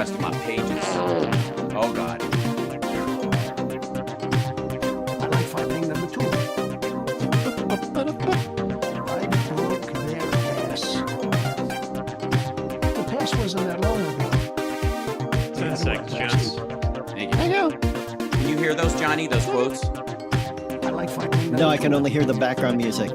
rest of my pages. Oh, God. I like fighting number 2. I broke their ass. The past wasn't that long ago. 10 seconds, Jess. Thank you. I know. Can you hear those, Johnny, those quotes? I like fighting No, I can only hear the background music.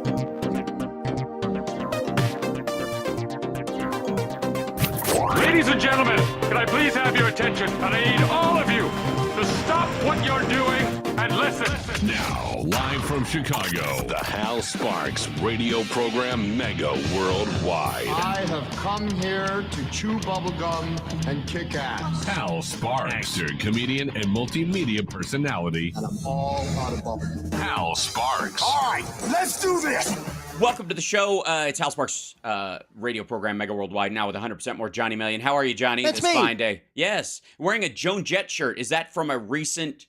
Ladies and gentlemen, can I please have your attention? And I need all of you to stop what you're doing and listen. Now, live from Chicago, the Hal Sparks radio program Mega Worldwide. I have come here to chew bubblegum and kick ass. Hal Sparks, actor, comedian, and multimedia personality. And I'm all out of bubblegum. Hal Sparks. All right, let's do this. Welcome to the show. It's Hal Sparks' radio program, Mega Worldwide, now with 100% more Johnny Million. How are you, Johnny? That's this me. fine day. Yes. Wearing a Joan Jett shirt. Is that from a recent...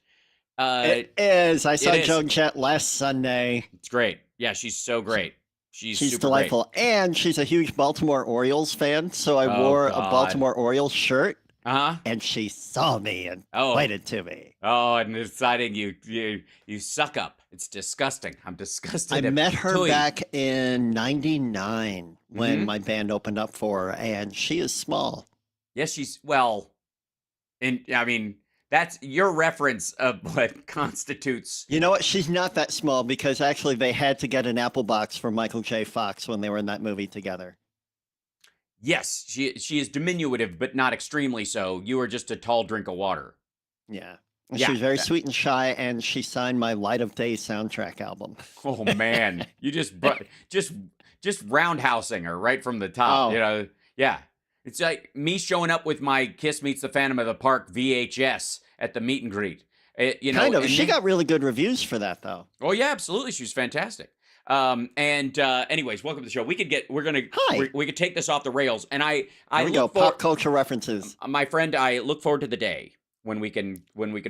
It is. I saw it is. Joan Jett last Sunday. It's great. Yeah, she's so great. She's super delightful. great. And she's a huge Baltimore Orioles fan, so I wore a Baltimore Orioles shirt, and she saw me and pointed to me. Oh, and deciding you suck up. It's disgusting. I'm disgusted. I met her Tui. back in '99 when my band opened up for her, and she is small. Yes, she's, well, and I mean, that's your reference of what constitutes. You know what? She's not that small because actually they had to get an apple box for Michael J. Fox when they were in that movie together. Yes, she is diminutive, but not extremely so. You are just a tall drink of water. Yeah. And Yeah, she was very that- sweet and shy, and she signed my Light of Day soundtrack album. Oh man, you just roundhousing her right from the top. Oh. You know, yeah. It's like me showing up with my Kiss Meets the Phantom of the Park VHS at the meet and greet. You know, Kind of. and She got really good reviews for that, though. Oh yeah, absolutely. She was fantastic. Anyways, welcome to the show. We could take this off the rails. And I Here we go. Pop culture references. my friend, I look forward to the day when we can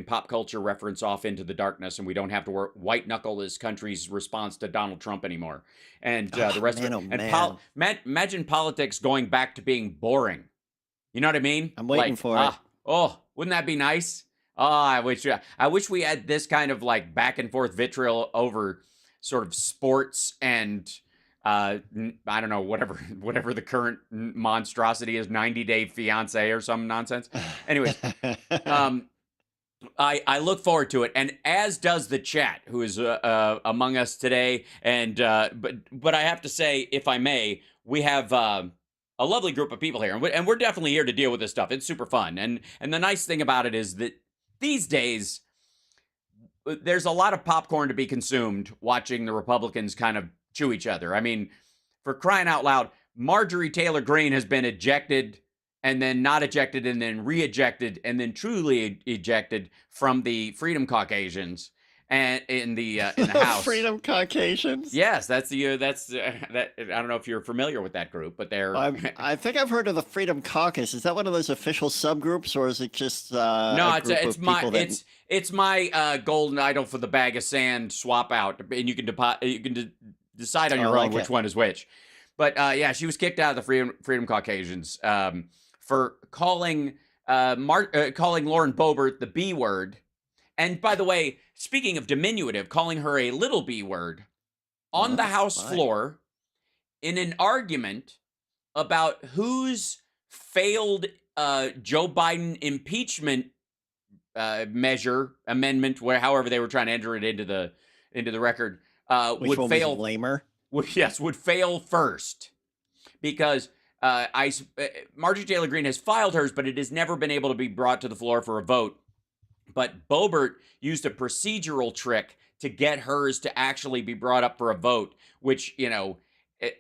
pop culture reference off into the darkness and we don't have to white knuckle this country's response to Donald Trump anymore. And the rest man, of it. oh, And man. imagine politics going back to being boring. You know what I mean? I'm waiting for it. Oh, wouldn't that be nice? Oh, I wish we had this kind of like back and forth vitriol over sort of sports and I don't know, whatever the current monstrosity is, 90 Day Fiance or some nonsense. Anyways, I look forward to it, and as does the chat, who is among us today. And but I have to say, if I may, we have a lovely group of people here, and we're definitely here to deal with this stuff. It's super fun, and the nice thing about it is that these days there's a lot of popcorn to be consumed watching the Republicans kind of chew each other. I mean, for crying out loud, Marjorie Taylor Greene has been ejected and then not ejected and then re-ejected and then truly ejected from the Freedom Caucasians and in the House. Freedom Caucasians? Yes, that's that. I don't know if you're familiar with that group, but they're. I think I've heard of the Freedom Caucus. Is that one of those official subgroups, or is it just no? It's my golden idol for the bag of sand swap out, and you can decide on your own which one is which. But yeah, she was kicked out of the Freedom Caucasians for calling Lauren Boebert the B word. And by the way, speaking of diminutive, calling her a little B word on the House floor in an argument about whose failed Joe Biden impeachment amendment, however they were trying to enter it into the record, Which would one fail. was lamer? Would fail first, because Marjorie Taylor Greene has filed hers, but it has never been able to be brought to the floor for a vote. But Boebert used a procedural trick to get hers to actually be brought up for a vote, which, you know,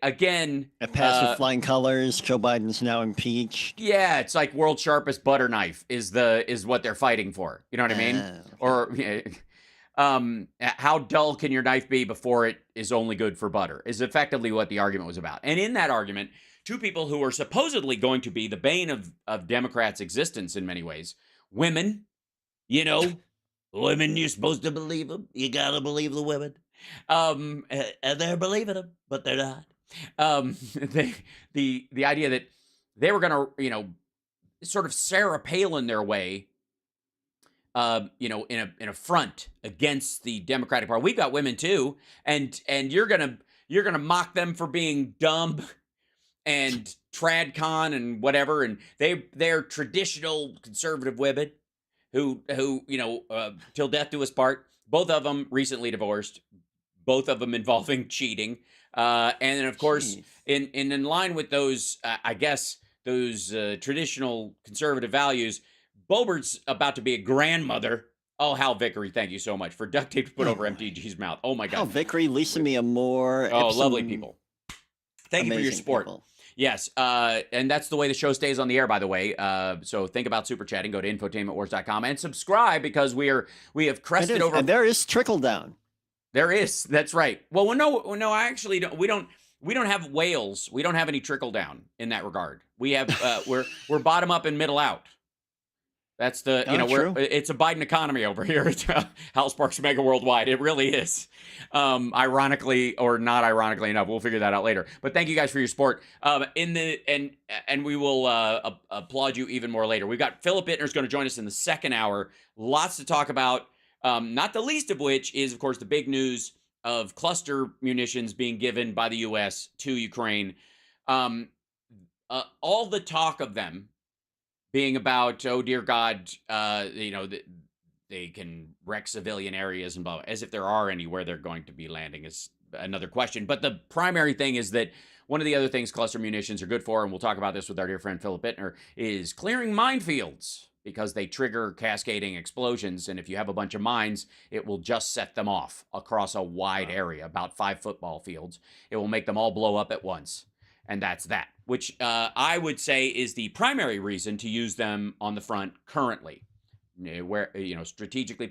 again, It passed with flying colors. Joe Biden's now impeached. yeah, it's like world's sharpest butter knife is what they're fighting for. You know what I mean? Or how dull can your knife be before it is only good for butter is effectively what the argument was about. And in that argument, two people who are supposedly going to be the bane of Democrats' existence in many ways, women, you know, women, you're supposed to believe them. You gotta believe the women. And they're believing them, but they're not. The idea that they were gonna, you know, sort of Sarah Palin their way, in a front against the Democratic Party. We've got women too, and you're gonna mock them for being dumb and tradcon and whatever, and they're traditional conservative women who till death do us part. Both of them recently divorced, both of them involving cheating, and then of course in line with those, I guess those traditional conservative values. Boebert's about to be a grandmother. Oh, Hal Vickery, thank you so much for duct tape to put over MTG's mouth. Oh my God. Hal Vickery, Lisa Mia Moore. Oh, lovely people. Thank you for your support. People. Yes, and that's the way the show stays on the air, by the way. So think about super chatting. Go to infotainmentwars.com and subscribe because we have crested over. And there is trickle down. There is. That's right. Well, no. I actually don't. We don't have whales. We don't have any trickle down in that regard. We have we're bottom up and middle out. That's the, it's a Biden economy over here at Hal Sparks Mega Worldwide. It really is. Ironically or not ironically enough, we'll figure that out later. But thank you guys for your support. And we will applaud you even more later. We've got Philip Bittner is going to join us in the second hour. Lots to talk about, not the least of which is, of course, the big news of cluster munitions being given by the U.S. to Ukraine. All the talk of them being about, oh dear God, they can wreck civilian areas and blah, as if there are any where they're going to be landing is another question. But the primary thing is that one of the other things cluster munitions are good for, and we'll talk about this with our dear friend Philip Bittner, is clearing minefields because they trigger cascading explosions. And if you have a bunch of mines, it will just set them off across a wide area, about 5 football fields. It will make them all blow up at once. And that's that, which I would say is the primary reason to use them on the front currently. Where, strategically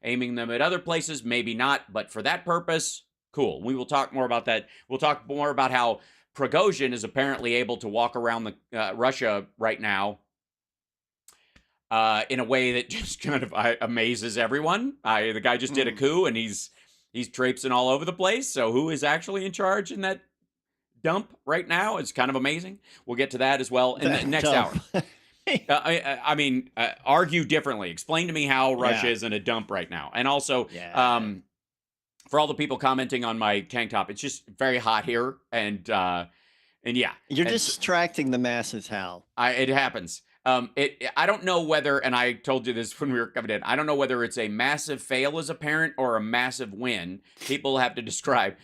aiming them at other places, maybe not, but for that purpose, cool. We will talk more about that. We'll talk more about how Prigozhin is apparently able to walk around Russia right now in a way that just kind of amazes everyone. The guy just did a coup, and he's traipsing all over the place. So who is actually in charge in that dump right now? It's kind of amazing. We'll get to that as well in the next hour. I mean, argue differently. Explain to me how Russia is in a dump right now. And also, for all the people commenting on my tank top, it's just very hot here. And yeah. You're distracting the masses, Hal. It happens. I don't know whether, and I told you this when we were coming in, I don't know whether it's a massive fail as a parent or a massive win. People have to describe,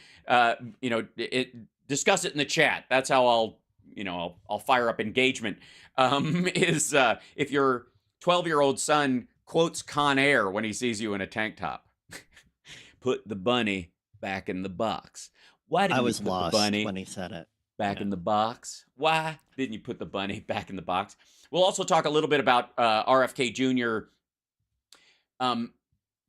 discuss it in the chat. That's how I'll fire up engagement. If your 12-year-old son quotes Con Air when he sees you in a tank top, put the bunny back in the box. Why didn't you put the bunny when he said it back in the box? Why didn't you put the bunny back in the box? We'll also talk a little bit about RFK Jr.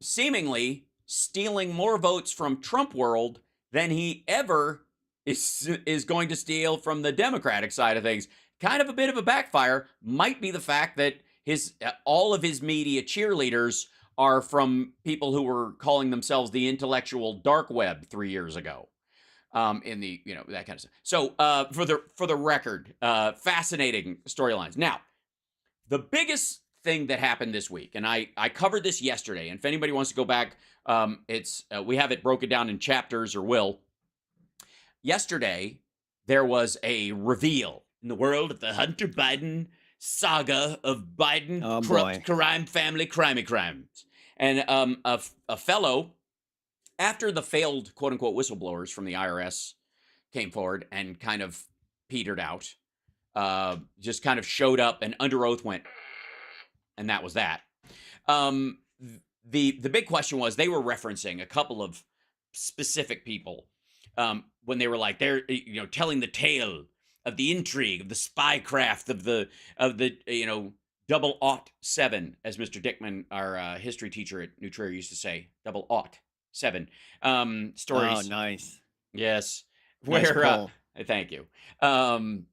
Seemingly stealing more votes from Trump world than he ever is going to steal from the Democratic side of things. Kind of a bit of a backfire might be the fact that all of his media cheerleaders are from people who were calling themselves the intellectual dark web 3 years ago. In the, that kind of stuff. So for the record, fascinating storylines. Now, the biggest thing that happened this week, and I covered this yesterday, and if anybody wants to go back, we have it broken down in chapters, or will. Yesterday, there was a reveal in the world of the Hunter Biden saga of Biden corrupt crime family crimey crimes. And a fellow, after the failed quote-unquote whistleblowers from the IRS came forward and kind of petered out, just kind of showed up and under oath went, and that was that. The big question was, they were referencing a couple of specific people when they were like, they're telling the tale of the intrigue, of the spycraft, of the 007, as Mr. Dickman, our history teacher at New Trier, used to say, 007 stories. Oh, nice. Yes. Nice where thank you. The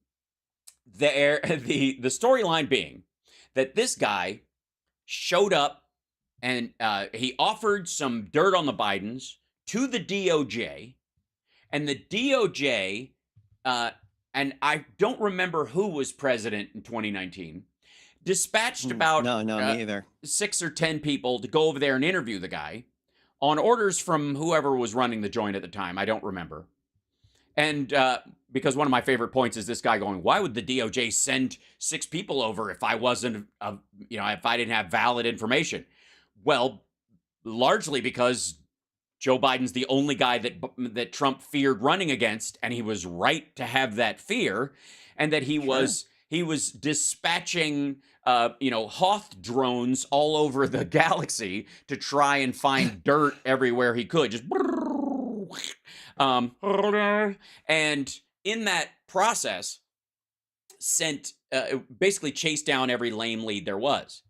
storyline being that this guy showed up and he offered some dirt on the Bidens to the DOJ, and the DOJ, and I don't remember who was president in 2019, dispatched about no, me either. 6 or 10 people to go over there and interview the guy on orders from whoever was running the joint at the time. I don't remember. And because one of my favorite points is this guy going, why would the DOJ send 6 people over if I wasn't, if I didn't have valid information? Well, largely because Joe Biden's the only guy that Trump feared running against, and he was right to have that fear, and that he was dispatching Hoth drones all over the galaxy to try and find dirt everywhere he could, just and in that process sent basically chased down every lame lead there was.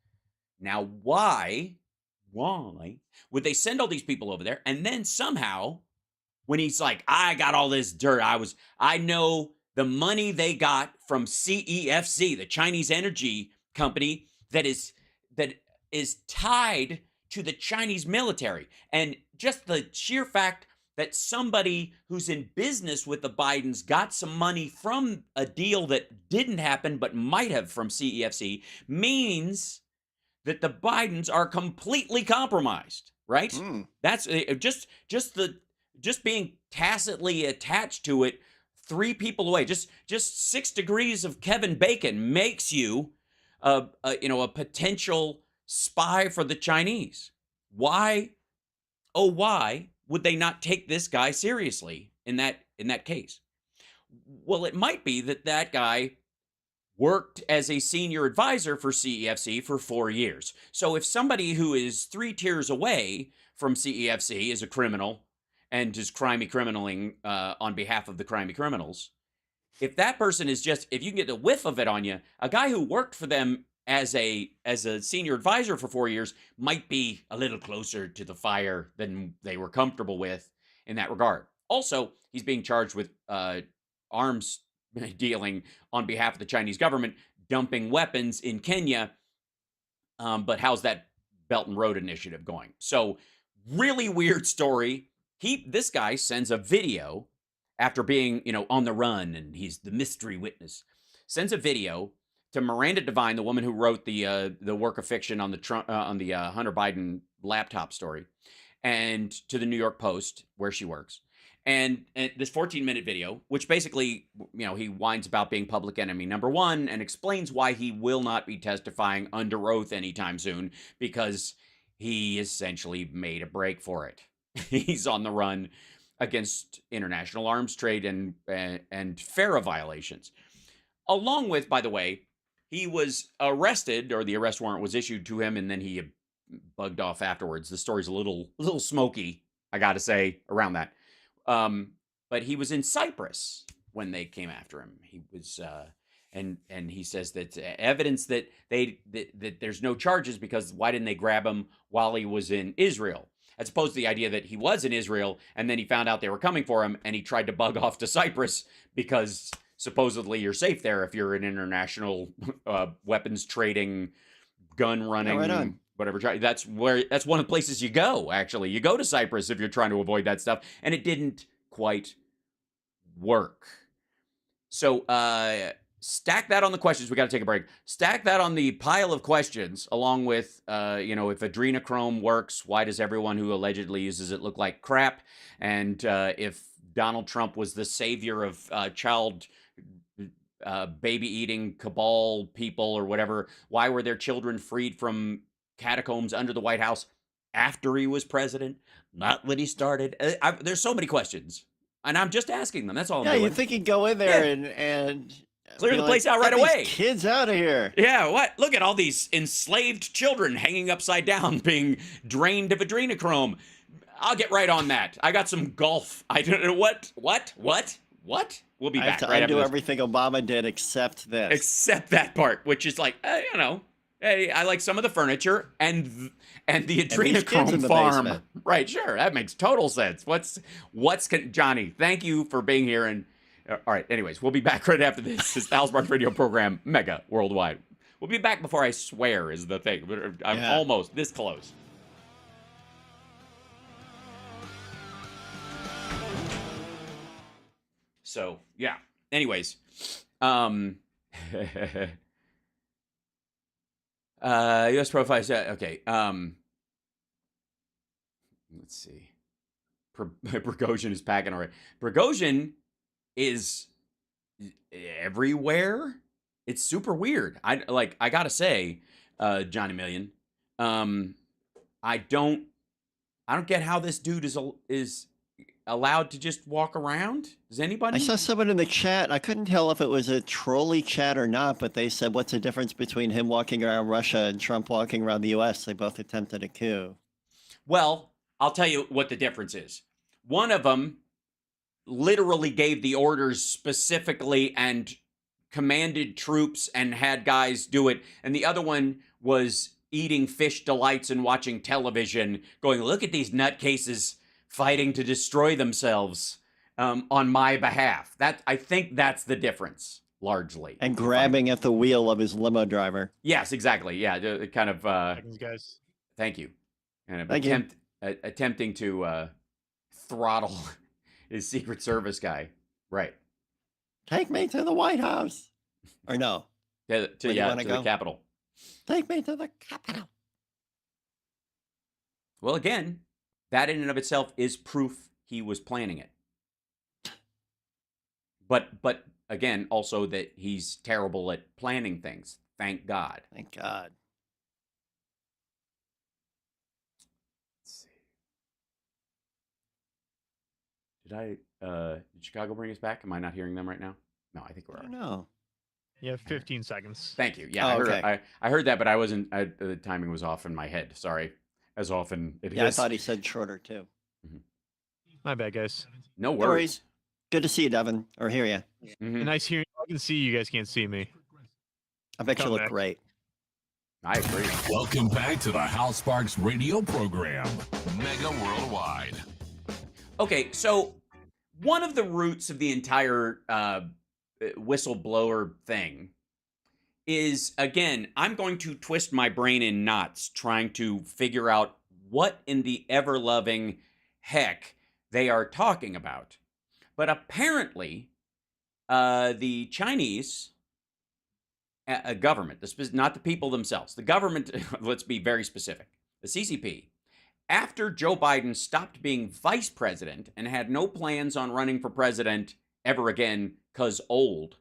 Now, why would they send all these people over there, and then somehow when he's like, I got all this dirt, I know the money they got from CEFC, the Chinese energy company that is tied to the Chinese military, and just the sheer fact that somebody who's in business with the Bidens got some money from a deal that didn't happen but might have from CEFC means that the Bidens are completely compromised, right? That's just being tacitly attached to it, 3 people away, just 6 degrees of Kevin Bacon makes you a potential spy for the Chinese. Why? Oh, why would they not take this guy seriously in that case? Well, it might be that guy worked as a senior advisor for CEFC for 4 years. So if somebody who is 3 tiers away from CEFC is a criminal and is crimey criminaling on behalf of the crimey criminals, if that person is if you can get a whiff of it on you, a guy who worked for them as a senior advisor for 4 years might be a little closer to the fire than they were comfortable with in that regard. Also, he's being charged with arms dealing on behalf of the Chinese government, dumping weapons in Kenya. But how's that Belt and Road Initiative going? So, really weird story. This guy sends a video after being, on the run, and he's the mystery witness. Sends a video to Miranda Devine, the woman who wrote the work of fiction on the Hunter Biden laptop story, and to the New York Post where she works. And this 14-minute video, which basically, he whines about being public enemy number 1 and explains why he will not be testifying under oath anytime soon, because he essentially made a break for it. He's on the run against international arms trade and FARA violations. Along with, by the way, he was arrested, or the arrest warrant was issued to him, and then he bugged off afterwards. The story's a little smoky, I got to say, around that. But he was in Cyprus when they came after him. He was, and he says that evidence that that there's no charges because why didn't they grab him while he was in Israel? As opposed to the idea that he was in Israel and then he found out they were coming for him and he tried to bug off to Cyprus because supposedly you're safe there if you're an international weapons trading, gun running, whatever. That's one of the places you go, actually. You go to Cyprus if you're trying to avoid that stuff. And it didn't quite work. So stack that on the questions. We got to take a break. Stack that on the pile of questions along with, if adrenochrome works, why does everyone who allegedly uses it look like crap? And if Donald Trump was the savior of child baby-eating cabal people or whatever, why were their children freed from catacombs under the White House after he was president, not when he started? There's so many questions, and I'm just asking them. That's all I'm doing. You think he'd go in there and clear the place out right away. Kids out of here. Yeah, what? Look at all these enslaved children hanging upside down, being drained of adrenochrome. I'll get right on that. I got some golf. I don't know what. We'll be back. I do everything Obama did except this. Except that part, which is like, hey, I like some of the furniture and the adrenochrome farm. Basement. Right, sure. That makes total sense. Johnny, thank you for being here. And all right, anyways, we'll be back right after this. It's the Hal Sparks radio program, Mega Worldwide. We'll be back before I swear is the thing. I'm almost this close. So, yeah. Anyways, U.S. profiles. Okay. Let's see. Prigozhin is packing already. Prigozhin is everywhere. It's super weird. I gotta say, Johnny Million, I don't get how this dude is allowed to just walk around. Does anybody? I saw someone in the chat. I couldn't tell if it was a trolley chat or not, but they said, "What's the difference between him walking around Russia and Trump walking around the U.S.? They both attempted a coup." Well, I'll tell you what the difference is. One of them literally gave the orders specifically and commanded troops and had guys do it. And the other one was eating fish delights and watching television, going, look at these nutcases fighting to destroy themselves on my behalf. I think that's the difference, largely. And grabbing at the wheel of his limo driver. Yes, exactly. Yeah, kind of. Guys. Thank you. And attempting to throttle his Secret Service guy. Right. Take me to the White House. Or no. To the Capitol. Take me to the Capitol. Well, again, that in and of itself is proof he was planning it. But again, also that he's terrible at planning things. Thank God. Thank God. Let's see. Did Chicago bring us back? Am I not hearing them right now? No, I think we're all right. No. You have 15 seconds. Thank you. Yeah, I heard that, but I wasn't. The timing was off in my head. Sorry. As often it is. Yeah, I thought he said shorter too. Mm-hmm. My bad, guys. No worries. Good to see you, Devin, or hear you. Mm-hmm. Nice hearing. I can see you guys can't see me. I bet you look great. I agree. Welcome back to the Hal Sparks radio program, Mega Worldwide. Okay, so one of the roots of the entire whistleblower thing is, again, I'm going to twist my brain in knots trying to figure out what in the ever-loving heck they are talking about. But apparently, the Chinese government, not the people themselves, the government, let's be very specific, the CCP, after Joe Biden stopped being vice president and had no plans on running for president ever again because old,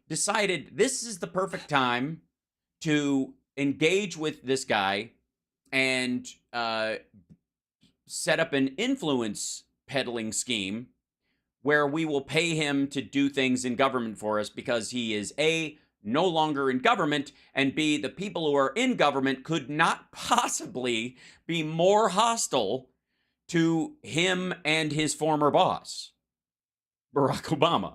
decided this is the perfect time to engage with this guy and set up an influence peddling scheme where we will pay him to do things in government for us because he is A, no longer in government, and B, the people who are in government could not possibly be more hostile to him and his former boss, Barack Obama.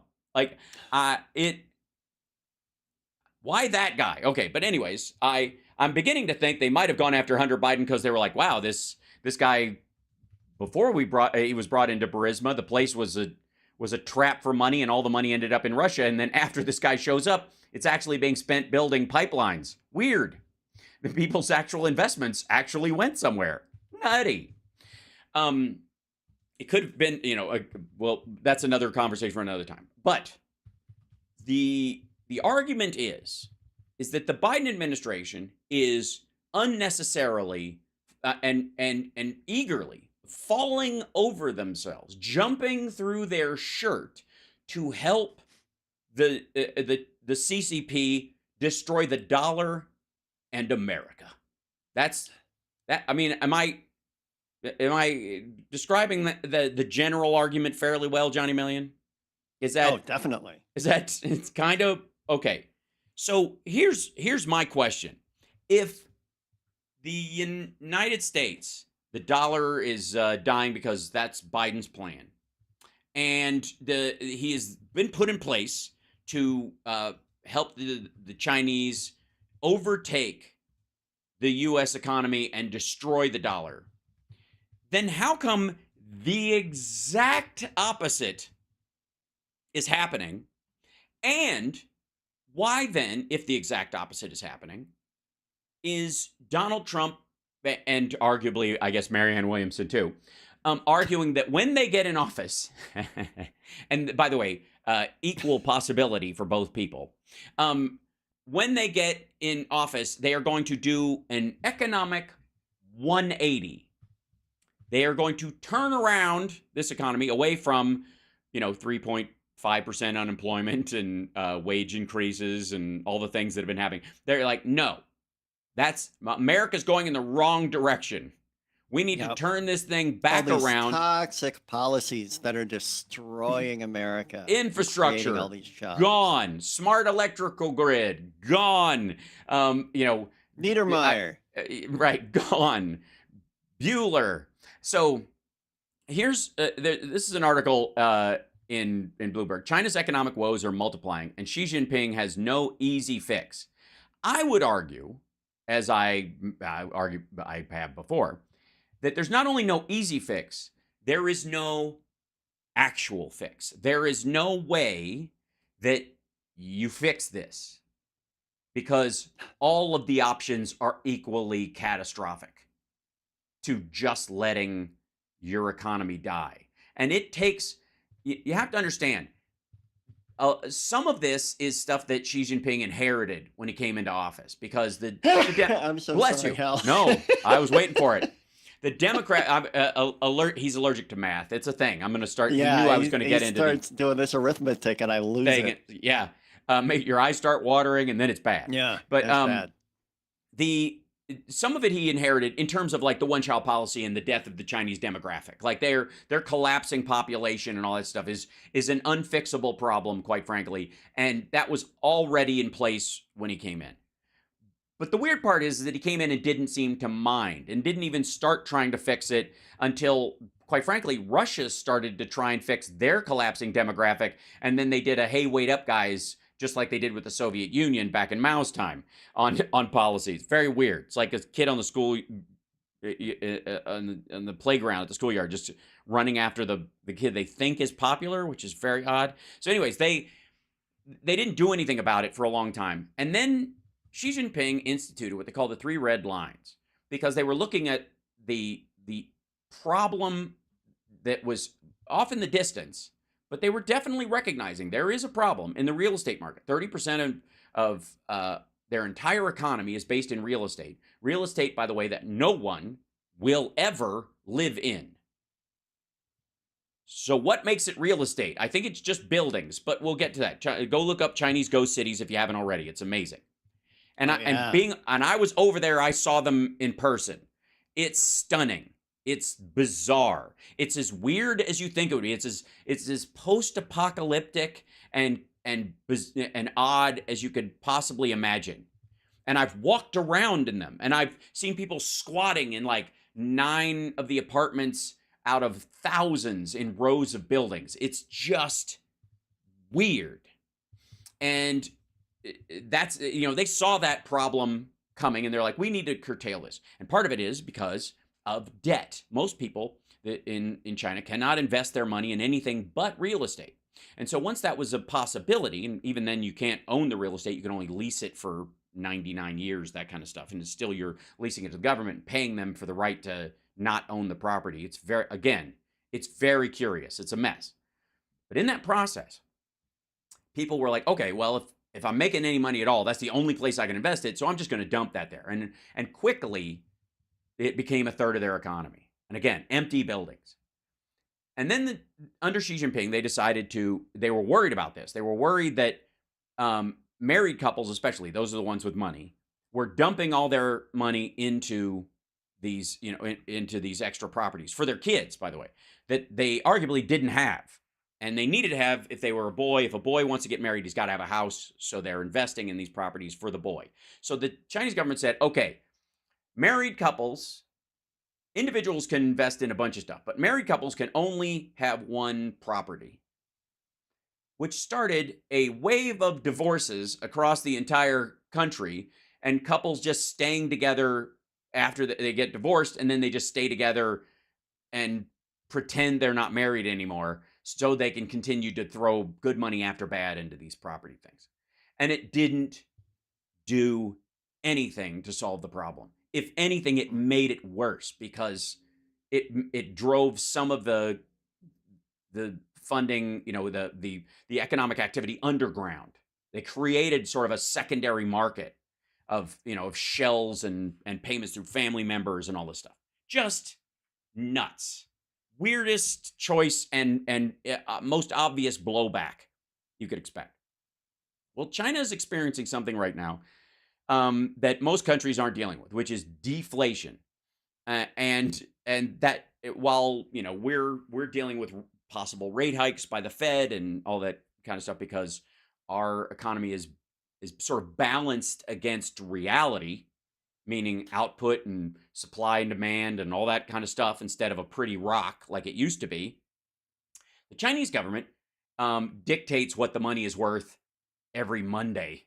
Why that guy? Okay, but anyways, I'm beginning to think they might have gone after Hunter Biden because they were like, wow, this guy, before he was brought into Burisma, the place was a trap for money, and all the money ended up in Russia. And then after this guy shows up, it's actually being spent building pipelines. Weird. The people's actual investments actually went somewhere. Nutty. It could have been, well, that's another conversation for another time. But the argument is that the Biden administration is unnecessarily and eagerly falling over themselves, jumping through their shirt to help the CCP destroy the dollar and America. That's that. I mean, am I describing the general argument fairly well, Johnny Million? Is that? Oh, definitely. Is that? It's kind of okay. So here's my question: if the United States, the dollar is dying because that's Biden's plan, and he has been put in place to help the Chinese overtake the U.S. economy and destroy the dollar, then how come the exact opposite is happening? And why then, if the exact opposite is happening, is Donald Trump, and arguably, I guess, Marianne Williamson too, arguing that when they get in office, and by the way, equal possibility for both people, when they get in office, they are going to do an economic 180. They are going to turn around this economy away from, 3.5% unemployment and wage increases and all the things that have been happening. They're like, no, America's going in the wrong direction. We need to turn this thing back all these around. Toxic policies that are destroying America. Infrastructure all these jobs. gone. Smart electrical grid gone. Niedermeyer. Right, gone. Bueller. So here's this is an article in Bloomberg. China's economic woes are multiplying, and Xi Jinping has no easy fix. I would argue, as I have before, that there's not only no easy fix, there is no actual fix. There is no way that you fix this because all of the options are equally catastrophic to just letting your economy die. And it takes, you have to understand, some of this is stuff that Xi Jinping inherited when he came into office because I'm so bless sorry, you. Hal. No, I was waiting for it. The Democrat, he's allergic to math. It's a thing. I'm going to start. Yeah, you knew I was going to get into it. He starts doing this arithmetic, and I lose it. Yeah, make your eyes start watering, and then it's bad. Yeah, but that's bad. Some of it he inherited in terms of like the one-child policy and the death of the Chinese demographic. Like their collapsing population and all that stuff is an unfixable problem, quite frankly. And that was already in place when he came in. But the weird part is that he came in and didn't seem to mind and didn't even start trying to fix it until, quite frankly, Russia started to try and fix their collapsing demographic. And then they did a, hey, wait up, guys, just like they did with the Soviet Union back in Mao's time on policies. Very weird. It's like a kid on the school, on the playground at the schoolyard, just running after the kid they think is popular, which is very odd. So anyways, they didn't do anything about it for a long time. And then Xi Jinping instituted what they call the 3 red lines because they were looking at the problem that was off in the distance, but they were definitely recognizing there is a problem in the real estate market. 30% of their entire economy is based in real estate. Real estate, by the way, that no one will ever live in. So what makes it real estate? I think it's just buildings, but we'll get to that. Go look up Chinese ghost cities if you haven't already. It's amazing. And I was over there. I saw them in person. It's stunning. It's bizarre. It's as weird as you think it would be. It's as post-apocalyptic and odd as you could possibly imagine. And I've walked around in them, and I've seen people squatting in like 9 of the apartments out of thousands in rows of buildings. It's just weird. And that's, they saw that problem coming and they're like, we need to curtail this. And part of it is because of debt. Most people in China cannot invest their money in anything but real estate. And so once that was a possibility, and even then you can't own the real estate, you can only lease it for 99 years, that kind of stuff. And it's still you're leasing it to the government and paying them for the right to not own the property. It's very curious. It's a mess. But in that process, people were like, okay, well, if I'm making any money at all, that's the only place I can invest it. So I'm just going to dump that there. And quickly, it became a third of their economy. And again, empty buildings. And then under Xi Jinping, they were worried about this. They were worried that married couples, especially, those are the ones with money, were dumping all their money into these, into these extra properties for their kids, by the way, that they arguably didn't have. And they needed to have, if they were a boy, if a boy wants to get married, he's got to have a house. So they're investing in these properties for the boy. So the Chinese government said, okay, married couples, individuals can invest in a bunch of stuff, but married couples can only have one property, which started a wave of divorces across the entire country and couples just staying together after they get divorced, and then they just stay together and pretend they're not married anymore so they can continue to throw good money after bad into these property things. And it didn't do anything to solve the problem. If anything, it made it worse because it drove some of the funding, the economic activity underground. They created sort of a secondary market of, of shells and payments through family members and all this stuff. Just nuts. Weirdest choice and most obvious blowback you could expect. Well, China is experiencing something right now that most countries aren't dealing with, which is deflation. And that while we're dealing with possible rate hikes by the Fed and all that kind of stuff because our economy is sort of balanced against reality, meaning output and supply and demand and all that kind of stuff instead of a pretty rock like it used to be. The Chinese government dictates what the money is worth every Monday.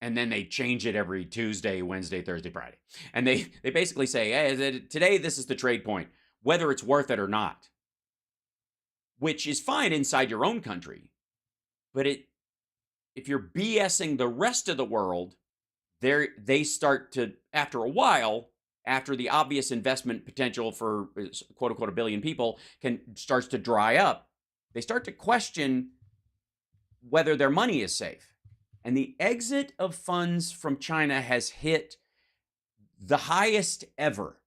And then they change it every Tuesday, Wednesday, Thursday, Friday. And they basically say, hey, today this is the trade point, whether it's worth it or not. Which is fine inside your own country. But if you're BSing the rest of the world, they start to, after a while, after the obvious investment potential for quote unquote a billion people starts to dry up, they start to question whether their money is safe. And the exit of funds from China has hit the highest ever.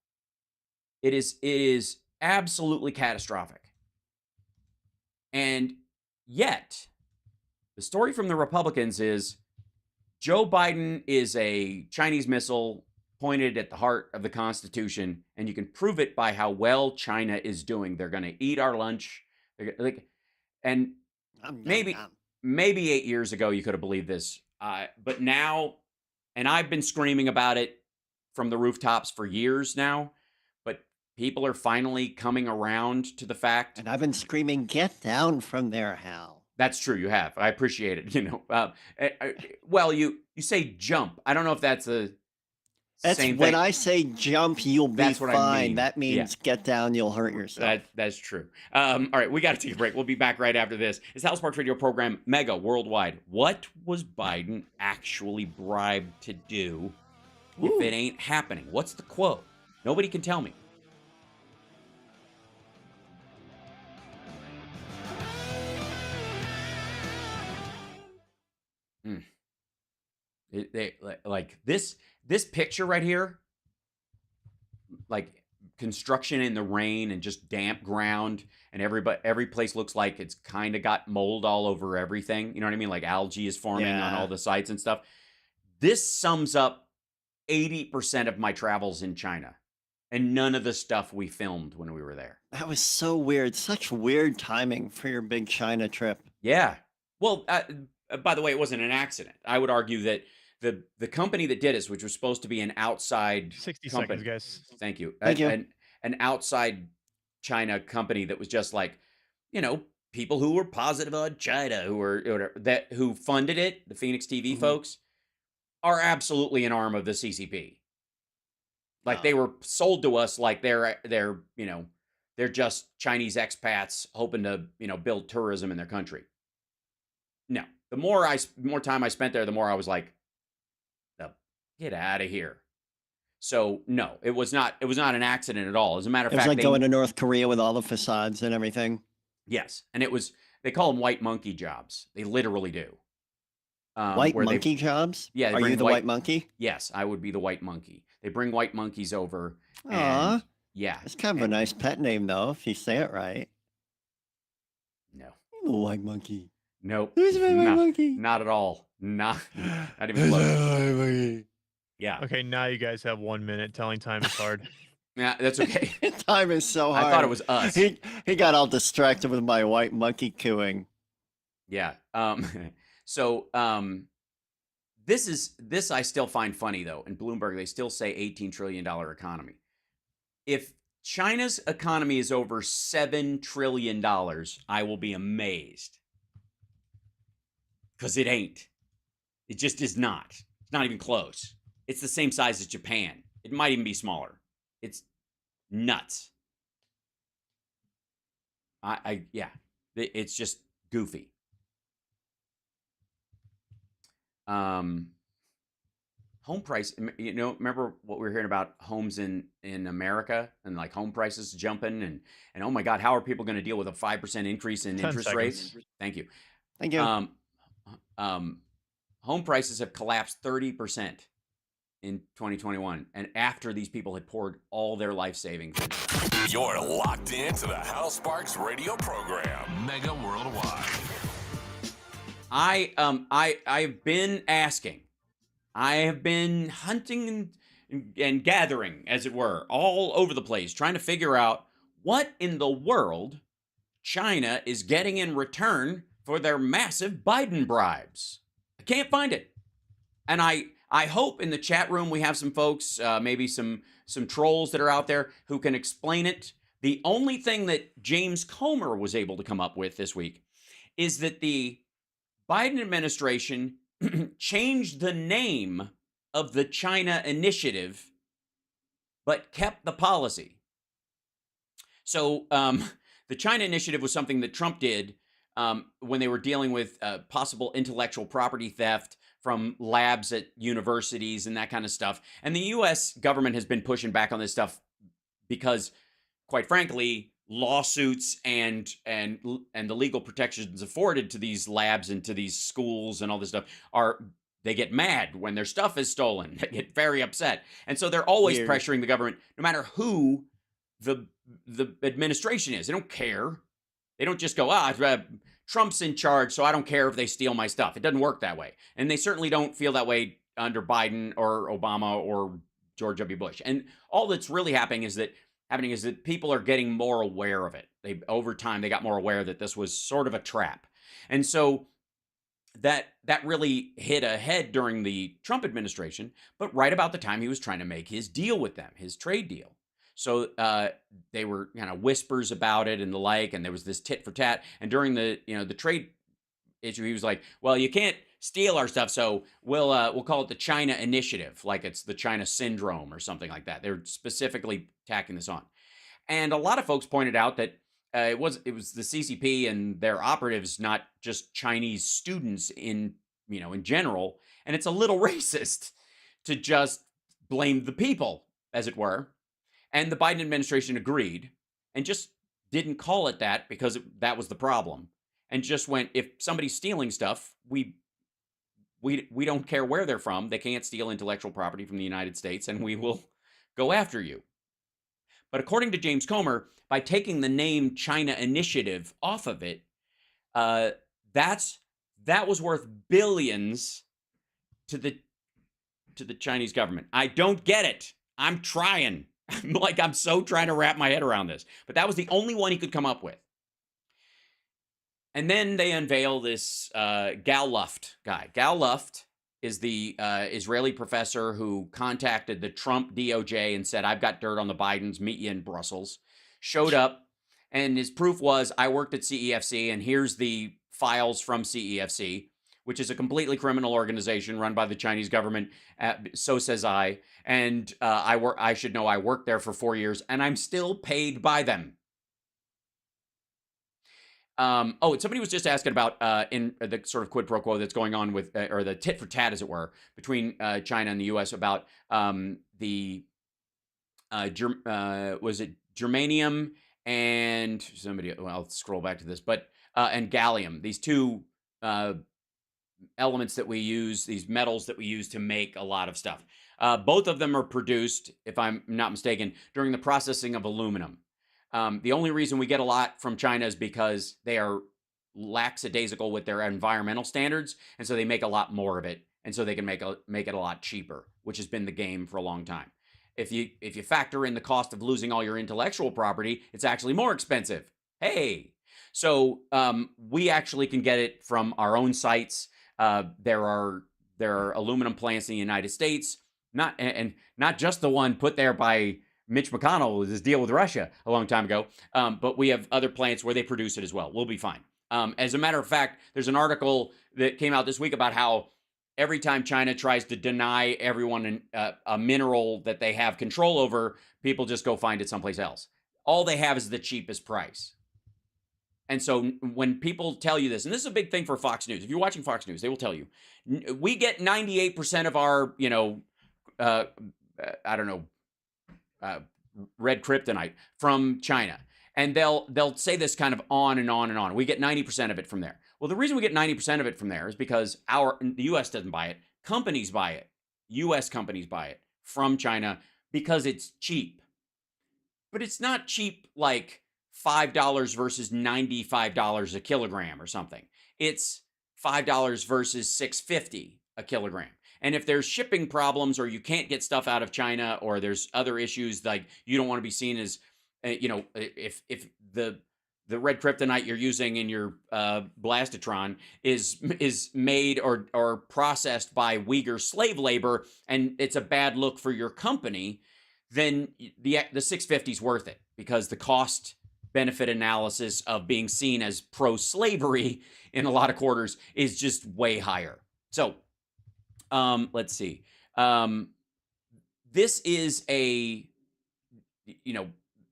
It is absolutely catastrophic. And yet, the story from the Republicans is Joe Biden is a Chinese missile pointed at the heart of the Constitution, and you can prove it by how well China is doing. They're going to eat our lunch. And maybe 8 years ago you could have believed this, but now, and I've been screaming about it from the rooftops for years now, but people are finally coming around to the fact. And I've been screaming, "Get down from there, Hal." That's true. You have. I appreciate it. Well, you say jump. I don't know if that's the same when thing. I say jump, you'll be That's what I fine. mean. That means get down, you'll hurt yourself. That's true. All right, we got to take a break. We'll be back right after this. It's Hal Sparks radio program, Mega Worldwide. What was Biden actually bribed to do if it ain't happening? What's the quote? Nobody can tell me. Like this picture right here, like construction in the rain and just damp ground, and every place looks like it's kind of got mold all over everything. You know what I mean? Like algae is forming on all the sites and stuff. This sums up 80% of my travels in China, and none of the stuff we filmed when we were there. That was so weird. Such weird timing for your big China trip. Yeah. Well, by the way, it wasn't an accident. I would argue that the company that did this, which was supposed to be an outside 60 company, seconds, guys. Thank you. Thank you. An outside China company that was just like, people who were positive on China, who funded it, the Phoenix TV folks, are absolutely an arm of the CCP. Like they were sold to us like they're just Chinese expats hoping to build tourism in their country. No, the more time I spent there, the more I was like, get out of here. So no, it was not an accident at all. As a matter of fact, it was like going to North Korea with all the facades and everything. Yes, and they call them white monkey jobs. They literally do. White monkey jobs? Yeah. Are you the white monkey? Yes, I would be the white monkey. They bring white monkeys over. Aw. Yeah. It's kind of a nice pet name, though, if you say it right. No. The white monkey. Nope. Who's my white monkey? Not at all. Not even close. Yeah. Okay, now you guys have 1 minute. Telling time is hard. Yeah, that's okay. Time is so hard. I thought it was us. He got all distracted with my white monkey cooing. Yeah. So this I still find funny though. In Bloomberg, they still say $18 trillion economy. If China's economy is over $7 trillion, I will be amazed. Because it ain't. It just is not. It's not even close. It's the same size as Japan. It might even be smaller. It's nuts. Yeah. It's just goofy. Home price, remember what we were hearing about homes in America and like home prices jumping and oh my God, how are people going to deal with a 5% increase in 10 interest seconds. rates? Thank you. Thank you. home prices have collapsed 30% in 2021, and after these people had poured all their life savings in. You're locked into the Hal Sparks radio program, Mega Worldwide. I've been asking, I have been hunting and gathering, as it were, all over the place, trying to figure out what in the world China is getting in return for their massive Biden bribes. I can't find it. And I hope in the chat room we have some folks, maybe some trolls that are out there who can explain it. The only thing that James Comer was able to come up with this week is that the Biden administration changed the name of the China Initiative, but kept the policy. So the China Initiative was something that Trump did when they were dealing with possible intellectual property theft from labs at universities and that kind of stuff. And the U.S. government has been pushing back on this stuff because, quite frankly, lawsuits and the legal protections afforded to these labs and to these schools and all this stuff they get mad when their stuff is stolen. They get very upset. And so they're always pressuring the government, no matter who the administration is. They don't care. They don't just go, Trump's in charge, so I don't care if they steal my stuff. It doesn't work that way. And they certainly don't feel that way under Biden or Obama or George W. Bush. And all that's really happening is that people are getting more aware of it. Over time, they got more aware that this was sort of a trap. And so that really hit a head during the Trump administration, but right about the time he was trying to make his deal with them, his trade deal. So they were kind of whispers about it and the like, and there was this tit for tat. And during the trade issue, he was like, "Well, you can't steal our stuff, so we'll call it the China Initiative, like it's the China Syndrome or something like that." They're specifically tacking this on, and a lot of folks pointed out that it was the CCP and their operatives, not just Chinese students in general, and it's a little racist to just blame the people, as it were. And the Biden administration agreed and just didn't call it that because that was the problem. And just went, if somebody's stealing stuff, we don't care where they're from. They can't steal intellectual property from the United States, and we will go after you. But according to James Comer, by taking the name China Initiative off of it, that was worth billions to the Chinese government. I don't get it. I'm trying. I'm so trying to wrap my head around this. But that was the only one he could come up with. And then they unveil this Gall Luft guy. Gall Luft is the Israeli professor who contacted the Trump DOJ and said, "I've got dirt on the Bidens, meet you in Brussels." Showed up, and his proof was, "I worked at CEFC, and here's the files from CEFC, which is a completely criminal organization run by the Chinese government. So says I. And I should know I worked there for 4 years, and I'm still paid by them." Somebody was just asking about in the sort of quid pro quo that's going on with, or the tit for tat, as it were, between China and the U.S. about was it germanium and somebody? Well, I'll scroll back to this, but and gallium. These two elements that we use, these metals that we use to make a lot of stuff. Both of them are produced, if I'm not mistaken, during the processing of aluminum. The only reason we get a lot from China is because they are lackadaisical with their environmental standards, and so they make a lot more of it, and so they can make it a lot cheaper, which has been the game for a long time. If you factor in the cost of losing all your intellectual property, it's actually more expensive. Hey, so we actually can get it from our own sites. There are aluminum plants in the United States, not just the one put there by Mitch McConnell with his deal with Russia a long time ago, but we have other plants where they produce it as well. We'll be fine. As a matter of fact, there's an article that came out this week about how every time China tries to deny everyone a mineral that they have control over, people just go find it someplace else. All they have is the cheapest price. And so when people tell you this, and this is a big thing for Fox News, if you're watching Fox News, they will tell you, we get 98% of our, red kryptonite from China. And they'll say this kind of on and on and on. We get 90% of it from there. Well, the reason we get 90% of it from there is because the U.S. doesn't buy it. Companies buy it. U.S. companies buy it from China because it's cheap. But it's not cheap like $5 versus $95 a kilogram or something. It's $5 versus $6.50 a kilogram. And if there's shipping problems, or you can't get stuff out of China, or there's other issues, like you don't want to be seen as, if the red kryptonite you're using in your blastotron is made or processed by Uyghur slave labor, and it's a bad look for your company, then the 650 is worth it, because the cost benefit analysis of being seen as pro-slavery in a lot of quarters is just way higher. So let's see. This is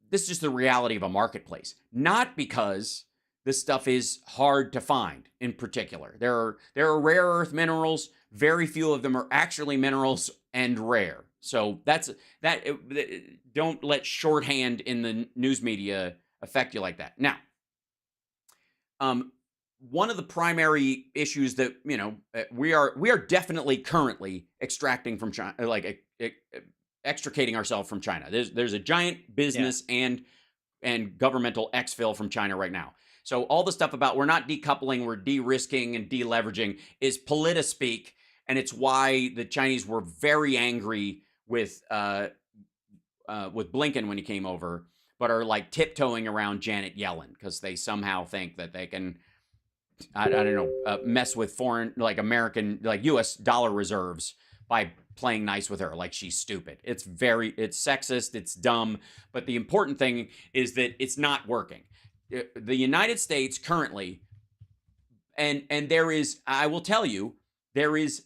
this is just the reality of a marketplace, not because this stuff is hard to find in particular. There are rare earth minerals. Very few of them are actually minerals and rare. So don't let shorthand in the news media affect you like that. Now, one of the primary issues that we are definitely currently extracting from China, like extricating ourselves from China. There's a giant business and governmental exfil from China right now. So all the stuff about we're not decoupling, we're de-risking and de-leveraging is politispeak, and it's why the Chinese were very angry with Blinken when he came over, but are like tiptoeing around Janet Yellen because they somehow think that they can, I don't know, mess with foreign, like American, like U.S. dollar reserves by playing nice with her, like she's stupid. It's sexist, it's dumb, but the important thing is that it's not working. The United States currently, and there is, I will tell you, there is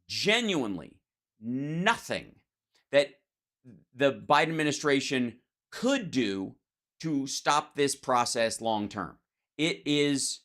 genuinely nothing that the Biden administration could do to stop this process long term. It is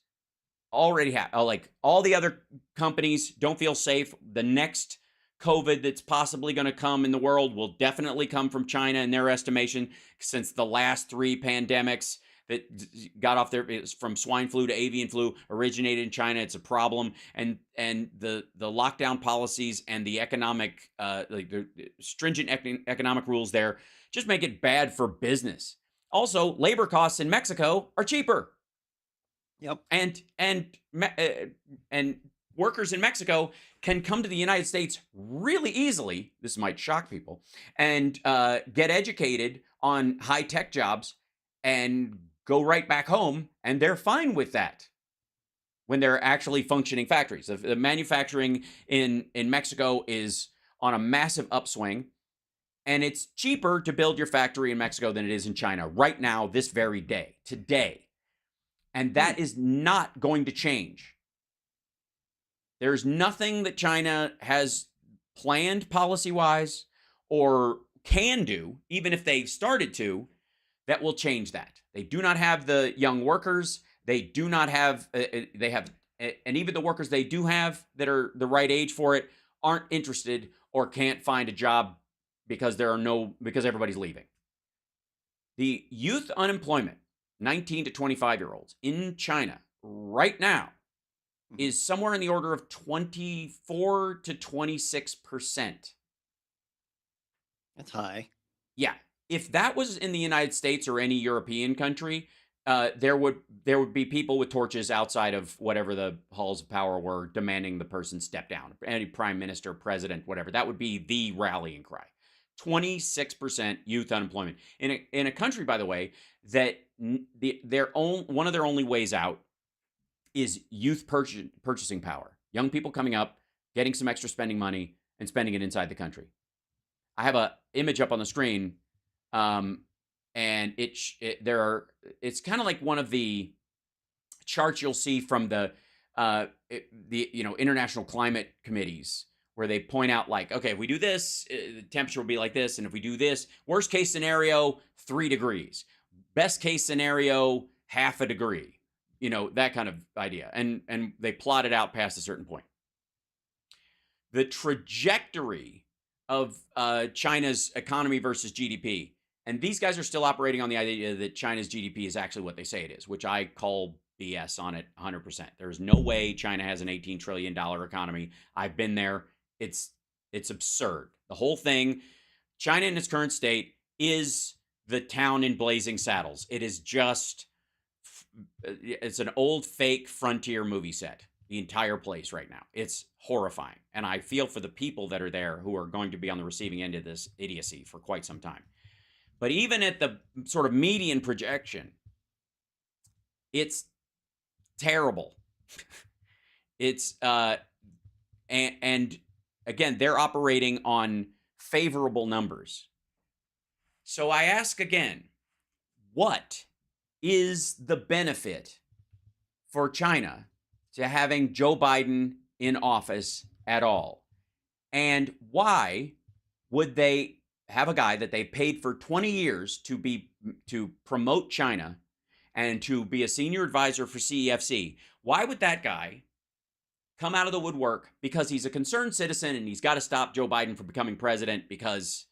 already like all the other companies don't feel safe. The next COVID that's possibly going to come in the world will definitely come from China in their estimation, since the last 3 pandemics that got off there from swine flu to avian flu originated in China. It's a problem. And the lockdown policies and the economic, the stringent economic rules there just make it bad for business. Also, labor costs in Mexico are cheaper. Yep. And workers in Mexico can come to the United States really easily. This might shock people, and get educated on high-tech jobs and go right back home, and they're fine with that when they're actually functioning factories. The manufacturing in Mexico is on a massive upswing, and it's cheaper to build your factory in Mexico than it is in China right now, this very day, today. And that is not going to change. There's nothing that China has planned policy-wise or can do, even if they've started to, that will change that. They do not have the young workers. They do not have, and even the workers they do have that are the right age for it aren't interested or can't find a job because because everybody's leaving. The youth unemployment, 19 to 25-year-olds in China right now, is somewhere in the order of 24 to 26%. That's high. Yeah. If that was in the United States or any European country, there would be people with torches outside of whatever the halls of power were demanding the person step down. Any prime minister, president, whatever. That would be the rallying cry. 26% youth unemployment in a country, by the way, that one of their only ways out is youth purchasing power. Young people coming up, getting some extra spending money, and spending it inside the country. I have an image up on the screen, and it's kind of like one of the charts you'll see from the international climate committees, where they point out, like, okay, if we do this, the temperature will be like this, and if we do this, worst case scenario, 3 degrees. Best case scenario, half a degree. That kind of idea. And they plot it out past a certain point. The trajectory of China's economy versus GDP And these guys are still operating on the idea that China's GDP is actually what they say it is, which I call BS on it 100%. There's no way China has an $18 trillion economy. I've been there. It's absurd. The whole thing, China in its current state is the town in blazing saddles. It is just, it's an old fake frontier movie set, the entire place right now. It's horrifying. And I feel for the people that are there who are going to be on the receiving end of this idiocy for quite some time. But even at the sort of median projection, it's terrible. It's, and again, they're operating on favorable numbers. So I ask again, what is the benefit for China to having Joe Biden in office at all? And why would they have a guy that they paid for 20 years to promote China and to be a senior advisor for CEFC? Why would that guy come out of the woodwork because he's a concerned citizen and he's got to stop Joe Biden from becoming president because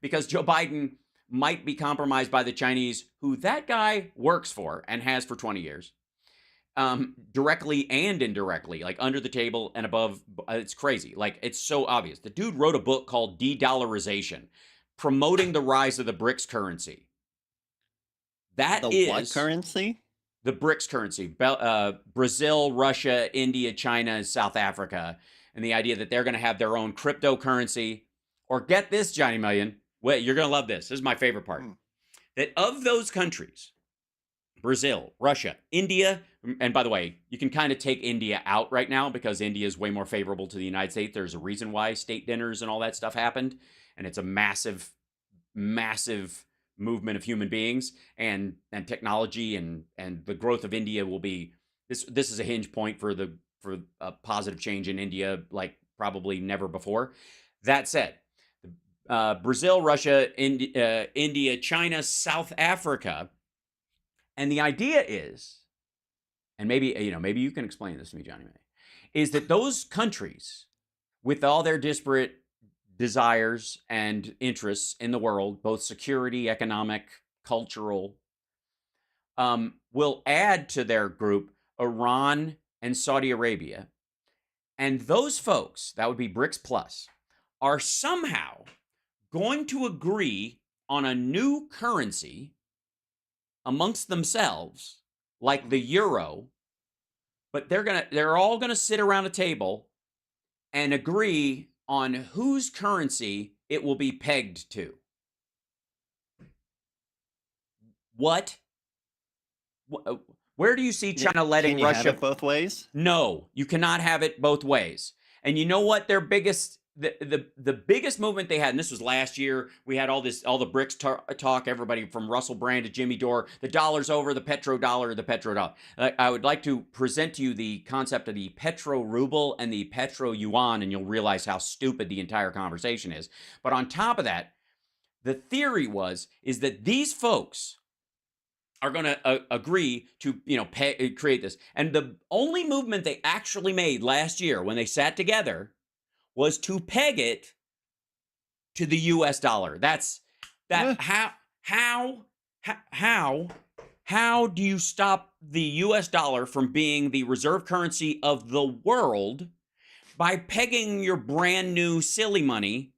because Joe Biden might be compromised by the Chinese, who that guy works for and has for 20 years, directly and indirectly, like under the table and above. It's crazy. Like, it's so obvious. The dude wrote a book called De-Dollarization, promoting the rise of the BRICS currency. That is what currency? The BRICS currency. Brazil, Russia, India, China, South Africa. And the idea that they're going to have their own cryptocurrency. Or get this, Johnny Million. Wait, you're going to love this. This is my favorite part. That of those countries, Brazil, Russia, India, and by the way, you can kind of take India out right now because India is way more favorable to the United States. There's a reason why state dinners and all that stuff happened. And it's a massive, massive movement of human beings and technology, and the growth of India will be, this is a hinge point for a positive change in India like probably never before. That said, Brazil, Russia, India, China, South Africa. And the idea is, and maybe you can explain this to me, Johnny May, is that those countries, with all their disparate desires and interests in the world, both security, economic, cultural, will add to their group Iran and Saudi Arabia. And those folks, that would be BRICS Plus, are somehow going to agree on a new currency amongst themselves, like the euro, but they're all gonna sit around a table and agree on whose currency it will be pegged to. What? Where do you see China letting Can you Russia have it both ways? No, you cannot have it both ways. And you know what their biggest the biggest movement they had, and this was last year, we had all the BRICS talk, everybody from Russell Brand to Jimmy Dore, the dollar's over, the petrodollar. I would like to present to you the concept of the petro ruble and the petro yuan, and you'll realize how stupid the entire conversation is. But on top of that, the theory is that these folks are going to agree to, create this. And the only movement they actually made last year when they sat together was to peg it to the US dollar. How do you stop the US dollar from being the reserve currency of the world by pegging your brand new silly money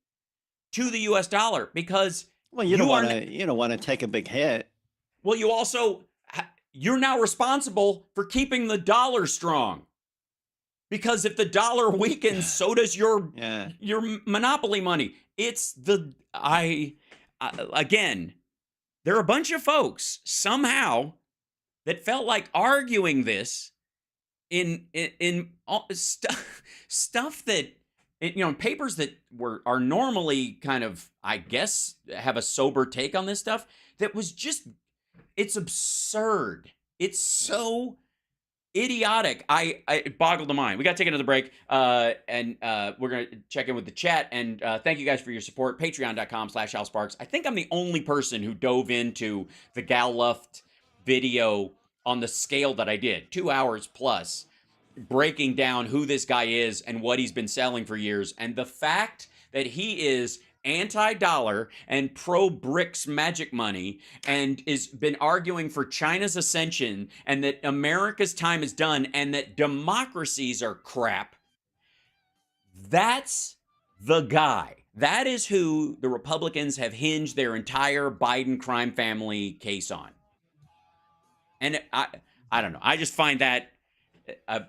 to the US dollar? Because you don't want to take a big hit. Well, you're now responsible for keeping the dollar strong. Because if the dollar weakens, so does your monopoly money. Again, there are a bunch of folks somehow that felt like arguing this in stuff that, papers that are normally kind of, I guess, have a sober take on this stuff. That was just, it's absurd. It's so idiotic. It boggled the mind. We got to take another break, and we're going to check in with the chat. And thank you guys for your support. Patreon.com/HalSparks. I think I'm the only person who dove into the Gall Luft video on the scale that I did. 2 hours plus, breaking down who this guy is and what he's been selling for years. And the fact that he is anti-dollar and pro-BRICS magic money and has been arguing for China's ascension and that America's time is done and that democracies are crap, that's the guy. That is who the Republicans have hinged their entire Biden crime family case on. And I don't know. I just find that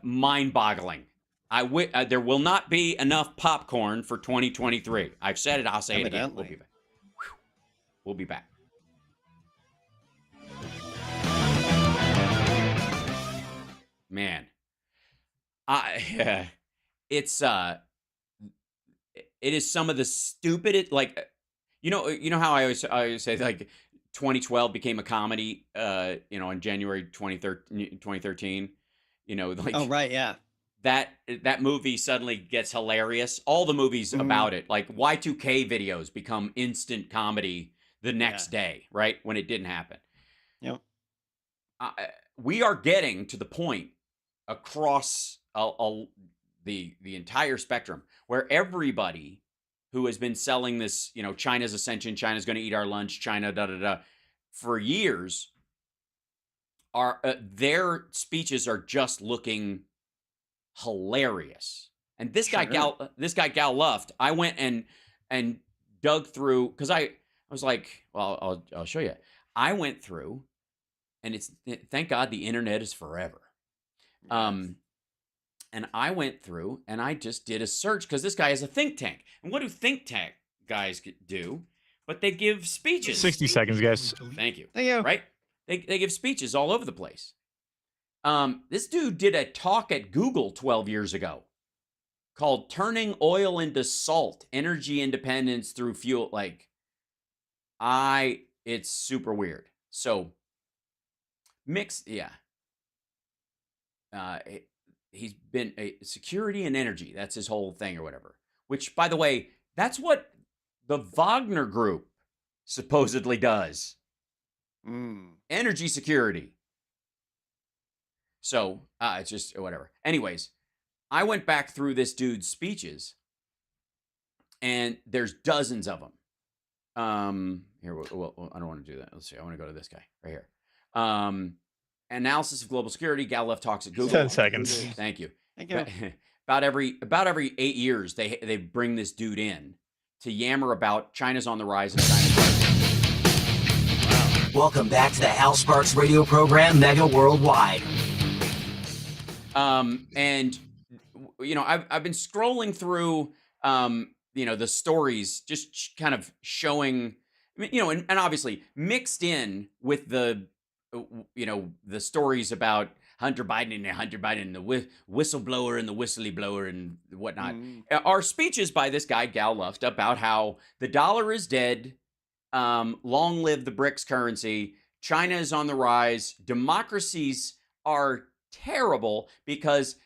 mind-boggling. There will not be enough popcorn for 2023. I've said it. I'll say it again. We'll be back. We'll be back. Man, it's it is some of the stupidest. Like, you know how I always say like 2012 became a comedy. In January 2013. Like, Oh, right, yeah. That movie suddenly gets hilarious. All the movies about it, like Y2K videos, become instant comedy the next day, right? When it didn't happen. Yep. We are getting to the point across the entire spectrum where everybody who has been selling this, China's ascension, China's going to eat our lunch, China, for years, their speeches are just looking hilarious. And this guy Gall Luft, I went and dug through, because I was like, well, I'll show you. I went through, and thank God the internet is forever. Yes. And I went through and I just did a search because this guy is a think tank. And what do think tank guys do? But they give speeches. 60 seconds, guys. Thank you. Thank you. Right? They give speeches all over the place. This dude did a talk at Google 12 years ago called Turning Oil into Salt, Energy Independence Through Fuel. It's super weird. So, he's been a security and energy. That's his whole thing or whatever. Which, by the way, that's what the Wagner Group supposedly does. Energy security. So, it's just whatever. Anyways, I went back through this dude's speeches, and there's dozens of them. Here, well, I don't want to do that. Let's see. I want to go to this guy right here. Analysis of global security. Gall Luft talks at Google. 10 seconds. Thank you. Thank you. About every 8 years, they bring this dude in to yammer about China's on the rise and China's. Welcome back to the Hal Sparks radio program, Mega Worldwide. And I've been scrolling through the stories, just kind of showing, and obviously mixed in with the stories about Hunter Biden and the whistleblower and the whistly blower and whatnot, are speeches by this guy Gall Luft about how the dollar is dead, long live the BRICS currency, China is on the rise, democracies are terrible because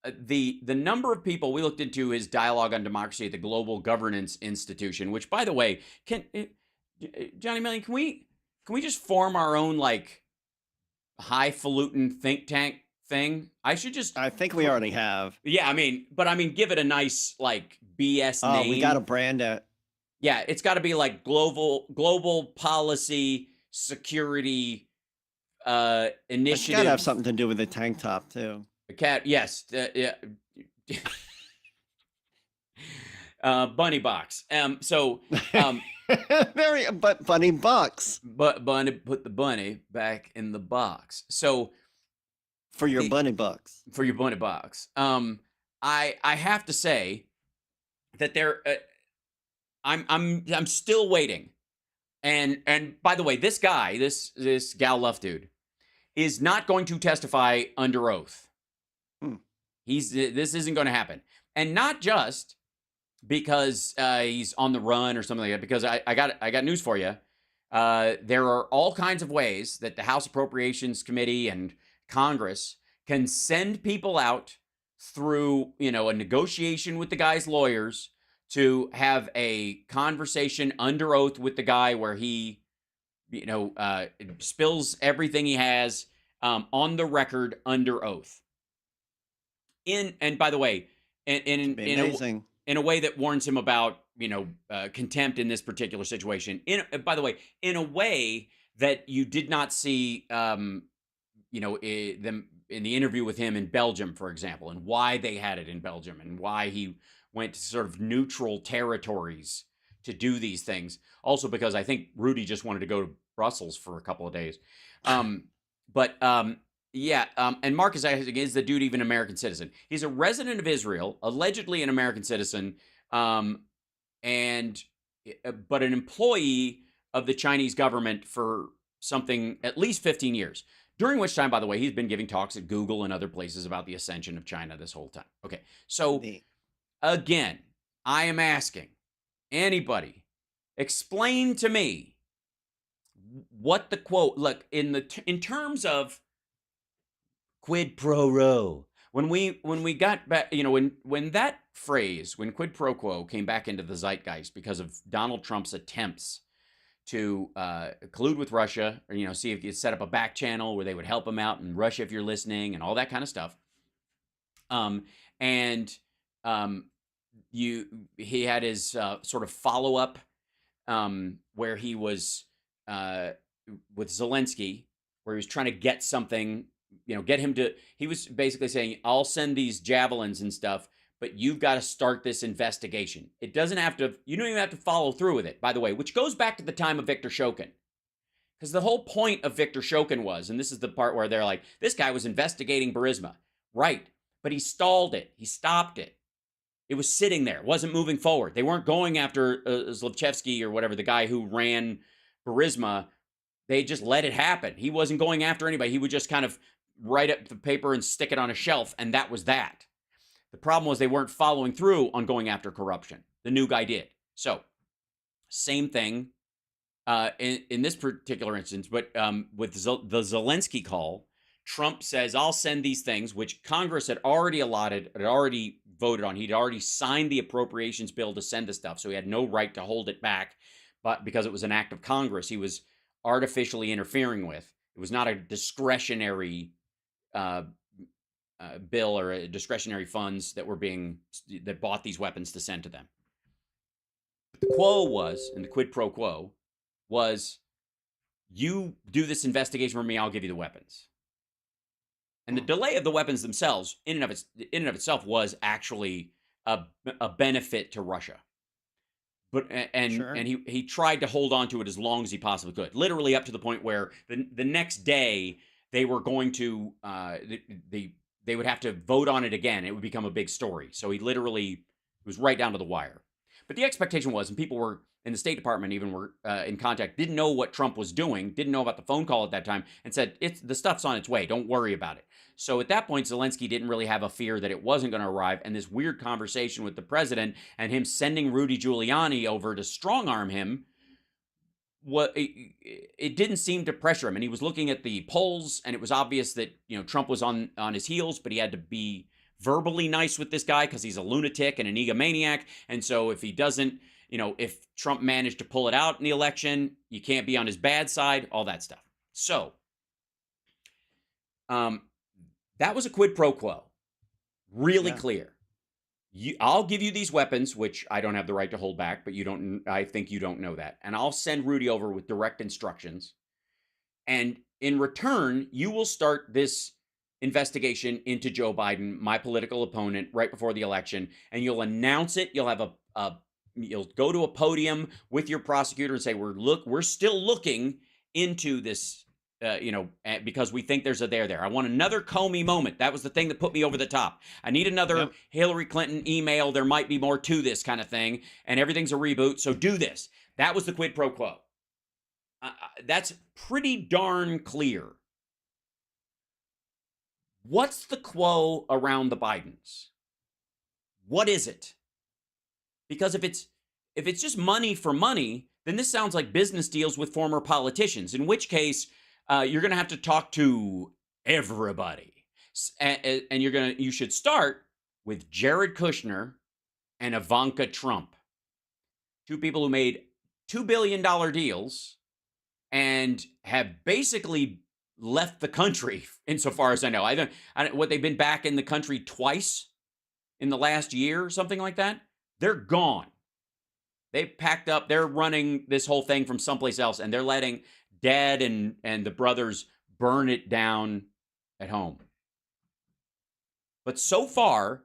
the number of people we looked into his dialogue on democracy at the Global Governance Institution, which, by the way, Johnny Million, can we just form our own highfalutin think tank thing? I think we already have. Yeah, give it a nice BS name. We got to brand it. Yeah, it's got to be global policy security initiative. It's got to have something to do with the tank top too. Yes. Bunny box. But bunny box. But bunny put the bunny back in the box. So for your bunny box. For your bunny box. I have to say that I'm still waiting. And by the way, this guy, this Gall Luft dude, is not going to testify under oath. This isn't going to happen. And not just because he's on the run or something like that, because I got news for you. There are all kinds of ways that the House Appropriations Committee and Congress can send people out through, a negotiation with the guy's lawyers to have a conversation under oath with the guy where he, spills everything he has on the record under oath. And by the way, in in a way that warns him about, contempt in this particular situation. By the way, in a way that you did not see, them in the interview with him in Belgium, for example, and why they had it in Belgium and why he went to sort of neutral territories to do these things. Also, because I think Rudy just wanted to go to Brussels for a couple of days. And Marcus Isaac is the dude, even American citizen. He's a resident of Israel, allegedly an American citizen, but an employee of the Chinese government for something at least 15 years. During which time, by the way, he's been giving talks at Google and other places about the ascension of China this whole time. Okay, so again, I am asking anybody, explain to me what the quote, look, in terms of quid pro quo. When we got back, when that phrase, when quid pro quo came back into the zeitgeist because of Donald Trump's attempts to collude with Russia, or see if he could set up a back channel where they would help him out in Russia if you're listening, and all that kind of stuff. He had his sort of follow up where he was with Zelensky, where he was trying to get something, get him to. He was basically saying, "I'll send these javelins and stuff, but you've got to start this investigation. It doesn't have to, you don't even have to follow through with it," by the way, which goes back to the time of Viktor Shokin. Because the whole point of Viktor Shokin was, and this is the part where they're like, this guy was investigating Burisma. Right, but he stalled it. He stopped it. It was sitting there. It wasn't moving forward. They weren't going after Zlotchevsky or whatever, the guy who ran Burisma. They just let it happen. He wasn't going after anybody. He would just kind of write up the paper and stick it on a shelf, and that was that. The problem was they weren't following through on going after corruption. The new guy did. So, same thing in this particular instance, but with the Zelensky call, Trump says, "I'll send these things," which Congress had already allotted, had already voted on. He'd already signed the appropriations bill to send the stuff, so he had no right to hold it back. But because it was an act of Congress, he was artificially interfering with. It was not a discretionary bill or a discretionary funds that bought these weapons to send to them. But the quo was, and the quid pro quo was, you do this investigation for me, I'll give you the weapons. And the delay of the weapons themselves, in and of itself, was actually a benefit to Russia. But and he tried to hold on to it as long as he possibly could, literally up to the point where the next day they were going to they would have to vote on it again. It would become a big story. So he literally, it was right down to the wire. But the expectation was, and people were in the State Department even were in contact, didn't know what Trump was doing, didn't know about the phone call at that time, and said, the stuff's on its way, don't worry about it. So at that point, Zelensky didn't really have a fear that it wasn't going to arrive, and this weird conversation with the president and him sending Rudy Giuliani over to strong-arm him, it didn't seem to pressure him. And he was looking at the polls, and it was obvious that Trump was on his heels, but he had to be verbally nice with this guy because he's a lunatic and an egomaniac. And so if he doesn't, if Trump managed to pull it out in the election, you can't be on his bad side, all that stuff. So that was a quid pro quo. Really clear. I'll give you these weapons, which I don't have the right to hold back, but I think you don't know that. And I'll send Rudy over with direct instructions. And in return, you will start this investigation into Joe Biden, my political opponent, right before the election, and you'll announce it. You'll have you'll go to a podium with your prosecutor and say, we're still looking into this, because we think there's a there. I want another Comey moment. That was the thing that put me over the top. I need another Hillary Clinton email. There might be more to this kind of thing, and everything's a reboot. So do this. That was the quid pro quo. That's pretty darn clear. What's the quo around the Bidens? What is it? Because if it's just money for money, then this sounds like business deals with former politicians, in which case you're going to have to talk to everybody. And you should start with Jared Kushner and Ivanka Trump. Two people who made $2 billion deals and have basically left the country, insofar as I know. I don't, they've been back in the country twice in the last year or something like that. They're gone. They packed up. They're running this whole thing from someplace else, and they're letting Dad and the brothers burn it down at home. But so far,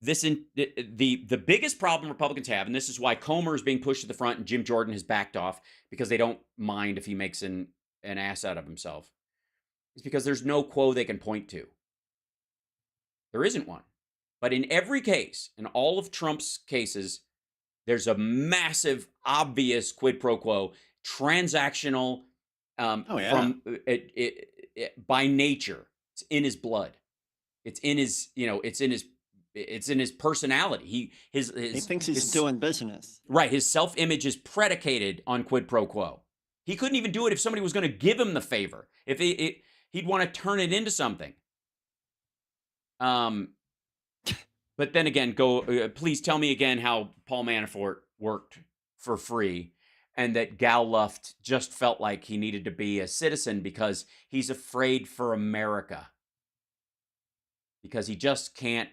the biggest problem Republicans have, and this is why Comer is being pushed to the front and Jim Jordan has backed off because they don't mind if he makes an ass out of himself, is because there's no quo they can point to. There isn't one. But in every case, in all of Trump's cases, there's a massive, obvious quid pro quo, transactional, from by nature. It's in his blood. It's in his, it's in his personality. He thinks he's doing business. Right. His self-image is predicated on quid pro quo. He couldn't even do it if somebody was going to give him the favor. If he'd want to turn it into something. But then again, please tell me again how Paul Manafort worked for free and that Gall Luft just felt like he needed to be a citizen because he's afraid for America. Because he just can't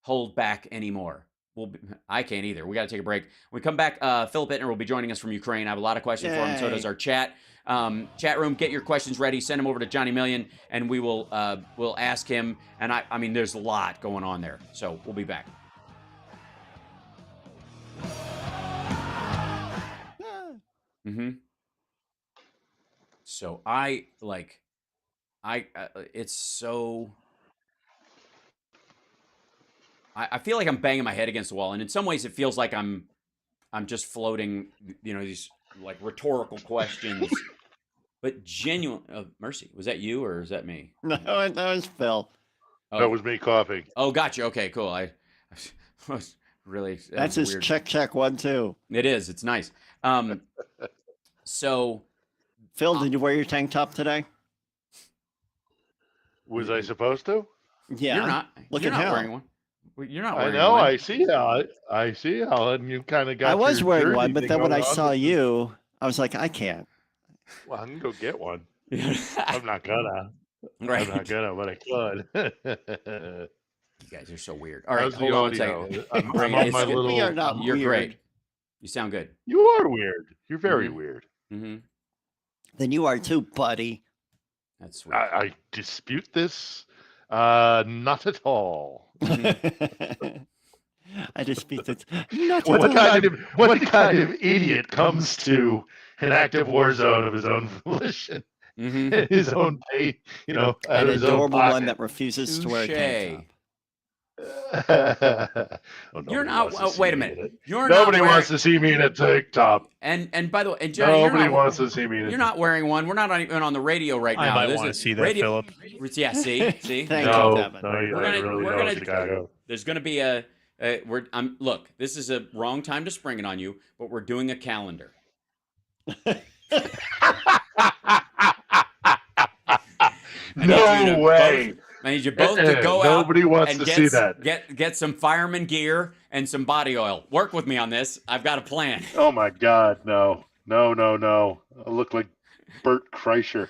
hold back anymore. I can't either. We got to take a break. When we come back, Philip Bittner will be joining us from Ukraine. I have a lot of questions for him. So does our chat. Chat room, get your questions ready. Send them over to Johnny Million, and we will we'll ask him. And I mean, there's a lot going on there. So we'll be back. So it's so. I feel like I'm banging my head against the wall, and in some ways, it feels like I'm just floating, these like rhetorical questions. But genuine, Mercy, was that you or is that me? No, that was Phil. Oh. That was me coughing. Oh, gotcha. Okay, cool. I was really. That's his weird. check 1 2. It is. It's nice. So, Phil, did you wear your tank top today? Was I supposed to? Yeah. You're not. You're not wearing one. You're not wearing I know. one. I see how, and you kind of got. I was your wearing one, jersey but thing then when going I on. saw you, I was like, I can't. Well, I can go get one. I'm not gonna. Right. I'm not gonna, but I could. You guys are so weird. All right, How's the hold on a audio? second. I'm Bring on it. my It's- little. We are not You're weird. great. You sound good. You are weird. You're very weird. Mm-hmm. Then you are too, buddy. That's sweet. I dispute this. Not at all. I dispute it. Not What at all. kind of idiot comes to an active war zone of his own volition, his own pay, out An of his own adorable one pocket? that refuses to wear a Touche. tank Oh, You're nobody not. wants to see Wait a me in minute. it. You're Nobody not wearing, wants to see me in a tank top. And by the way, and Johnny, Nobody you're not, wants to see me in a You're not wearing one. We're not even on the radio right now. I might This want to is see that, radio, Philip. Yeah. See. Thank No, you, Devin. no, you We're I gonna- really we're know gonna- Chicago. There's going to be a. Look, this is a wrong time to spring it on you, but we're doing a calendar. No way. I need you both to go out. Nobody wants and to get see s- that. Get some fireman gear and some body oil. Work with me on this. I've got a plan. Oh my God, no. I look like Bert Kreischer.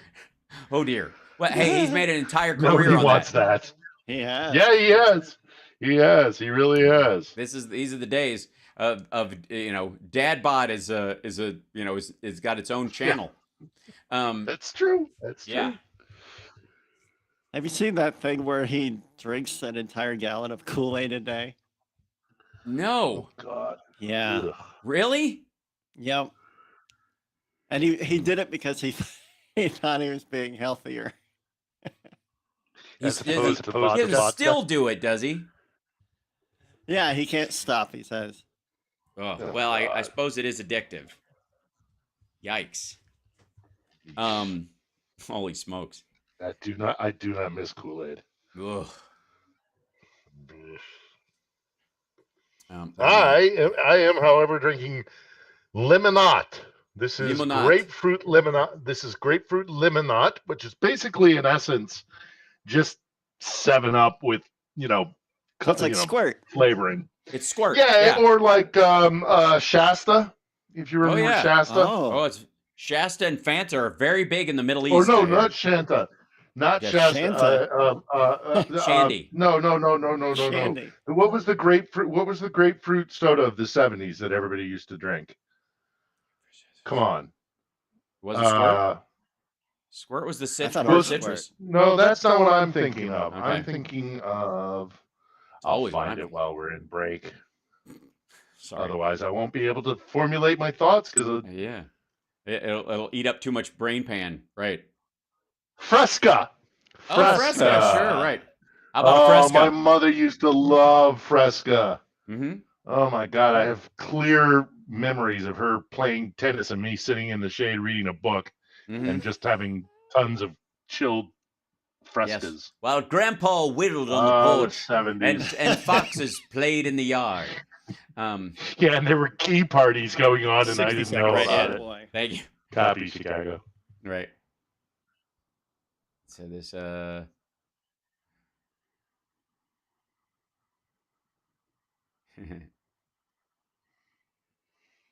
Oh dear. Well, hey, he's made an entire career Nobody on wants that. that. Yeah. Yeah, he has. He has. He really has. These are the days of Dad Bod is got its own channel. That's true. That's true. Yeah. Have you seen that thing where he drinks an entire gallon of Kool-Aid a day? No. God. Yeah. Ugh. Really? Yep. And he did it because he thought he was being healthier. As He opposed to doesn't vodka. still do it, does he? Yeah, he can't stop, he says. Oh, Oh, well, I God. suppose it is addictive. Yikes. Holy smokes. I do not miss Kool-Aid. Ugh. I am, however, drinking limonade. This is Limonade. grapefruit limonade. This is grapefruit limonade, which is basically, in essence, just 7-Up with, It's like squirt. flavoring. It's squirt. Yeah, or like Shasta, if you remember yeah. Shasta. Oh, it's Shasta and Fanta are very big in the Middle East. Or no, I hear. not Shanta. Not Yes. Shasta. Shandy. No. Shandy. What was the grapefruit? What was the grapefruit soda of the '70s that everybody used to drink? Come on. Was it Squirt? Squirt was the thought it was citrus. No, that's not what I'm thinking of. Okay. I'm thinking of. I'll always find rhyming. it while we're in break. Sorry. Otherwise, I won't be able to formulate my thoughts because Yeah. It'll eat up too much brain pan. Right. Fresca. Oh, Fresca. Sure. Right. How about Fresca? My mother used to love Fresca. Mm-hmm. Oh my God, I have clear memories of her playing tennis and me sitting in the shade reading a book and just having tons of chilled Frescas. Yes. While Grandpa whittled on the porch and foxes played in the yard. Yeah, and there were key parties going on, and I didn't know about it. Boy. Thank you. Copy, Chicago. Right. So this all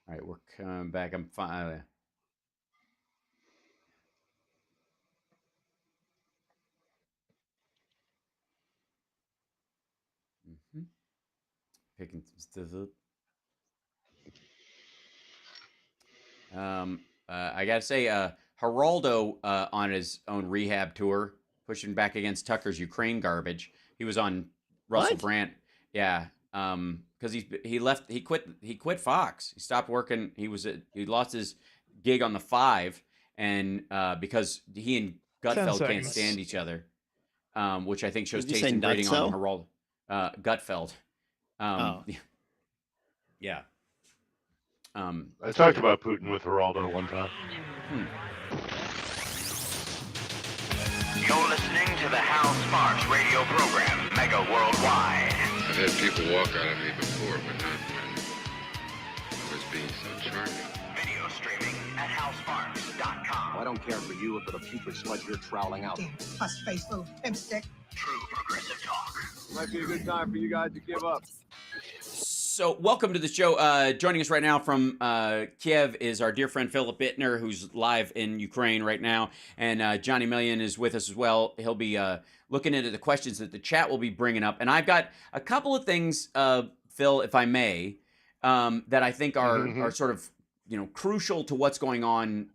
right, we're coming back. I'm fine. Picking some stuff up. I gotta say, Geraldo on his own rehab tour, pushing back against Tucker's Ukraine garbage. He was on Russell What? Brand, yeah, because he quit Fox. He stopped working. He lost his gig on the 5, and because he and 10 Gutfeld can't seconds. stand each other, which I think shows Did you taste say and breeding on Nutso? Geraldo Gutfeld. Oh. Yeah. I talked about Putin with Geraldo one time. You're listening to the Hal Sparks radio program, Mega Worldwide. I've had people walk out of me before, but not when I was being so charming. Video streaming at halsparks.com. I don't care for you or for the putrid sludge you're troweling out. Damn, fuss-faced little pimp stick. True progressive talk. Might be a good time for you guys to give up. So, welcome to the show. Joining us right now from Kiev is our dear friend Philip Bittner, who's live in Ukraine right now. And Johnny Million is with us as well. He'll be looking into the questions that the chat will be bringing up. And I've got a couple of things, Phil, if I may, that I think are sort of, crucial to what's going on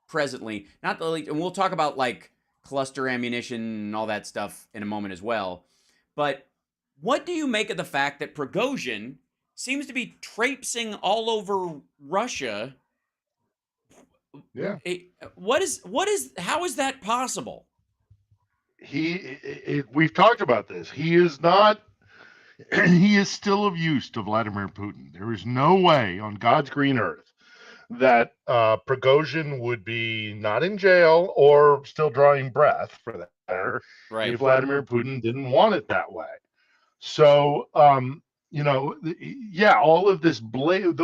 presently. Not the least, and we'll talk about like cluster ammunition and all that stuff in a moment as well. But what do you make of the fact that Prigozhin seems to be traipsing all over Russia? Yeah. How is that possible? We've talked about this. He is still of use to Vladimir Putin. There is no way on God's green earth that Prigozhin would be not in jail or still drawing breath, for that matter, if Vladimir Putin didn't want it that way. So, all of this blame.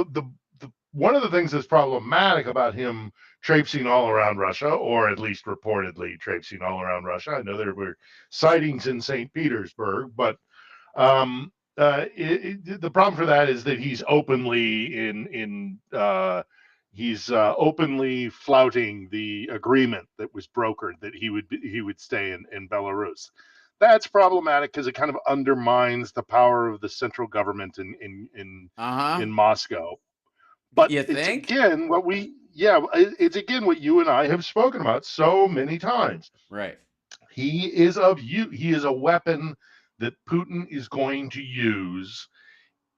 One of the things that's problematic about him traipsing all around Russia, or at least reportedly traipsing all around Russia. I know there were sightings in St. Petersburg, but the problem for that is that he's openly openly flouting the agreement that was brokered that he would stay in Belarus. That's problematic because it kind of undermines the power of the central government in Moscow. But you think? It's again what you and I have spoken about so many times. Right. He is a weapon that Putin is going to use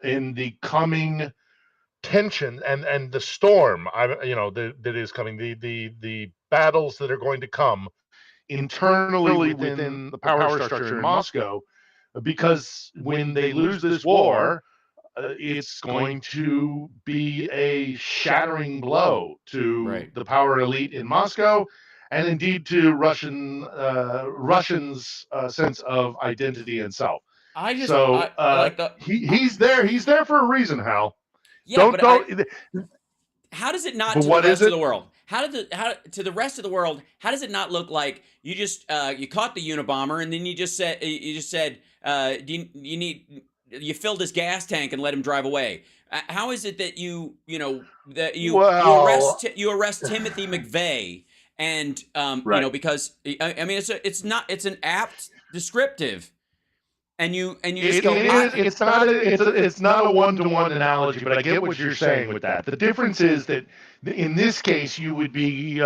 in the coming tension and the storm that is coming, the battles that are going to come internally within the power structure in Moscow, because when they lose this war, it's going to be a shattering blow to the power elite in Moscow, and indeed to Russians' sense of identity and self. I like the he's there. He's there for a reason, Hal. Yeah, how does it not to the rest of the world? How to the rest of the world? How does it not look like you just you caught the Unabomber and then you just said you filled his gas tank and let him drive away? How is it that you arrest Timothy McVeigh And you Right. know, because I mean, it's an apt descriptive, and you just It go, is. It's not a one-to-one analogy, but I get what you're saying with that. The difference is that in this case, you would be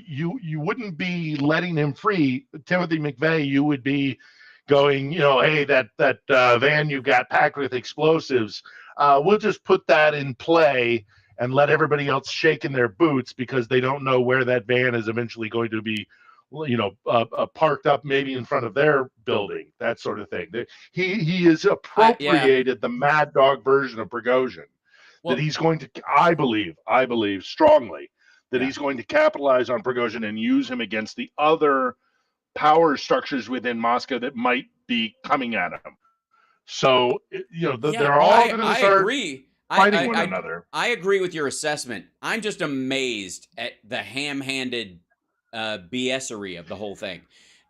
you wouldn't be letting him free, Timothy McVeigh. You would be going, hey, that van you got packed with explosives. We'll just put that in play and let everybody else shake in their boots because they don't know where that van is eventually going to be parked up maybe in front of their building, that sort of thing. He has appropriated the mad dog version of Prigozhin that he's going to, I believe strongly that he's going to capitalize on Prigozhin and use him against the other power structures within Moscow that might be coming at him. So, they're all going to start fighting one another. I agree with your assessment. I'm just amazed at the ham-handed BSery of the whole thing.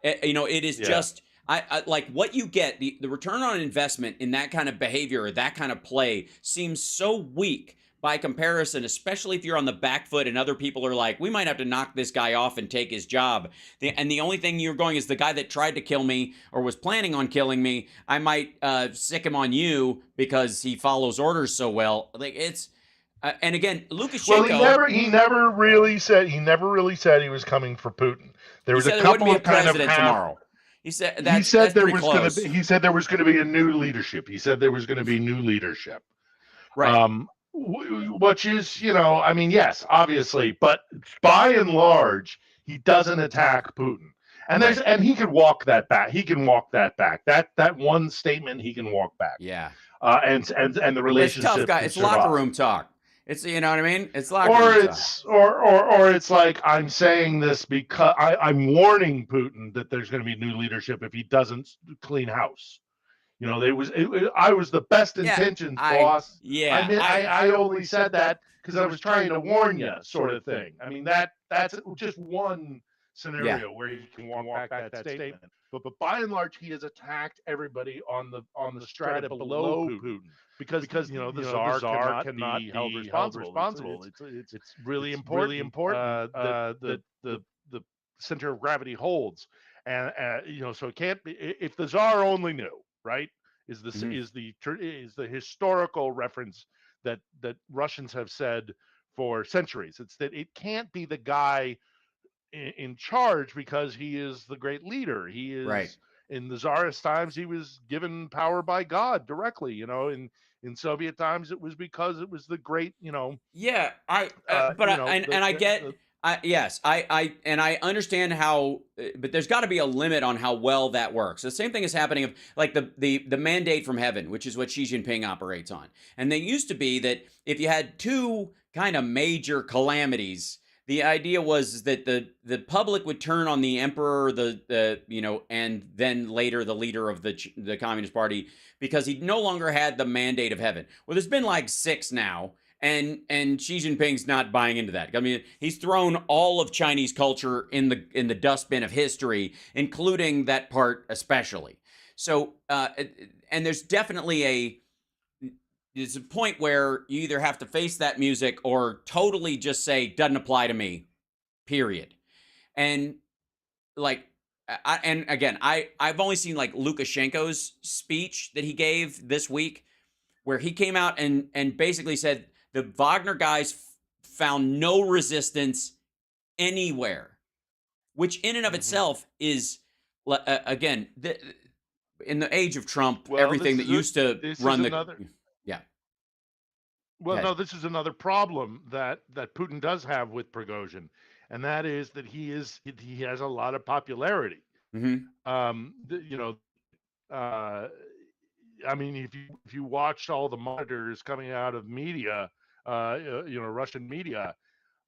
It is just I like what you get. The return on investment in that kind of behavior or that kind of play seems so weak by comparison, especially if you're on the back foot and other people are like, we might have to knock this guy off and take his job. And the only thing you're going is the guy that tried to kill me or was planning on killing me. I might sick him on you because he follows orders so well. Like it's. And again, Lukashenko. Well, he never really said he was coming for Putin. There was a couple of kind of tomorrow. He said there was going to be a new leadership. He said there was going to be new leadership. Right. Which is, yes, obviously, but by and large, he doesn't attack Putin. And he can walk that back. That one statement he can walk back. Yeah. And the relationship. It's tough, guy. It's locker room talk. It's, you know what I mean? It's locker room talk. Or it's like, I'm saying this because I'm warning Putin that there's going to be new leadership if he doesn't clean house. I was the best intentions, boss. I only said that because I was trying to warn you, sort of thing. I mean, that's just one scenario where he can walk back that statement. But by and large, he has attacked everybody on the strata below Putin because the Tsar cannot be held responsible. It's really important that the center of gravity holds, and so it can't be if the Tsar only knew. Right? Is the historical reference that Russians have said for centuries. It's that it can't be the guy in charge because he is the great leader. He is in the Tsarist times. He was given power by God directly. In Soviet times, it was because it was the great. Yeah, I get. Yes, I understand how, but there's got to be a limit on how well that works. The same thing is happening of like the mandate from heaven, which is what Xi Jinping operates on. And they used to be that if you had two kind of major calamities, the idea was that the public would turn on the emperor, and then later the leader of the Communist Party because he no longer had the mandate of heaven. Well, there's been like 6 now. And Xi Jinping's not buying into that. I mean, he's thrown all of Chinese culture in the dustbin of history, including that part especially. So, and there's definitely there's a point where you either have to face that music or totally just say doesn't apply to me, period. And like, I've only seen like Lukashenko's speech that he gave this week, where he came out and basically said the Wagner guys found no resistance anywhere, which in and of itself is, again, in the age of Trump, everything that used to run this is another problem that Putin does have with Prigozhin, and that is that he has a lot of popularity. I mean, if you watched all the monitors coming out of media, Russian media,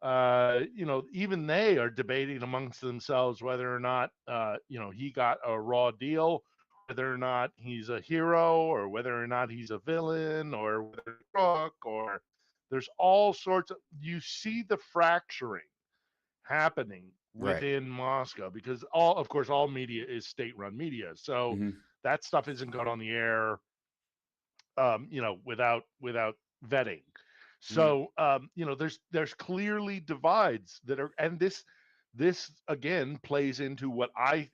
even they are debating amongst themselves whether or not, he got a raw deal, whether or not he's a hero, or whether or not he's a villain, or whether he's a crook, or there's all sorts of. You see the fracturing happening within Moscow because all media is state-run media, so. That stuff isn't going on the air, without vetting. So, there's clearly divides that are, and this this again plays into what I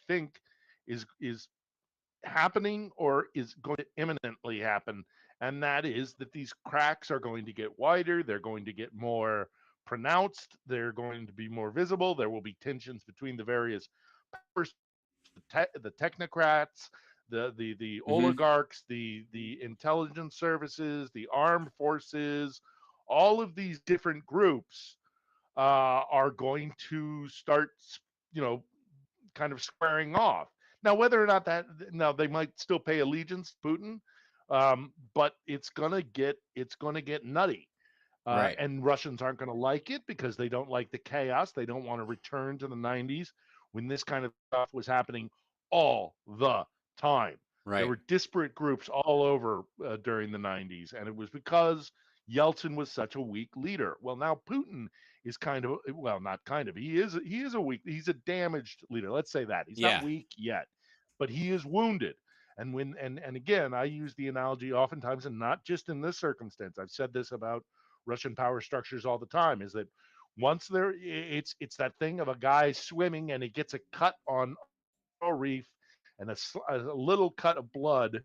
think is happening or is going to imminently happen, and that is that these cracks are going to get wider, they're going to get more pronounced, they're going to be more visible, there will be tensions between the various powers, the technocrats, the oligarchs, the intelligence services, the armed forces, all of these different groups are going to start, you know, kind of squaring off. Now, whether or not that, now they might still pay allegiance to Putin, but it's gonna get nutty. Right. And Russians aren't going to like it because they don't like the chaos. They don't want to return to the 90s when this kind of stuff was happening all the time. Right. There were disparate groups all over during the 90s, and it was because Yeltsin was such a weak leader. Well, now Putin is kind of, well, not kind of. He is a weak, he's a damaged leader. Let's say that. He's not weak yet, but he is wounded. And when and again, I use the analogy oftentimes, and not just in this circumstance. I've said this about Russian power structures all the time, is that once there, it's that thing of a guy swimming and he gets a cut on a reef and a little cut of blood,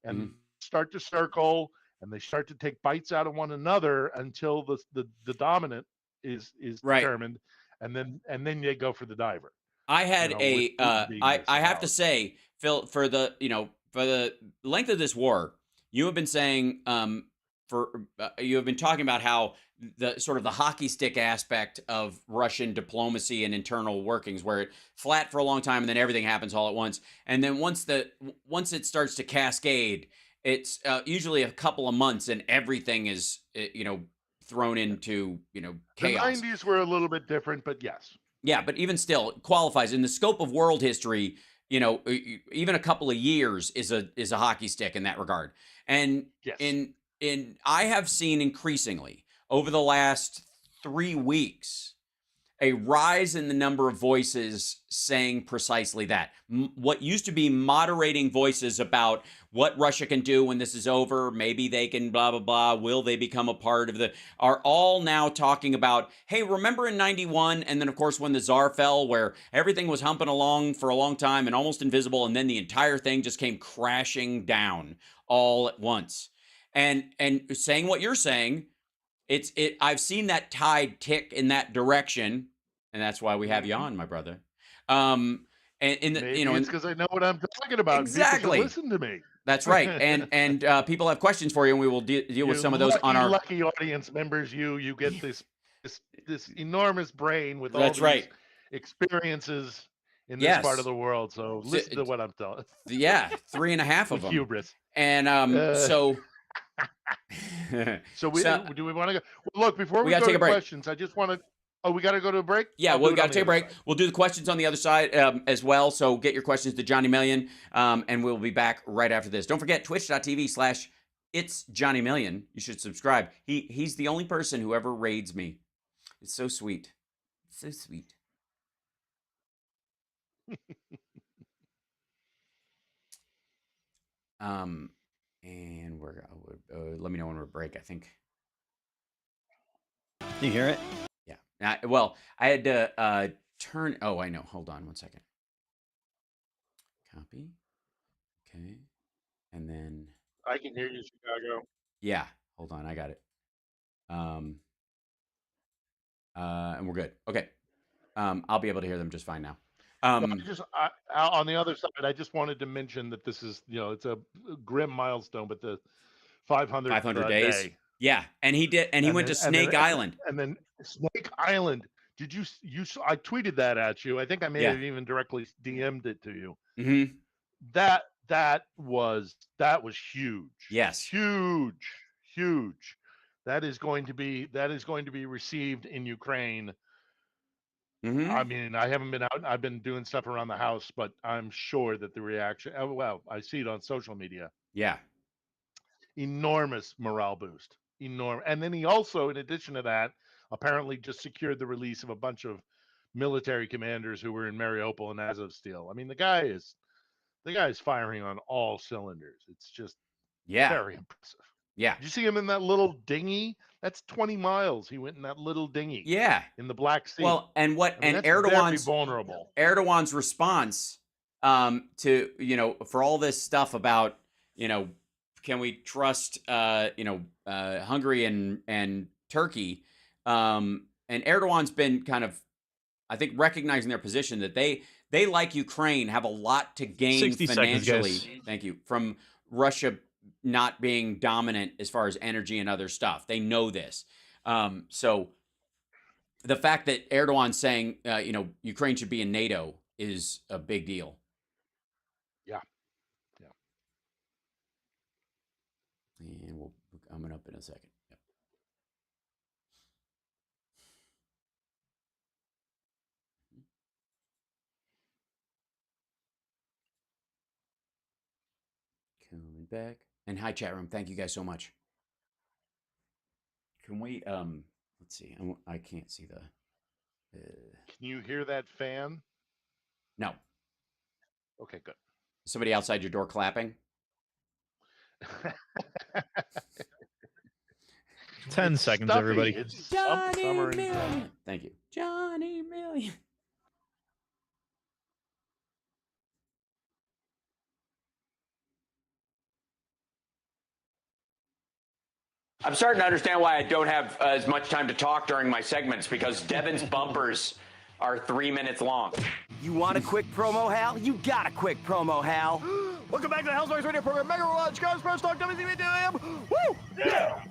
and start to circle, and they start to take bites out of one another until the dominant is determined, and then they go for the diver. I had I have to say, Phil, for the length of this war, you have been saying you have been talking about how the sort of the hockey stick aspect of Russian diplomacy and internal workings, where it flat for a long time and then everything happens all at once, and then once it starts to cascade, it's usually a couple of months and everything is thrown into chaos. The 90s were a little bit different, but yes. Yeah, but even still, it qualifies in the scope of world history. Even a couple of years is a hockey stick in that regard. And yes. I have seen increasingly over the last 3 weeks a rise in the number of voices saying precisely that. What used to be moderating voices about what Russia can do when this is over, maybe they can blah, blah, blah, will they become a part of are all now talking about, hey, remember in 91? And then, of course, when the Tsar fell, where everything was humping along for a long time and almost invisible, and then the entire thing just came crashing down all at once. And saying what you're saying, I've seen that tide tick in that direction, and that's why we have you on, my brother. And it's because I know what I'm talking about. Exactly. Listen to me. That's right. And people have questions for you, and we will deal with some of those on our lucky audience members. You get this enormous brain with all that's these right. experiences in this part of the world. So listen to what I'm telling. Yeah, 3.5 of them. Hubris. And so. So do we want to go? Well, look, before we go to questions, I just want to. Oh, we got to go to a break? Yeah, we got to take a break. We'll do the questions on the other side as well. So get your questions to Johnny Million, and we'll be back right after this. Don't forget, twitch.tv/It's Johnny Million. You should subscribe. He's the only person who ever raids me. It's so sweet. So sweet. And we're let me know when we're break, I think. Do you hear it? Yeah. Well, I had to turn. Oh, I know. Hold on 1 second. Copy. Okay. And then. I can hear you, Chicago. Yeah. Hold on. I got it. And we're good. Okay. I'll be able to hear them just fine now. On the other side, I just wanted to mention that this is, it's a grim milestone, but the 500 days. Day. Yeah, and he did, and he went to Snake Island. And then Snake Island. Did you? I tweeted that at you. I think I may have even directly DM'd it to you. Mm-hmm. That was huge. Yes, huge. That is going to be received in Ukraine. Mm-hmm. I mean, I haven't been out. I've been doing stuff around the house, but I'm sure that the reaction. Well, I see it on social media. Yeah, enormous morale boost. Enormous. And then he also, in addition to that, apparently just secured the release of a bunch of military commanders who were in Mariupol and Azovstal. I mean, the guy is firing on all cylinders. It's just very impressive. Yeah. Did you see him in that little dinghy? That's 20 miles. He went in that little dinghy. Yeah. In the Black Sea. Well, and what I mean, and that's very Erdogan's vulnerable. Erdogan's response to for all this stuff about can we trust Hungary and Turkey, and Erdogan's been kind of, I think, recognizing their position that they like Ukraine have a lot to gain 60 seconds, financially. guys. Thank you, from Russia not being dominant as far as energy and other stuff. They know this. So the fact that Erdogan's saying, Ukraine should be in NATO is a big deal. Yeah. And we'll coming up in a second. Yep. Coming back. And hi, chat room. Thank you guys so much. Can we, let's see. I can't see the. Can you hear that fan? No. Okay, good. Somebody outside your door clapping? 10 It's seconds, stuffy. everybody. It's Johnny summer in Million. town. Thank you. Johnny Million. I'm starting to understand why I don't have as much time to talk during my segments, because Devin's bumpers are 3 minutes long. You want a quick promo, Hal? You got a quick promo, Hal. Welcome back to the Hal Sparks Radio Program. Megaworldwide, Chicago's first talk, WCPT. Woo! Yeah!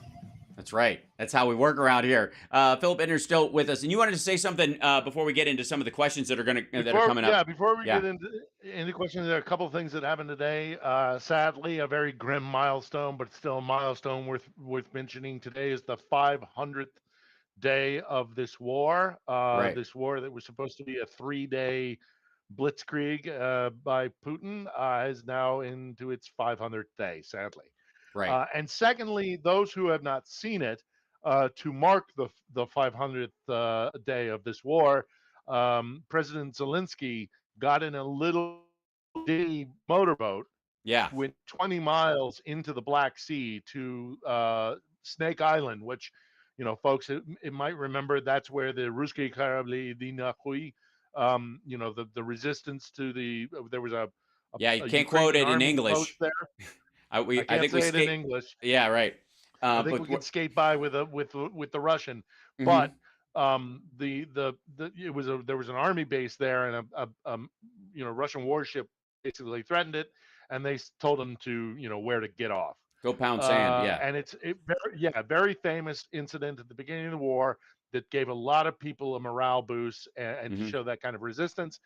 That's right. That's how we work around here. Philip Bittner's still with us, and you wanted to say something before we get into some of the questions that are coming up. Yeah, before we get into questions, there are a couple of things that happened today. Sadly, a very grim milestone, but still a milestone worth mentioning. Today is the 500th day of this war. Right. This war that was supposed to be a 3-day blitzkrieg by Putin is now into its 500th day, sadly. Right. And secondly, those who have not seen it, to mark the 500th day of this war, President Zelensky got in a little ditty motorboat. Yeah. Went 20 miles into the Black Sea to Snake Island, which, folks, it might remember that's where the Ruski Korabli Dinahui, the resistance to there was a you can't quote it in English. There. I think we say it in English. Yeah, right. I think we can skate by with the Russian, but there was an army base there, and a Russian warship basically threatened it, and they told them to where to get off. Go pound sand. Yeah, and it's a very famous incident at the beginning of the war that gave a lot of people a morale boost and to show that kind of resistance.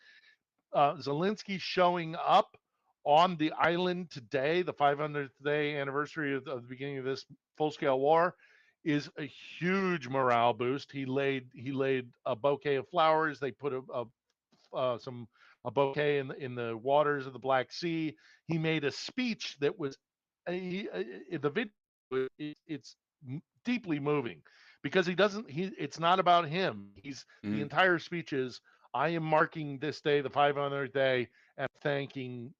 Zelensky showing up on the island today, the 500th day anniversary of the beginning of this full-scale war, is a huge morale boost. He laid a bouquet of flowers. They put a bouquet in the waters of the Black Sea. He made a speech that was the video. It's deeply moving because it's not about him. The entire speech is, I am marking this day, the 500th day, and thanking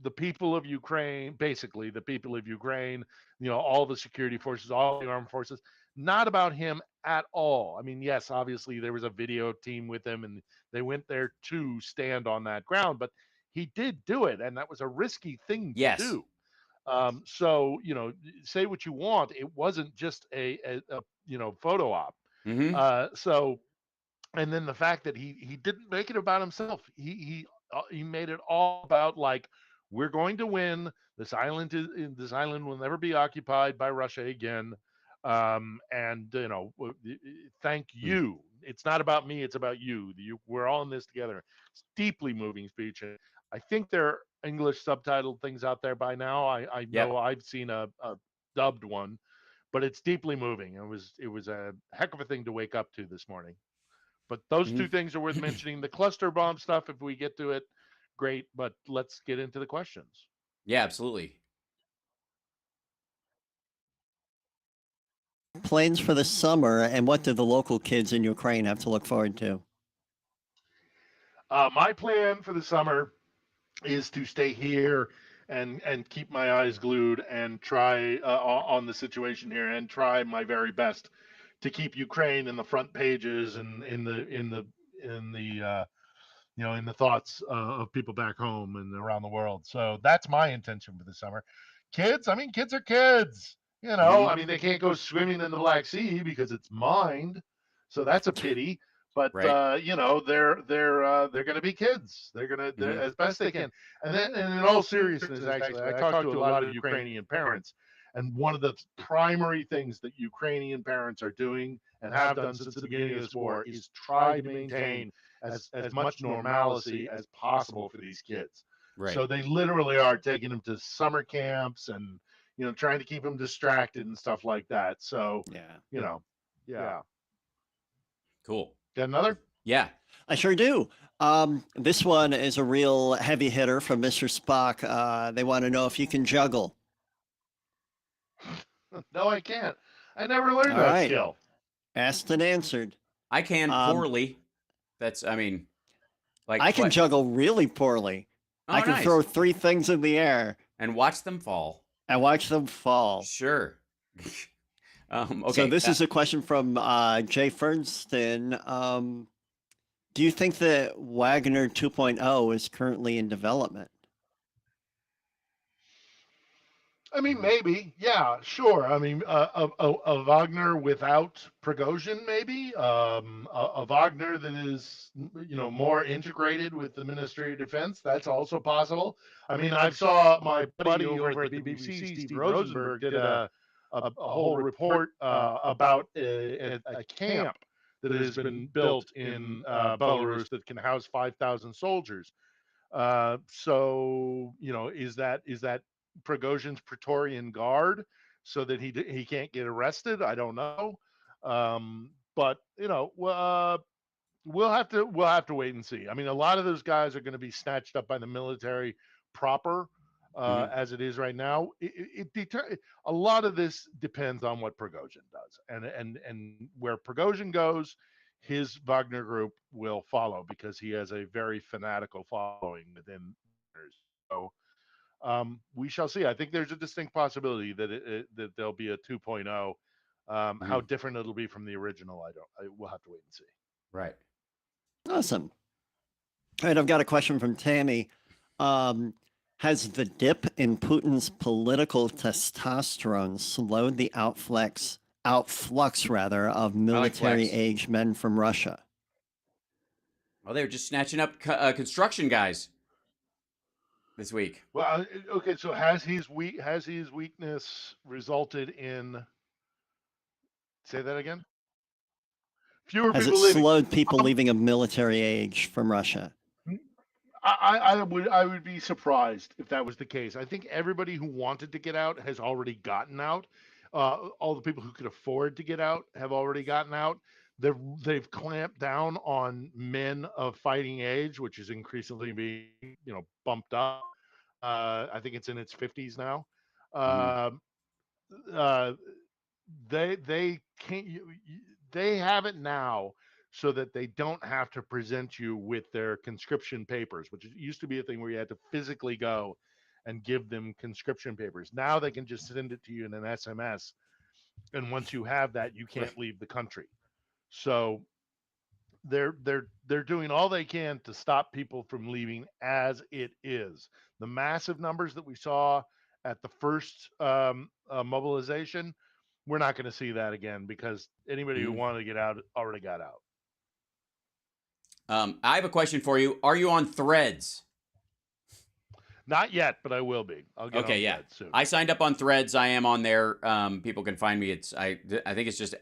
the people of Ukraine, basically the people of Ukraine, all the security forces, all the armed forces. Not about him at all. I mean, yes, obviously there was a video team with him and they went there to stand on that ground, but he did do it, and that was a risky thing to do. So, say what you want, it wasn't just a photo op. So, and then the fact that he didn't make it about himself. He made it all about, like, we're going to win. This island will never be occupied by Russia again. And thank you. It's not about me. It's about you. We're all in this together. It's deeply moving speech. And I think there are English subtitled things out there by now. I know I've seen a dubbed one, but it's deeply moving. It was a heck of a thing to wake up to this morning. But those two things are worth mentioning. The cluster bomb stuff, if we get to it, great. But let's get into the questions. Yeah, absolutely. Plans for the summer, and what do the local kids in Ukraine have to look forward to? My plan for the summer is to stay here and keep my eyes glued and try on the situation here and try my very best to keep Ukraine in the front pages and in the thoughts of people back home and around the world. So that's my intention for the summer. Kids, I mean, kids are kids. I mean, they can't go swimming in the Black Sea because it's mined, so that's a pity. But Right. they're going to be kids. They're as best they can. And in all seriousness, actually, I talked to a lot of Ukrainian parents, and one of the primary things that Ukrainian parents are doing and have done since the beginning of this war is try to maintain as much normalcy as possible for these kids. Right. So they literally are taking them to summer camps and trying to keep them distracted and stuff like that. So yeah. Cool. Got another? Yeah. I sure do. This one is a real heavy hitter from Mr. Spock. They want to know if you can juggle. No, I can't. I never learned All that right. skill. Asked and answered. I can poorly. I mean, like I can juggle really poorly. Oh, I can nice. throw 3 things in the air and watch them fall. Sure. Okay. So this is a question from Jay Fernston. Do you think that Wagner 2.0 is currently in development? I mean, maybe. Yeah, sure. I mean, a Wagner without Prigozhin, maybe. A Wagner that is, more integrated with the Ministry of Defense. That's also possible. I mean, I saw my buddy over at the BBC, Steve Rosenberg, did a whole report about a camp that has been built in Belarus that can house 5,000 soldiers. So, is that Prigozhin's Praetorian Guard so that he can't get arrested? I don't know. But we'll have to wait and see. I mean, a lot of those guys are going to be snatched up by the military proper as it is right now. A lot of this depends on what Prigozhin does, and where Prigozhin goes, his Wagner Group will follow because he has a very fanatical following within. So we shall see. I think there's a distinct possibility that there'll be a 2.0. How different it'll be from the original, we'll have to wait and see. Right. Awesome. All right, I've got a question from Tammy. Has the dip in Putin's political testosterone slowed the outflux of military-age men from Russia? Well, they were just snatching up construction guys this week. Well, okay. So has his weakness resulted in? Say that again. Fewer Has people it leaving. slowed people leaving of military age from Russia? I would be surprised if that was the case. I think everybody who wanted to get out has already gotten out. All the people who could afford to get out have already gotten out. They've clamped down on men of fighting age, which is increasingly being bumped up. I think it's in its 50s now. They can't. They have it now so that they don't have to present you with their conscription papers, which used to be a thing where you had to physically go and give them conscription papers. Now they can just send it to you in an SMS, and once you have that, you can't leave the country. So they're doing all they can to stop people from leaving as it is. The massive numbers that we saw at the first mobilization, we're not going to see that again because anybody who wanted to get out already got out. I have a question for you. Are you on Threads? Not yet, but I will be. I'll get on Threads soon. I signed up on Threads. I am on there. People can find me. I think it's just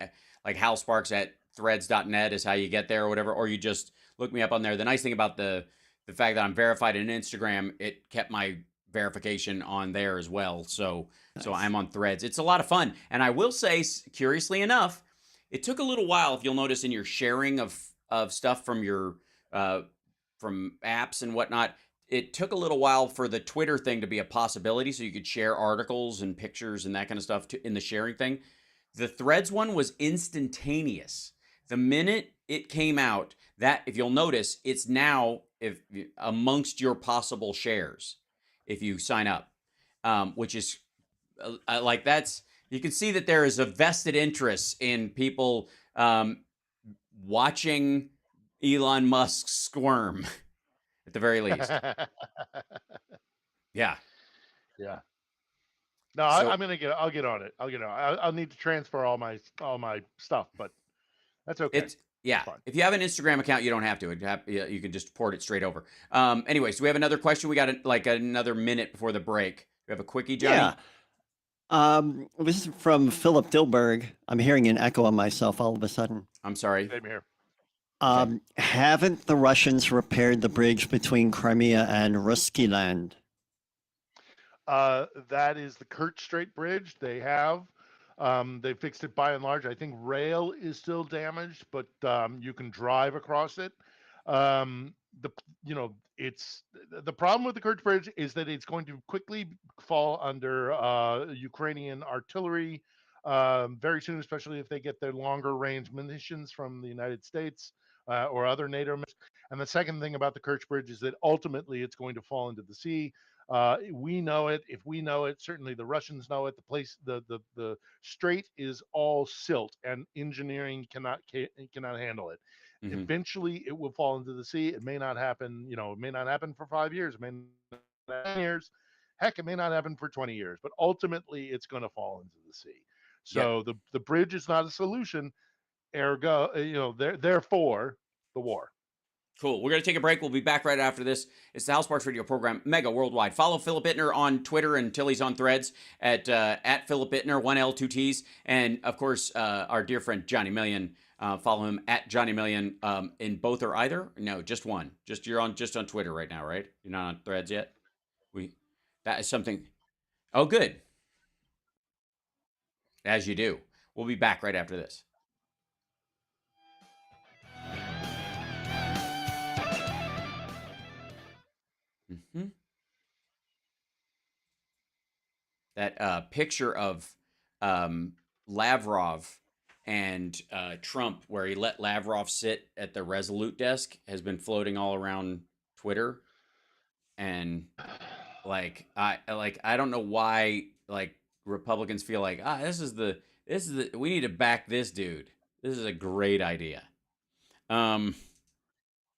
like Hal Sparks at threads.net is how you get there or whatever, or you just look me up on there. The nice thing about the fact that I'm verified in Instagram, it kept my verification on there as well. So I'm on Threads. It's a lot of fun. And I will say, curiously enough, it took a little while, if you'll notice in your sharing of stuff from your from apps and whatnot, it took a little while for the Twitter thing to be a possibility, so you could share articles and pictures and that kind of stuff in the sharing thing. The Threads one was instantaneous. The minute it came out, that, if you'll notice, it's now amongst your possible shares if you sign up. which is like that's you can see that there is a vested interest in people watching Elon Musk squirm at the very least. Yeah. Yeah. No, So- I'm gonna I'll get on it. I'll need to transfer all my stuff, but that's okay. It's If you have an Instagram account, you don't have to. You can just port it straight over. Anyways, we have another question. We got another minute before the break. We have a quickie, Johnny. Yeah. This is from Philip Dilberg. I'm hearing an echo on myself all of a sudden. I'm sorry. Same here. Haven't the Russians repaired the bridge between Crimea and Ruski land? That is the Kerch Strait Bridge. They have. They fixed it by and large. I think rail is still damaged, but you can drive across it. It's the problem with the Kerch Bridge is that it's going to quickly fall under Ukrainian artillery very soon, especially if they get their longer range munitions from the United States or other NATO. And the second thing about the Kerch Bridge is that ultimately it's going to fall into the sea. We know it. If we know it, certainly the Russians know it. The strait is all silt, and engineering cannot handle it. Mm-hmm. Eventually, it will fall into the sea. It may not happen. It may not happen for 5 years. It may not happen 10 years. Heck, it may not happen for 20 years. But ultimately, it's going to fall into the sea. So the bridge is not a solution. Ergo, therefore, the war. Cool. We're going to take a break. We'll be back right after this. It's the House Sparks Radio program, Mega Worldwide. Follow Philip Bittner on Twitter until he's on Threads at Philip Bittner, 1L, 2 T's. And, of course, our dear friend Johnny Million. Follow him at Johnny Million in both or either. No, just one. You're on Twitter right now, right? You're not on Threads yet? That is something. Oh, good. As you do. We'll be back right after this. Mm-hmm. That picture of Lavrov and Trump, where he let Lavrov sit at the Resolute desk, has been floating all around Twitter, and I don't know why Republicans feel like this is the we need to back this dude. This is a great idea.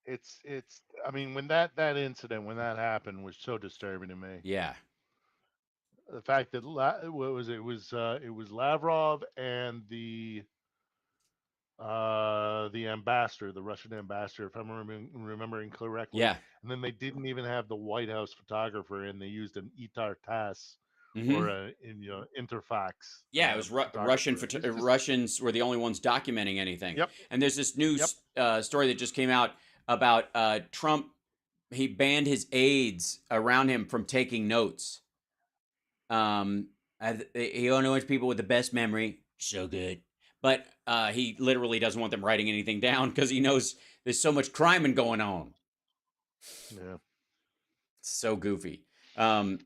It's I mean, when that incident, when that happened, was so disturbing to me. Yeah. The fact that it was Lavrov and the ambassador, the Russian ambassador, if I'm remembering correctly. Yeah. And then they didn't even have the White House photographer, and they used an Itar Tass Mm-hmm. or Interfax. Yeah, it was Russians were the only ones documenting anything. Yep. And there's this new story that just came out about Trump. He banned his aides around him from taking notes. He only wants people with the best memory. So good. But he literally doesn't want them writing anything down because he knows there's so much crime going on. Yeah. So goofy. I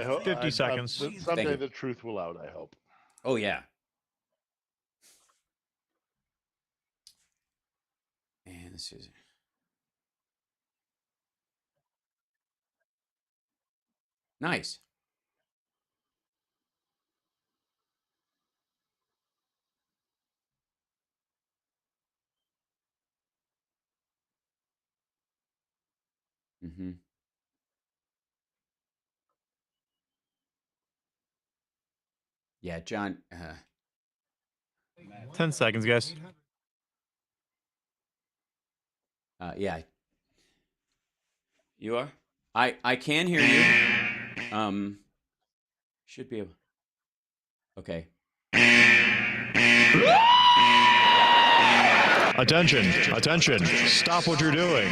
hope 50 seconds. Someday the truth will out, I hope. Oh, yeah. And this is... Nice. Mm-hmm. Yeah, John. 10 seconds, guys. Yeah. You are? I can hear you. Should be able. Okay. Attention. Stop what you're doing.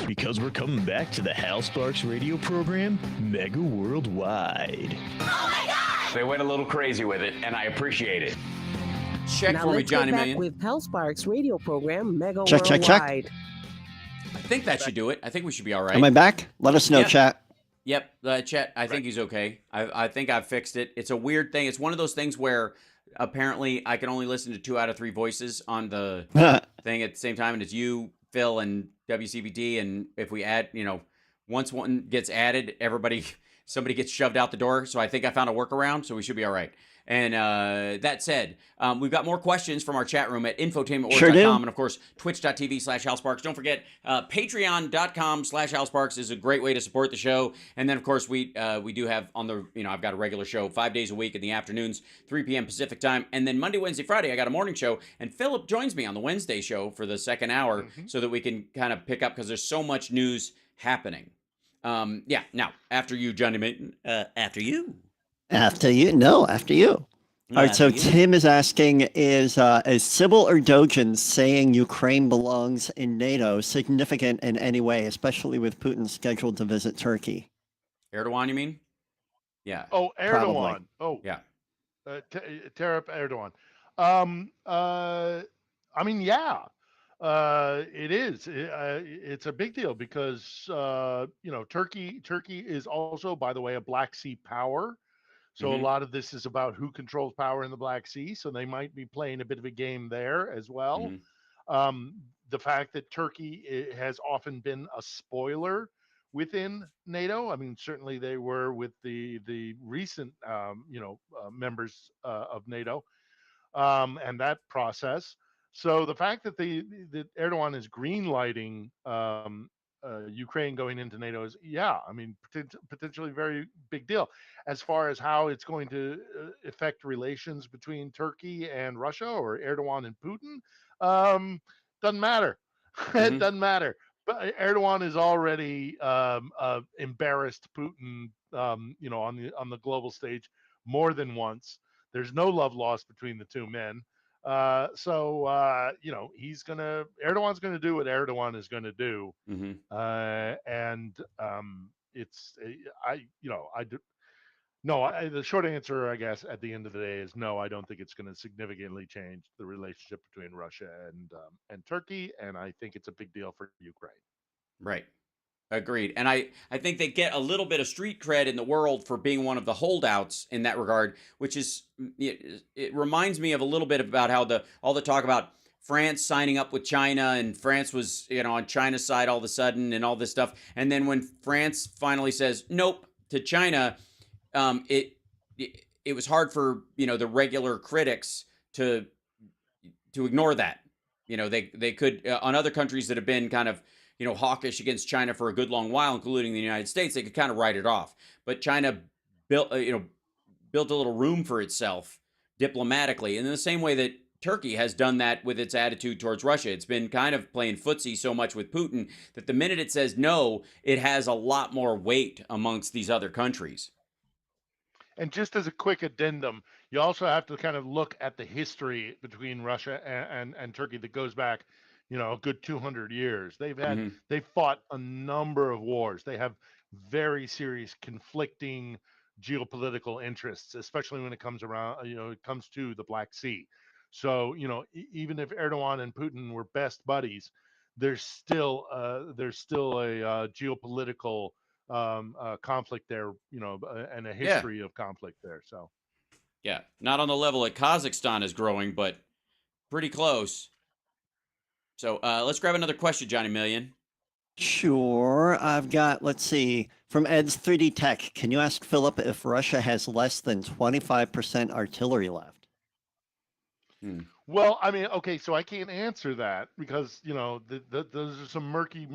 Because we're coming back to the Hal Sparks radio program, Mega Worldwide. Oh my God! They went a little crazy with it, and I appreciate it. Check now for me, let's Johnny get back Million. with Hal Sparks radio program, Mega Check. Worldwide. I think that should do it. I think we should be all right. Am I back? Let us know, chat. Yep, chat. I think he's okay. I think I've fixed it. It's a weird thing. It's one of those things where apparently I can only listen to 2 out of 3 voices on the thing at the same time, and it's you, Phil, and WCPT. And if we add, once one gets added, somebody gets shoved out the door. So I think I found a workaround, so we should be all right. And that said, we've got more questions from our chat room at infotainmentwars.com. Sure do. And of course, twitch.tv/HalSparks. Don't forget, patreon.com/HalSparks is a great way to support the show. And then, of course, we do have on the, I've got a regular show 5 days a week in the afternoons, 3 p.m. Pacific time. And then Monday, Wednesday, Friday, I got a morning show. And Philip joins me on the Wednesday show for the second hour so that we can kind of pick up because there's so much news happening. Now, after you, Johnny Mayton, after you. After you? No, after you. All right, so Tim is asking, is Sybil or Dogin saying Ukraine belongs in NATO significant in any way, especially with Putin scheduled to visit Turkey? Erdogan, you mean? Yeah. Oh, Erdogan. Probably. Oh, yeah. Tayyip Erdogan. I mean, yeah. It is. It's a big deal because Turkey is also, by the way, a Black Sea power. So a lot of this is about who controls power in the Black Sea. So they might be playing a bit of a game there as well. The fact that Turkey has often been a spoiler within NATO. I mean, certainly they were with the recent members of NATO and that process. So the fact that that Erdogan is greenlighting Ukraine going into NATO is, I mean, potentially very big deal. As far as how it's going to affect relations between Turkey and Russia or Erdogan and Putin, doesn't matter. It doesn't matter. But Erdogan is already embarrassed Putin, on the global stage more than once. There's no love lost between the two men. Erdogan's gonna do what Erdogan is gonna do, the short answer, I guess, at the end of the day is no. I don't think it's going to significantly change the relationship between Russia and Turkey, and I think it's a big deal for Ukraine. Right. Agreed. And I think they get a little bit of street cred in the world for being one of the holdouts in that regard, which is, it reminds me of a little bit about how all the talk about France signing up with China, and France was, on China's side all of a sudden and all this stuff. And then when France finally says nope to China, it was hard for, the regular critics to ignore that. They could, on other countries that have been kind of, hawkish against China for a good long while, including the United States, they could kind of write it off. But China built a little room for itself diplomatically, in the same way that Turkey has done that with its attitude towards Russia. It's been kind of playing footsie so much with Putin that the minute it says no, it has a lot more weight amongst these other countries. And just as a quick addendum, you also have to kind of look at the history between Russia and Turkey that goes back, a good 200 years. They've fought a number of wars. They have very serious conflicting geopolitical interests, especially when it comes to the Black Sea. So, even if Erdogan and Putin were best buddies, there's still a geopolitical conflict there, and a history of conflict there. So, not on the level that Kazakhstan is growing, but pretty close. So let's grab another question, Johnny Million. Sure. I've got, let's see, from Ed's 3D Tech. Can you ask Philip if Russia has less than 25% artillery left? Well, I mean, okay, so I can't answer that because, those are some murky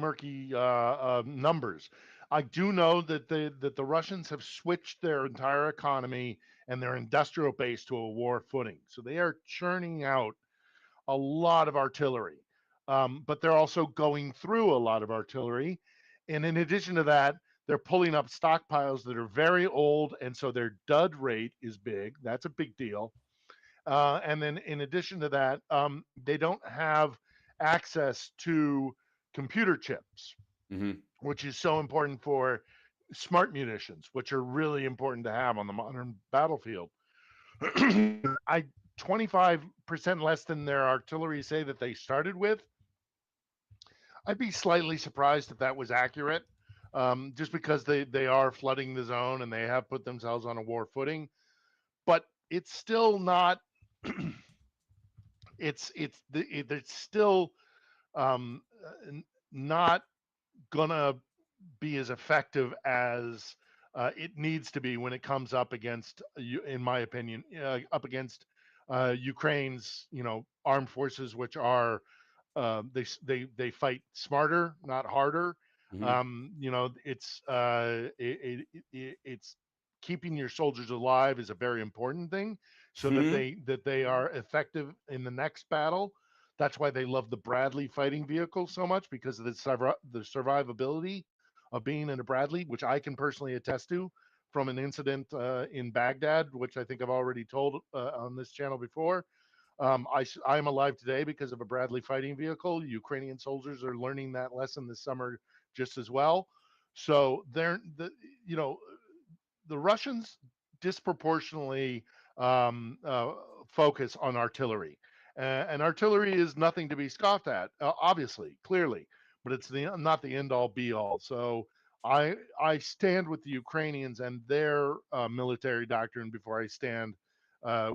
numbers. I do know that the Russians have switched their entire economy and their industrial base to a war footing. So they are churning out a lot of artillery. But they're also going through a lot of artillery. And in addition to that, they're pulling up stockpiles that are very old. And so their dud rate is big. That's a big deal. And then in addition to that, they don't have access to computer chips, which is so important for smart munitions, which are really important to have on the modern battlefield. 25% less than their artillery say that they started with. I'd be slightly surprised if that was accurate, just because they are flooding the zone and they have put themselves on a war footing. But it's still not. It's still not gonna be as effective as it needs to be when it comes up against, in my opinion, up against Ukraine's, armed forces, which are they fight smarter, not harder. Mhm. It's keeping your soldiers alive is a very important thing, so that Mhm. they are effective in the next battle. That's why they love the Bradley fighting vehicle so much, because of the survivability of being in a Bradley, which I can personally attest to from an incident in Baghdad, which I think I've already told on this channel before. I am alive today because of a Bradley fighting vehicle. Ukrainian soldiers are learning that lesson this summer just as well. So you know, the Russians disproportionately focus on artillery, and artillery is nothing to be scoffed at, obviously, clearly, but it's not the end all be all. So I stand with the Ukrainians and their military doctrine before I stand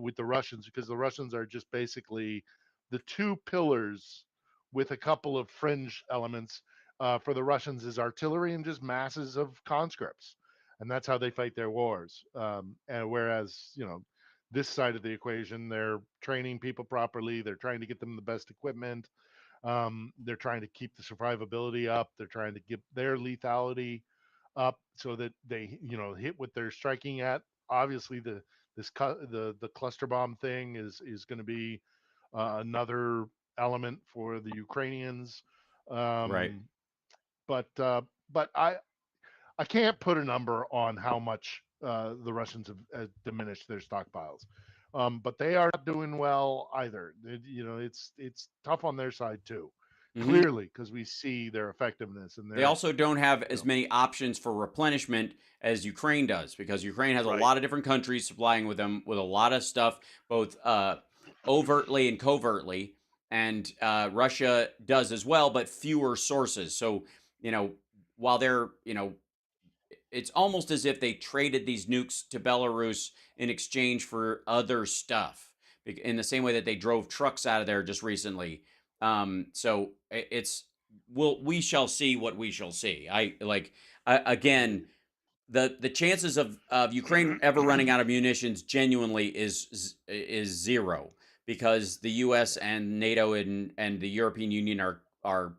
with the Russians, because the Russians are just basically the two pillars with a couple of fringe elements. For the Russians is artillery and just masses of conscripts, and that's how they fight their wars. And whereas, this side of the equation, they're training people properly, they're trying to get them the best equipment, they're trying to keep the survivability up, they're trying to get their lethality up so that they, hit what they're striking at. Obviously, the cluster bomb thing is going to be another element for the Ukrainians. Right. Um, but I can't put a number on how much the Russians have diminished their stockpiles, but they are not doing well either. It's tough on their side too, Mhm. clearly, because we see their effectiveness and They their, also don't have as many options for replenishment as Ukraine does, because Ukraine has a right. lot of different countries supplying with them with a lot of stuff, both overtly and covertly. And Russia does as well, but fewer sources. So, you know, while they're, it's almost as if they traded these nukes to Belarus in exchange for other stuff, in the same way that they drove trucks out of there just recently. So it's we shall see what we shall see. Again, the chances of Ukraine ever running out of munitions genuinely is zero, because the U.S. and NATO and the European Union are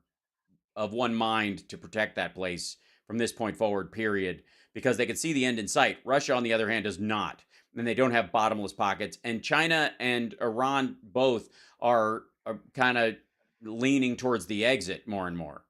of one mind to protect that place from this point forward, period, because they can see the end in sight. Russia, on the other hand, does not. And they don't have bottomless pockets. And China and Iran both are kind of leaning towards the exit more and more.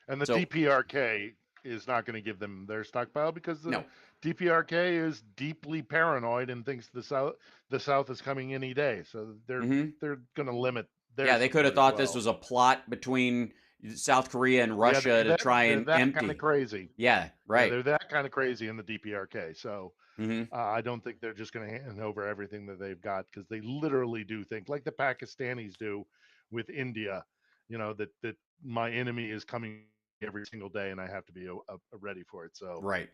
And the So, DPRK is not going to give them their stockpile, because the no. DPRK is deeply paranoid and thinks the South is coming any day. So they're going to limit their Yeah, they could have support as thought this well. was a plot between South Korea and Yeah, Russia to try they're and that kind of empty. crazy. Yeah, Yeah, right. they're that kind of crazy in the DPRK. So Mhm. I don't think they're just going to hand over everything that they've got, because they literally do think, like the Pakistanis do with India, that my enemy is coming every single day and I have to be ready for it. So Right.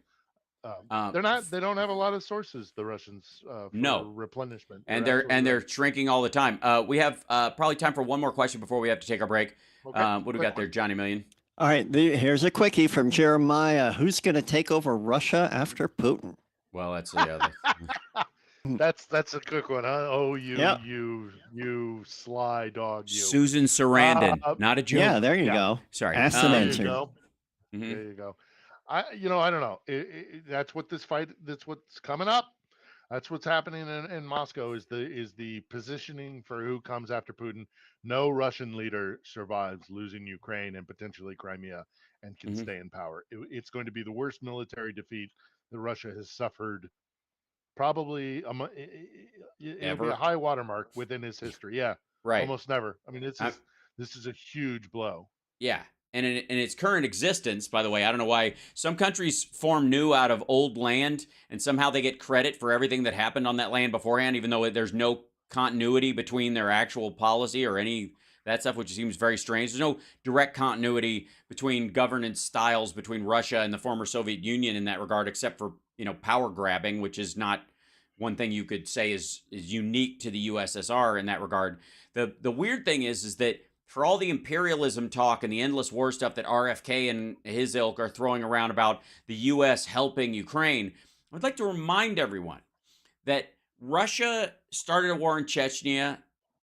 they don't have a lot of sources, the Russians, No. for replenishment. And You're they're absolutely right. shrinking all the time. We have probably time for one more question before we have to take our break. Okay, What do we quick got there, Johnny Million? All right, here's a quickie from Jeremiah. Who's going to take over Russia after Putin? Well, that's the other. That's a quick one, huh? Oh, Yep. you sly dog, you. Susan Sarandon, not a joke. Yeah, there you go. Sorry. Asked and There you answered. go. Mhm. There you go. I don't know. That's what this fight. That's what's coming up. That's what's happening in Moscow. Is the positioning for who comes after Putin. No Russian leader survives losing Ukraine and potentially Crimea and can stay in power. It's going to be the worst military defeat that Russia has suffered. Probably it'll be Ever? a high watermark within his history. Yeah, Right. almost never. I mean, this is a huge blow. Yeah. And in its current existence, by the way, I don't know why some countries form new out of old land, and somehow they get credit for everything that happened on that land beforehand, even though there's no continuity between their actual policy or any that stuff, which seems very strange. There's no direct continuity between governance styles between Russia and the former Soviet Union in that regard, except for, power grabbing, which is not one thing you could say is unique to the USSR in that regard. The weird thing is that for all the imperialism talk and the endless war stuff that RFK and his ilk are throwing around about the U.S. helping Ukraine, I'd like to remind everyone that Russia started a war in Chechnya,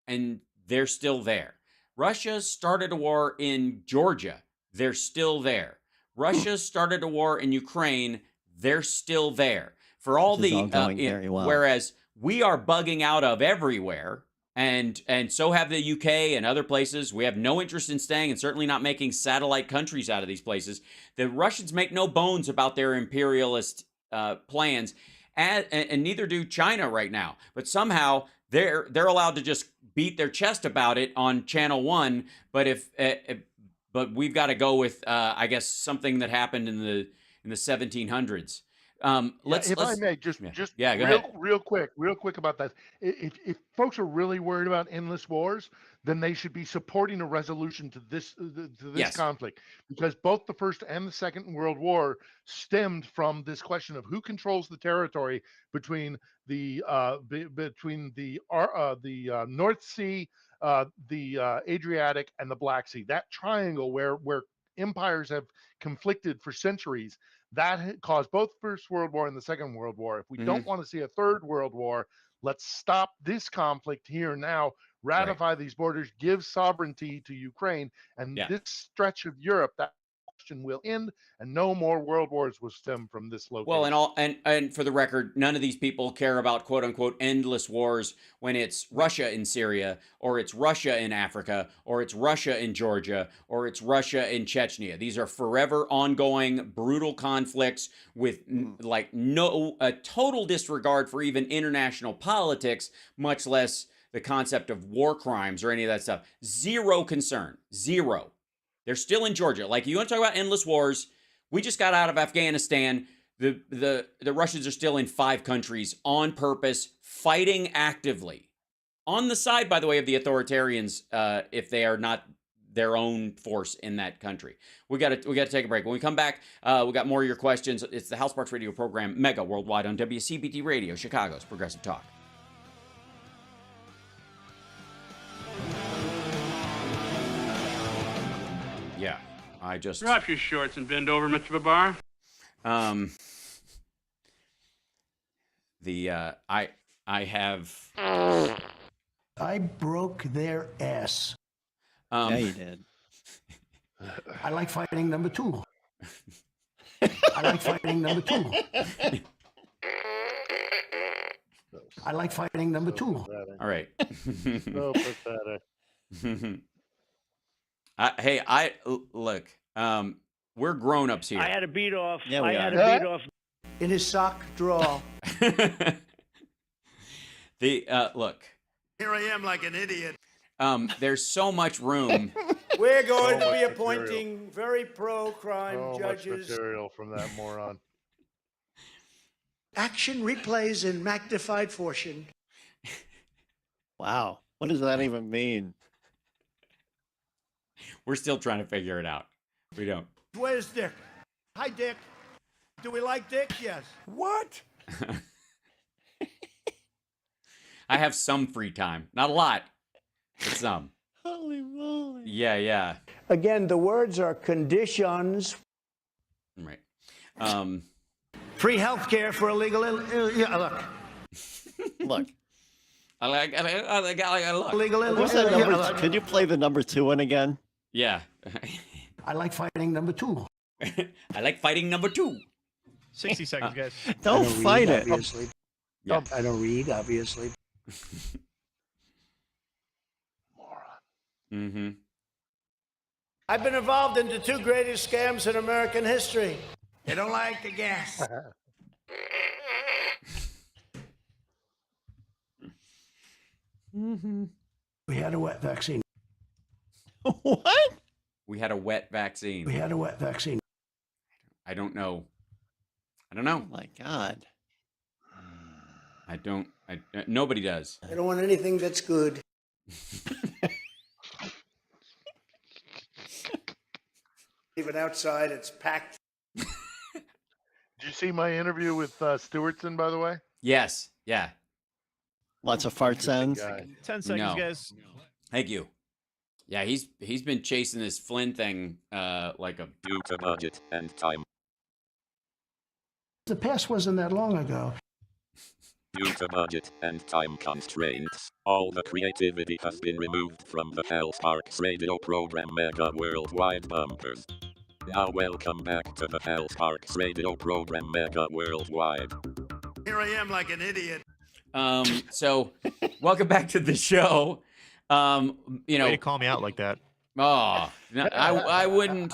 and they're still there. Russia started a war in Georgia. They're still there. Russia started a war in Ukraine. They're still there. For all This is the all going very well. whereas we are bugging out of everywhere, and so have the UK and other places. We have no interest in staying, and certainly not making satellite countries out of these places. The Russians make no bones about their imperialist plans, and neither do China right now. But somehow they're allowed to just beat their chest about it on Channel 1. But but we've got to go with I guess something that happened in the 1700s. If I may, just real quick about that. If folks are really worried about endless wars, then they should be supporting a resolution to this conflict, because both the First and the Second World War stemmed from this question of who controls the territory between the North Sea, the Adriatic, and the Black Sea. That triangle where empires have conflicted for centuries. That caused both First World War and the Second World War. If we don't want to see a third world war, let's stop this conflict here now, ratify these borders, give sovereignty to Ukraine, and this stretch of Europe, that question will end, and no more world wars will stem from this location. Well, and for the record, none of these people care about quote unquote endless wars when it's Russia in Syria, or it's Russia in Africa, or it's Russia in Georgia, or it's Russia in Chechnya. These are forever ongoing brutal conflicts with a total disregard for even international politics, much less the concept of war crimes or any of that stuff. Zero concern. Zero. They're still in Georgia. Like, you want to talk about endless wars? We just got out of Afghanistan. The Russians are still in 5 countries on purpose, fighting actively. On the side, by the way, of the authoritarians, if they are not their own force in that country. We got to take a break. When we come back, we got more of your questions. It's the Hal Sparks Radio program, Mega Worldwide, on WCPT Radio, Chicago's Progressive Talk. Yeah, I just drop your shorts and bend over, Mr. Babar. I have. I broke their ass. Yeah, you did. I like fighting number 2. I like fighting number 2. I like fighting number 2. All right. So pathetic. Look. We're grown-ups here. I had a beat off. Yeah, we had are. a beat off. In his sock drawer. Look. Here I am like an idiot. There's so much room. We're going to be appointing very pro-crime judges. Much material from that moron. Action replays in magnified fortune. Wow. What does that even mean? We're still trying to figure it out. We don't. Where's Dick? Hi, Dick. Do we like Dick? Yes. What? I have some free time. Not a lot, but some. Holy moly. Yeah. Again, the words are conditions. Right. Free health care for illegal. Look. Look. I like look. Illegal. What's that number? Could you play the number 2 one again? Yeah. I like fighting number 2. I like fighting number 2. 60 seconds, guys. Don't fight it. Obviously. Yeah. I don't read, obviously. Mm-hmm. I've been involved in the 2 greatest scams in American history. They don't like the gas. We had a wet vaccine. What? We had a wet vaccine. We had a wet vaccine. I don't know. Oh my God. Nobody does. I don't want anything that's good. Even outside, it's packed. Did you see my interview with Stewartson, by the way? Yes. Yeah. Lots of fart sounds. 10 seconds, guys. Thank you. Yeah, he's been chasing this Flynn thing like a due to budget and time. The past wasn't that long ago. Due to budget and time constraints, all the creativity has been removed from the Hell Sparks radio program Mega Worldwide bumpers. Now welcome back to the Hell Sparks radio program Mega Worldwide. Here I am like an idiot. So welcome back to the show. You know, way to call me out like that. Oh, no, I wouldn't.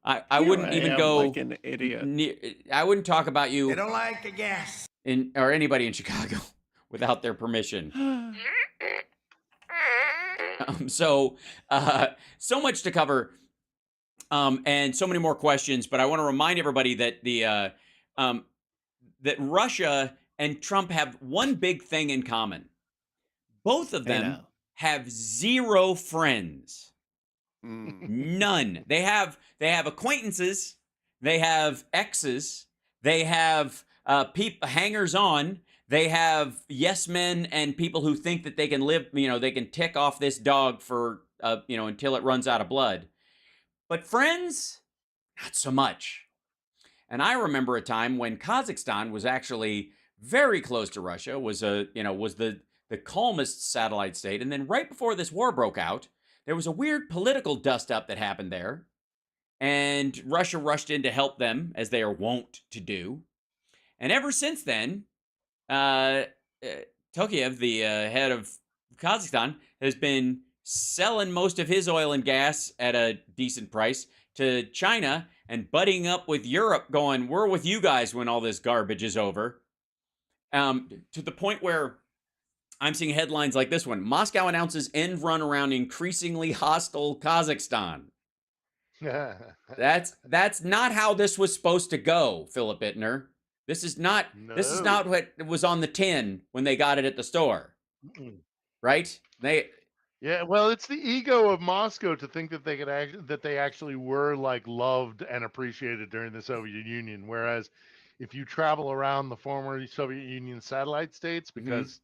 I wouldn't even go like an idiot. I wouldn't talk about you. They don't like the gas. Or anybody in Chicago without their permission. So much to cover, and so many more questions. But I want to remind everybody that that Russia and Trump have one big thing in common. Both of them have zero friends. None. They have acquaintances. They have exes. They have hangers on. They have yes men and people who think that they can live. They can tick off this dog for until it runs out of blood. But friends, not so much. And I remember a time when Kazakhstan was actually very close to Russia. Was the calmest satellite state. And then right before this war broke out, there was a weird political dust-up that happened there. And Russia rushed in to help them, as they are wont to do. And ever since then, Tokayev, the head of Kazakhstan, has been selling most of his oil and gas at a decent price to China and buddying up with Europe, going, we're with you guys when all this garbage is over. To the point where I'm seeing headlines like this one. Moscow announces end run around increasingly hostile Kazakhstan. That's not how this was supposed to go, Philip Bittner. This is not what was on the tin when they got it at the store. Right? Yeah, well, it's the ego of Moscow to think that they actually were like loved and appreciated during the Soviet Union, whereas if you travel around the former Soviet Union satellite states, because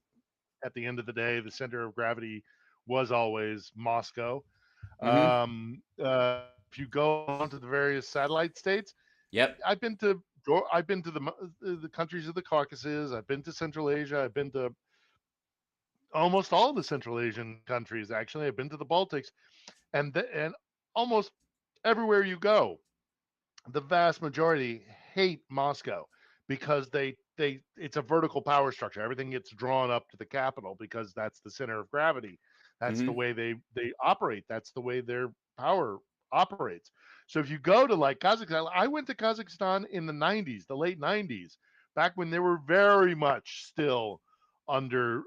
at the end of the day, the center of gravity was always Moscow. If you go onto the various satellite states, I've been to the countries of the Caucasus. I've been to Central Asia. I've been to almost all the Central Asian countries. Actually, I've been to the Baltics, and almost everywhere you go, the vast majority hate Moscow because it's a vertical power structure. Everything gets drawn up to the capital because that's the center of gravity. That's the way they operate. That's the way their power operates. So if you go to like Kazakhstan, I went to Kazakhstan in the 90s, the late 90s, back when they were very much still under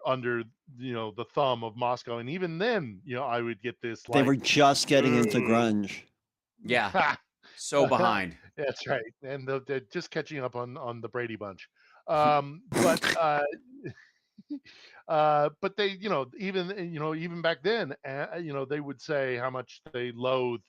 the thumb of Moscow. And even then, I would get this they were just getting into grunge. Yeah. So behind. That's right. And they're just catching up on the Brady Bunch. But they, even back then, they would say how much they loathe.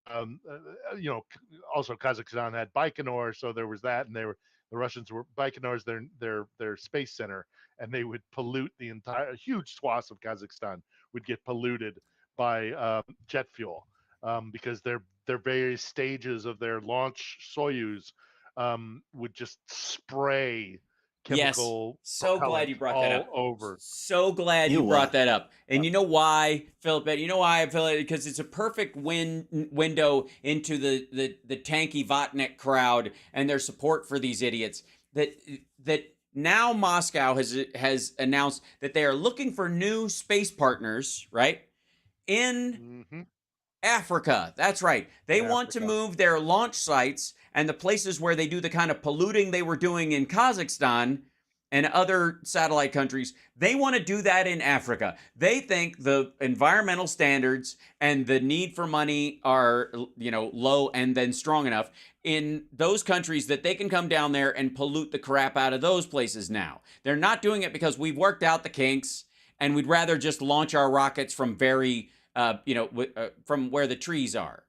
Also Kazakhstan had Baikonur, so there was that, and the Russians were Baikonur's their space center, and they would pollute the entire huge swaths of Kazakhstan would get polluted by jet fuel because their various stages of their launch Soyuz would just spray chemical. Yes. So glad you brought that up. Over. So glad you brought that up. And you know why, Philip? You know why I feel it? Because it's a perfect window into the tanky Vatnik crowd and their support for these idiots. That now Moscow has announced that they are looking for new space partners, right? In Africa. That's right. They want to move their launch sites and the places where they do the kind of polluting they were doing in Kazakhstan and other satellite countries. They want to do that in Africa. They think the environmental standards and the need for money are, low and then strong enough in those countries that they can come down there and pollute the crap out of those places now. They're not doing it because we've worked out the kinks and we'd rather just launch our rockets from from where the trees are.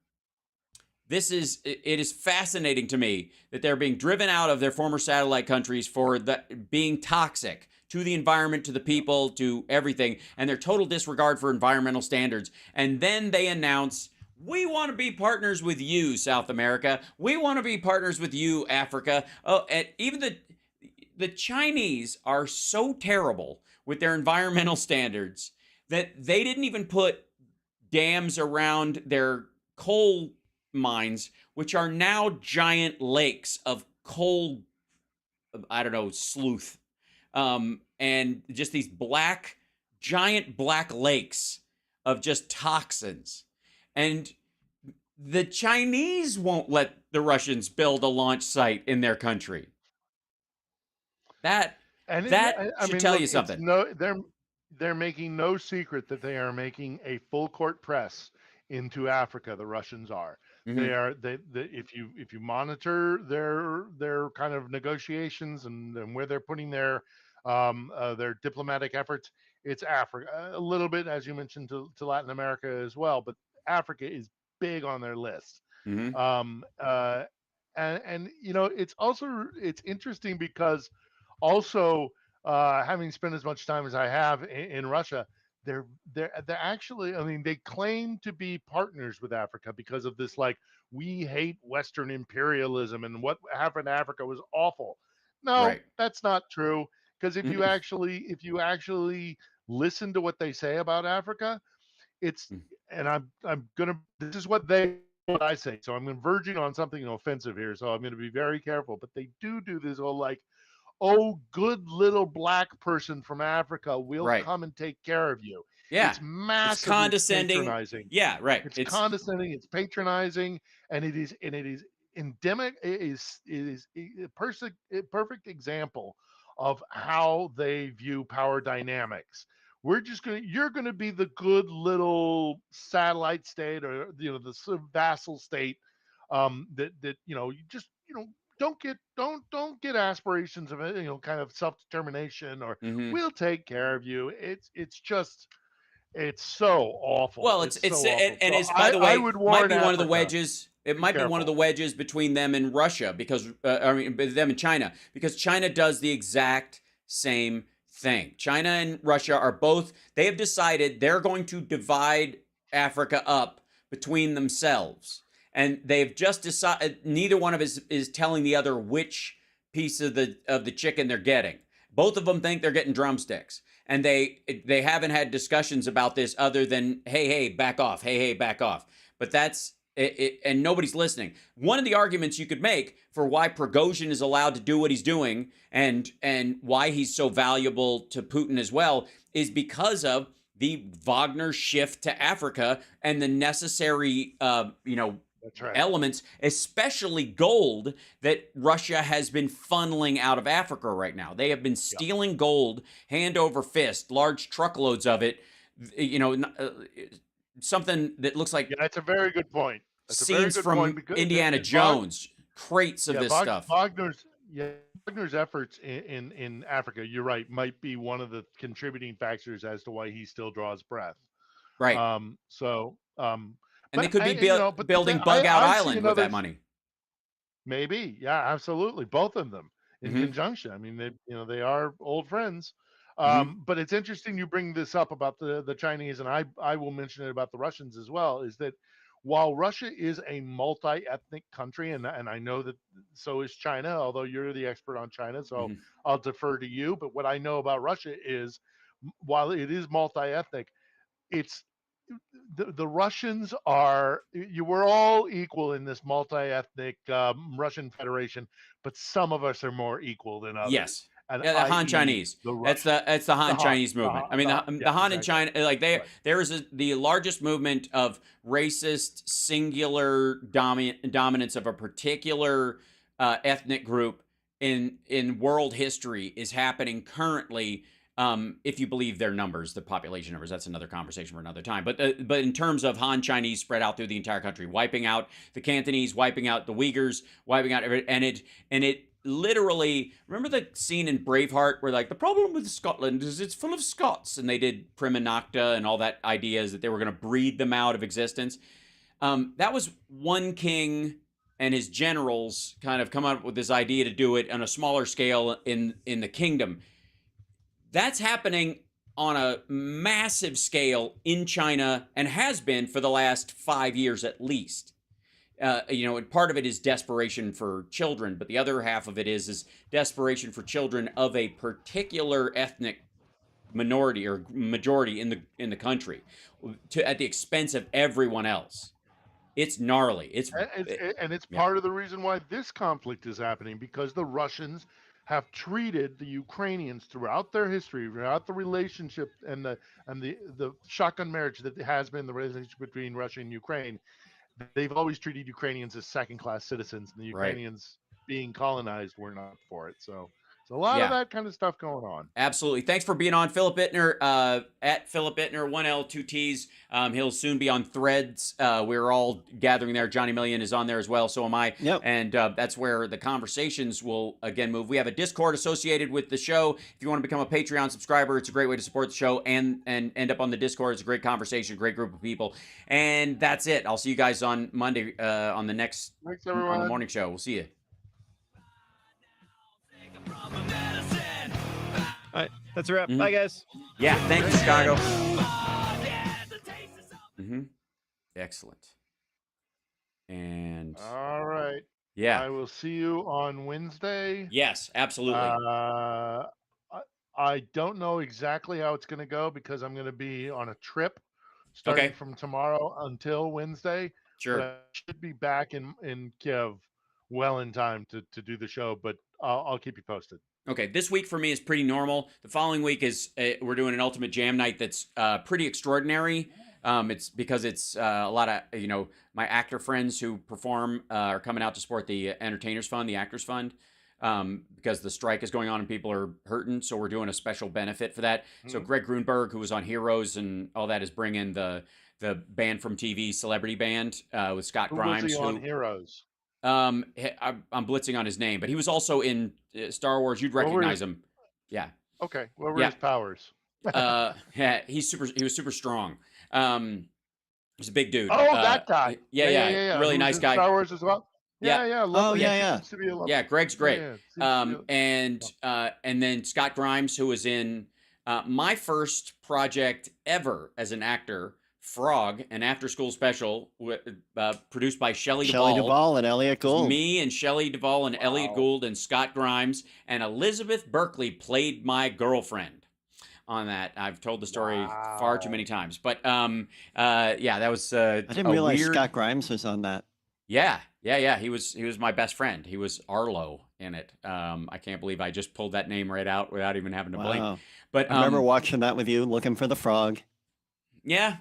It is fascinating to me that they're being driven out of their former satellite countries for being toxic to the environment, to the people, to everything, and their total disregard for environmental standards. And then they announce, we want to be partners with you, South America. We want to be partners with you, Africa. Oh, and even the Chinese are so terrible with their environmental standards that they didn't even put dams around their coal mines, which are now giant lakes of coal, I don't know, sleuth. And just these giant black lakes of just toxins. And the Chinese won't let the Russians build a launch site in their country. That should tell you something. They're making no secret that they are making a full court press into Africa. The Russians are. If you monitor their kind of negotiations and where they're putting their diplomatic efforts, it's Africa a little bit, as you mentioned, to Latin America as well, but Africa is big on their list. And it's interesting because also having spent as much time as I have in Russia, they're actually, I mean, they claim to be partners with Africa because of this, like, we hate Western imperialism and what happened to Africa was awful. No, that's not true. Because if you actually listen to what they say about Africa, it's, and this is what I say. So I'm verging on something offensive here. So I'm going to be very careful, but they do this whole like, oh, good little black person from Africa will come and take care of you. Yeah. It's massively it's condescending. Patronizing. Yeah, right. It's condescending. It's patronizing, and it is endemic. It is a perfect example of how they view power dynamics. You're gonna be the good little satellite state, or the sort of vassal state, that you just don't get aspirations of kind of self-determination, or we'll take care of you. It's so awful. Well, it's by the way, might be one of the wedges. It might be one of the wedges between them and Russia, because them and China, because China does the exact same thing. China and Russia are both, they have decided they're going to divide Africa up between themselves. And they've just decided, neither one of us is telling the other which piece of the chicken they're getting. Both of them think they're getting drumsticks. And they haven't had discussions about this other than, hey, back off. Hey, back off. But that's it, and nobody's listening. One of the arguments you could make for why Prigozhin is allowed to do what he's doing, and why he's so valuable to Putin as well, is because of the Wagner shift to Africa and the necessary, elements, especially gold, that Russia has been funneling out of Africa right now. They have been stealing gold hand over fist, large truckloads of it. Something that looks like that's a very good point. That's scenes from Indiana Jones, crates of this stuff. Wagner's efforts in Africa, you're right, might be one of the contributing factors as to why he still draws breath. Right. And they could be building Bug Out Island with that money. Maybe, yeah, absolutely, both of them in conjunction. I mean, they are old friends. But it's interesting you bring this up about the Chinese, and I will mention it about the Russians as well, is that while Russia is a multi-ethnic country, and I know that so is China, although you're the expert on China, so I'll defer to you. But what I know about Russia is, while it is multi-ethnic, it's the Russians we're all equal in this multi-ethnic Russian Federation, but some of us are more equal than others. Yes. And the Han Chinese. That's the Han Chinese movement. I mean, the Han in China, like there is the largest movement of racist singular dominance of a particular ethnic group in world history is happening currently. If you believe their numbers, the population numbers, that's another conversation for another time. But in terms of Han Chinese spread out through the entire country, wiping out the Cantonese, wiping out the Uyghurs, wiping out everything, and it literally, remember the scene in Braveheart where, like, the problem with Scotland is it's full of Scots, and they did Prima Nocta and all that ideas that they were going to breed them out of existence. That was one king and his generals kind of come up with this idea to do it on a smaller scale in the kingdom. That's happening on a massive scale in China and has been for the last 5 years at least. And part of it is desperation for children, but the other half of it is desperation for children of a particular ethnic minority or majority in the country, at the expense of everyone else. It's gnarly. It's part of the reason why this conflict is happening, because the Russians have treated the Ukrainians throughout their history, throughout the relationship and the shotgun marriage that has been the relationship between Russia and Ukraine. They've always treated Ukrainians as second-class citizens, and the Ukrainians being colonized were not for it. So there's a lot of that kind of stuff going on. Absolutely. Thanks for being on, Philip Bittner, at Philip Bittner, 1L, 2Ts. He'll soon be on Threads. We're all gathering there. Johnny Million is on there as well. So am I. Yep. And that's where the conversations will, again, move. We have a Discord associated with the show. If you want to become a Patreon subscriber, it's a great way to support the show and end up on the Discord. It's a great conversation, great group of people. And that's it. I'll see you guys on Monday on the next Thanks, everyone. on the morning show. We'll see you. All right, that's a wrap. Bye, guys. Yeah, thank you, Chicago. Excellent. And all right. Yeah, I will see you on Wednesday. Yes, absolutely. I don't know exactly how it's going to go because I'm going to be on a trip starting from tomorrow until Wednesday. Sure. But I should be back in Kiev well in time to do the show, but I'll keep you posted. Okay, this week for me is pretty normal. The following week is we're doing an Ultimate Jam Night that's pretty extraordinary. It's because it's a lot of my actor friends who perform are coming out to support the Entertainers Fund, the Actors Fund, because the strike is going on and people are hurting. So we're doing a special benefit for that. So Greg Grunberg, who was on Heroes and all that, is bringing the band from TV, Celebrity Band, with Scott Grimes. Was he on Heroes? I'm blitzing on his name, but he was also in Star Wars. You'd recognize him. Yeah. Okay. What were his powers? He was super strong. He's a big dude. Oh, that guy. Yeah. Really nice guy. Star Wars as well. Yeah. Yeah. Greg's great. And then Scott Grimes, who was in my first project ever as an actor, Frog, an after-school special produced by Shelley Duvall and Elliot Gould. Me and Shelley Duvall and Elliot Gould and Scott Grimes, and Elizabeth Berkley played my girlfriend on that. I've told the story far too many times, but that was. I didn't realize Scott Grimes was on that. Yeah. He was my best friend. He was Arlo in it. I can't believe I just pulled that name right out without even having to blink. But I remember watching that with you, looking for the frog. Yeah.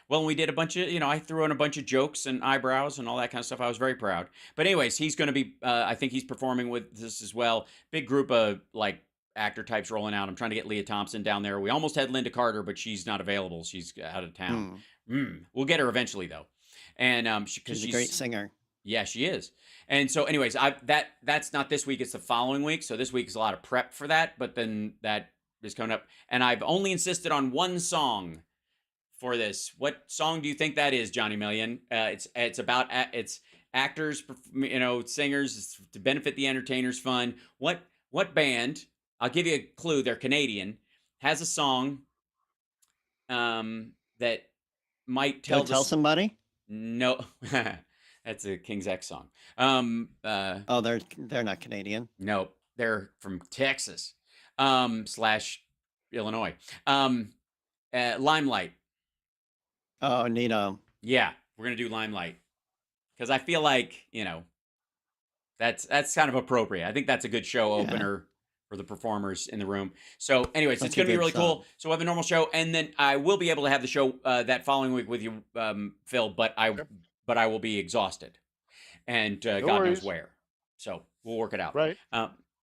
Well, we did a bunch of, I threw in a bunch of jokes and eyebrows and all that kind of stuff. I was very proud. But anyways, he's going to be, I think he's performing with this as well. Big group of actor types rolling out. I'm trying to get Leah Thompson down there. We almost had Linda Carter, but she's not available. She's out of town. We'll get her eventually though. And she's a great singer. Yeah, she is. And so anyways, that's not this week. It's the following week. So this week is a lot of prep for that. But then that is coming up. And I've only insisted on one song for this. What song do you think that is, Johnny Million? It's about it's actors, singers. It's to benefit the Entertainers Fund. What band? I'll give you a clue. They're Canadian. Has a song that might tell somebody. No, that's a King's X song. They're not Canadian. No, they're from Texas / Illinois. Limelight. Oh, Nino. Yeah, we're gonna do Limelight because I feel like that's kind of appropriate. I think that's a good show opener for the performers in the room. So, anyways, it's gonna be really cool. So we have a normal show, and then I will be able to have the show that following week with you, Phil. But I will be exhausted, and God knows where. So we'll work it out. Right.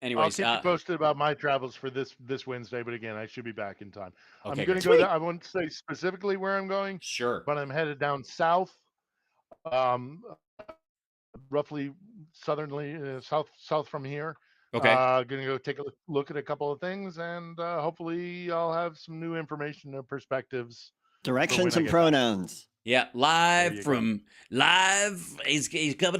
Anyways, I'll keep you posted about my travels for this Wednesday, but again, I should be back in time. Okay, I'm going to go there. I won't say specifically where I'm going. Sure. But I'm headed down south, roughly south from here. Okay. Going to go take a look at a couple of things, and hopefully I'll have some new information or perspectives. Directions and pronouns. Yeah, He's coming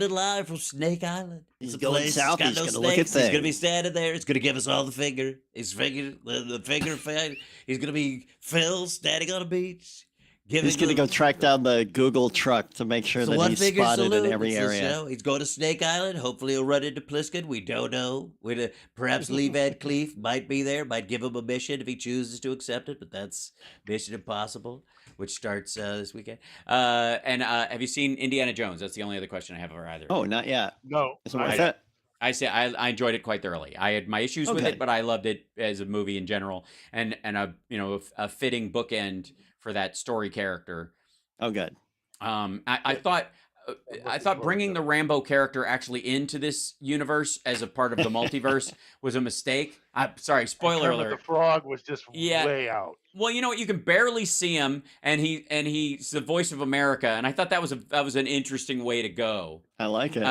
in live from Snake Island. He's It's a going place south. that's got He's no gonna look at snakes. He's gonna be things. standing there. He's gonna give us all the finger. He's the finger fight. He's gonna be Phil standing on a beach. He's going to go track down the Google truck to make sure that he's spotted in every area. He's going to Snake Island. Hopefully, he'll run into Pliskin. We don't know. Perhaps Lee Van Cleef might be there. Might give him a mission if he chooses to accept it. But that's Mission Impossible, which starts this weekend. Have you seen Indiana Jones? That's the only other question I have for either. Oh, not yet. No. Is it worth it? I enjoyed it quite thoroughly. I had my issues with Okay. it, but I loved it as a movie in general, and a fitting bookend for that story character. Oh, good. I thought bringing the Rambo character actually into this universe as a part of the multiverse was a mistake. Sorry, spoiler Kermit alert. the Frog was just way out. Well, you know what? You can barely see him, and he's the voice of America, and I thought that was an interesting way to go. I like it.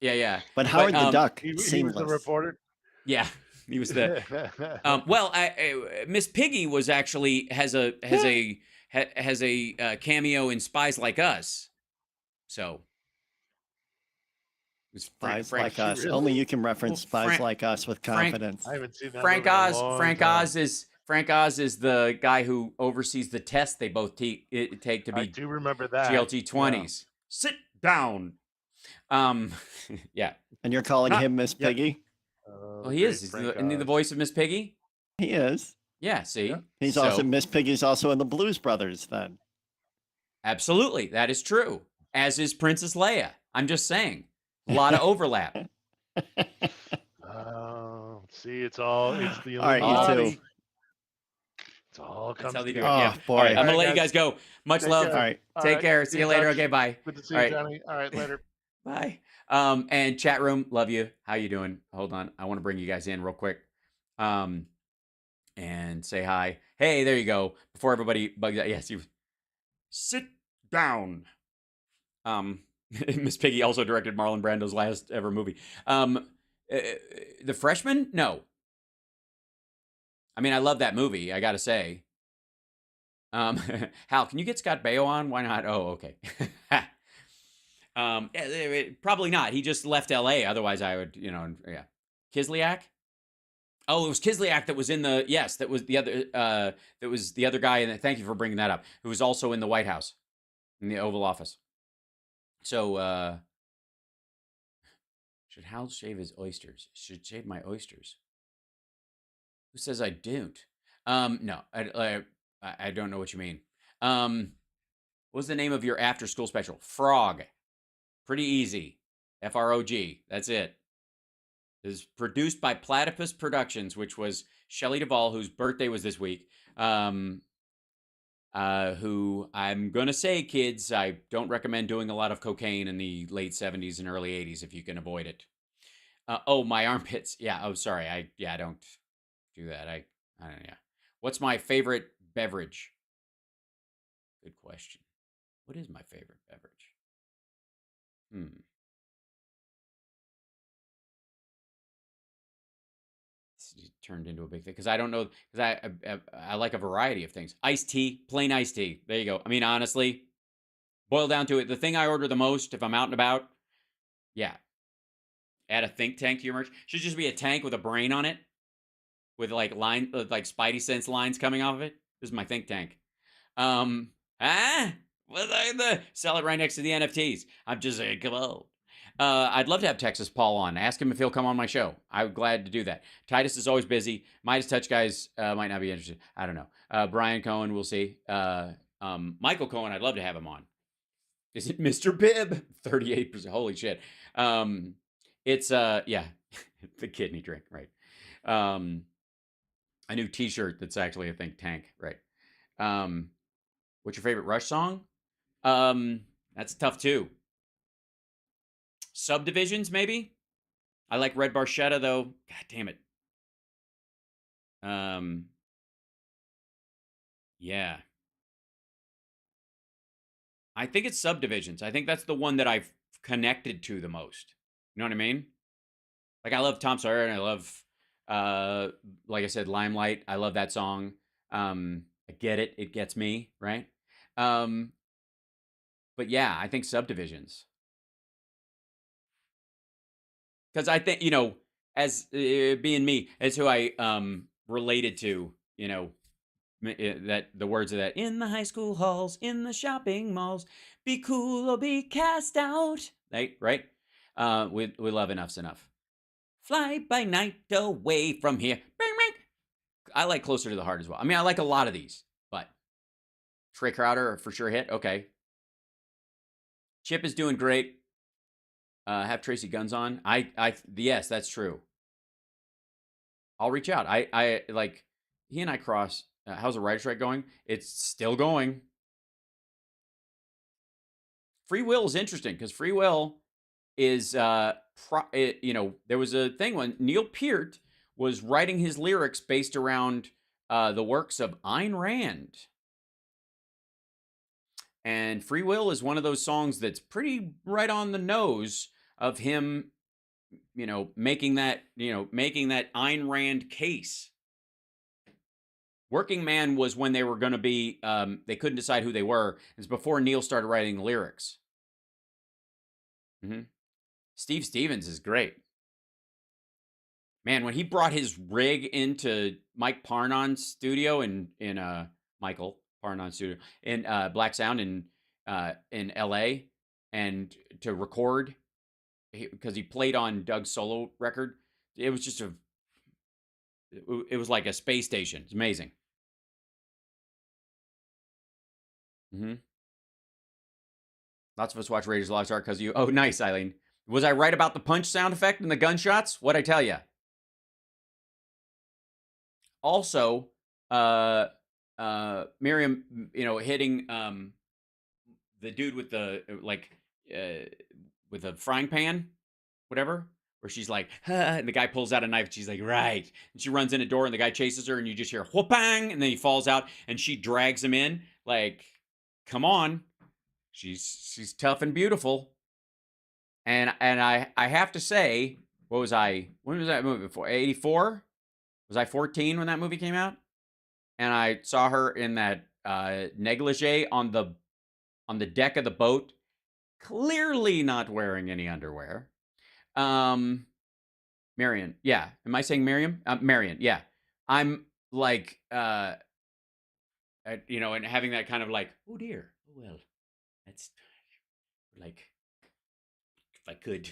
Yeah. But Howard the Duck, He was seamless. the reporter. Yeah, he was the. Miss Piggy was actually has a cameo in Spies Like Us, so. It was Spies Like Us. Really? Only you can reference Spies Like Us with confidence. I haven't seen that. Frank Oz is the guy who oversees the test they both take to be. I do remember that. GLT-20s. Yeah. Sit down. Yeah. And you're calling him Miss Piggy? Well, he is. Isn't he the voice of Miss Piggy? He is. Yeah. See, yeah. He's also Miss Piggy's also in the Blues Brothers. Then. Absolutely, that is true. As is Princess Leia. I'm just saying. A lot of overlap. See, it's the all right, you too. It's all comes That's how they do it. Oh, Yeah. boy. All right, I'm gonna let you guys go. Much love. All right. Take care. See you later. Okay, bye. Good to see you, Johnny. All right, later. Bye. And chat room, love you. How you doing? Hold on. I want to bring you guys in real quick. And say hi. Hey, there you go. Before everybody bugs out. Yes, you sit down. Miss Piggy also directed Marlon Brando's last ever movie. The Freshman? No. I mean, I love that movie, I gotta say. Hal, can you get Scott Baio on? Why not? Oh, okay. Probably not. He just left LA. Otherwise, I would, yeah. Kislyak? Oh, it was Kislyak that was in the, yes, that was the other guy, and thank you for bringing that up, who was also in the White House, in the Oval Office. So, should Hal shave his oysters? Should shave my oysters. Who says I don't? No, I don't know what you mean. What was the name of your after-school special? Frog. Pretty easy. F-R-O-G. That's it. It is produced by Platypus Productions, which was Shelley Duvall, whose birthday was this week. Who I'm going to say, kids, I don't recommend doing a lot of cocaine in the late 70s and early 80s if you can avoid it. My armpits. Yeah. Oh, sorry. I don't do that. I don't know. Yeah. What's my favorite beverage? Good question. What is my favorite beverage? This turned into a big thing because I don't know, because I like a variety of things. Iced tea, plain iced tea. There you go. I mean, honestly, boil down to it. The thing I order the most if I'm out and about, yeah. Add a think tank to your merch. Should just be a tank with a brain on it, with like Spidey sense lines coming off of it. This is my think tank. Sell it right next to the NFTs. I'm just saying, come on. I'd love to have Texas Paul on. Ask him if he'll come on my show. I'm glad to do that. Titus is always busy. Midas Touch guys might not be interested. I don't know. Brian Cohen, we'll see. Michael Cohen, I'd love to have him on. Is it Mr. Bibb? 38%. Holy shit. It's the kidney drink, right? A new T-shirt that's actually a think tank, right? What's your favorite Rush song? That's tough too. Subdivisions, maybe. I like Red Barchetta though. God damn it. Yeah. I think it's Subdivisions. I think that's the one that I've connected to the most. You know what I mean? Like I love Tom Sawyer and I love, like I said, Limelight. I love that song. I get it. It gets me, right? But yeah, I think subdivisions. Because I think, as being me, as who I related to, that the words of that, in the high school halls, in the shopping malls, be cool or be cast out. Right? We love Enough's Enough. Fly by night away from here. I like Closer to the Heart as well. I mean, I like a lot of these, but Trey Crowder for sure hit. Okay. Chip is doing great. Have Tracy Guns on. Yes, that's true. I'll reach out. I like, he and I cross. How's the writer strike going? It's still going. Free Will is interesting because Free Will is, there was a thing when Neil Peart was writing his lyrics based around the works of Ayn Rand. And Free Will is one of those songs that's pretty right on the nose of him, making that Ayn Rand case. Working Man was when they were going to be, they couldn't decide who they were. It's before Neil started writing the lyrics. Steve Stevens is great. Man, when he brought his rig into Mike Parnon's studio in Michael Parnon's studio in Black Sound in L.A. and to record, because he played on Doug's solo record, it was just it was like a space station. It's amazing. Lots of us watch Raiders of the Lost Ark because of you. Oh, nice, Eileen. Was I right about the punch sound effect and the gunshots? What'd I tell you? Also, Miriam, hitting the dude with the with a frying pan, whatever, where she's like, and the guy pulls out a knife and she's like, right. And she runs in a door and the guy chases her and you just hear whoopang, and then he falls out and she drags him in. Like, come on. She's tough and beautiful. And I have to say, when was that movie before? 84? Was I 14 when that movie came out? And I saw her in that negligee on the deck of the boat, clearly not wearing any underwear. Marion, yeah. Am I saying Miriam? Marion, yeah. I'm like, and having that kind of like, oh dear, oh well, that's like, if I could,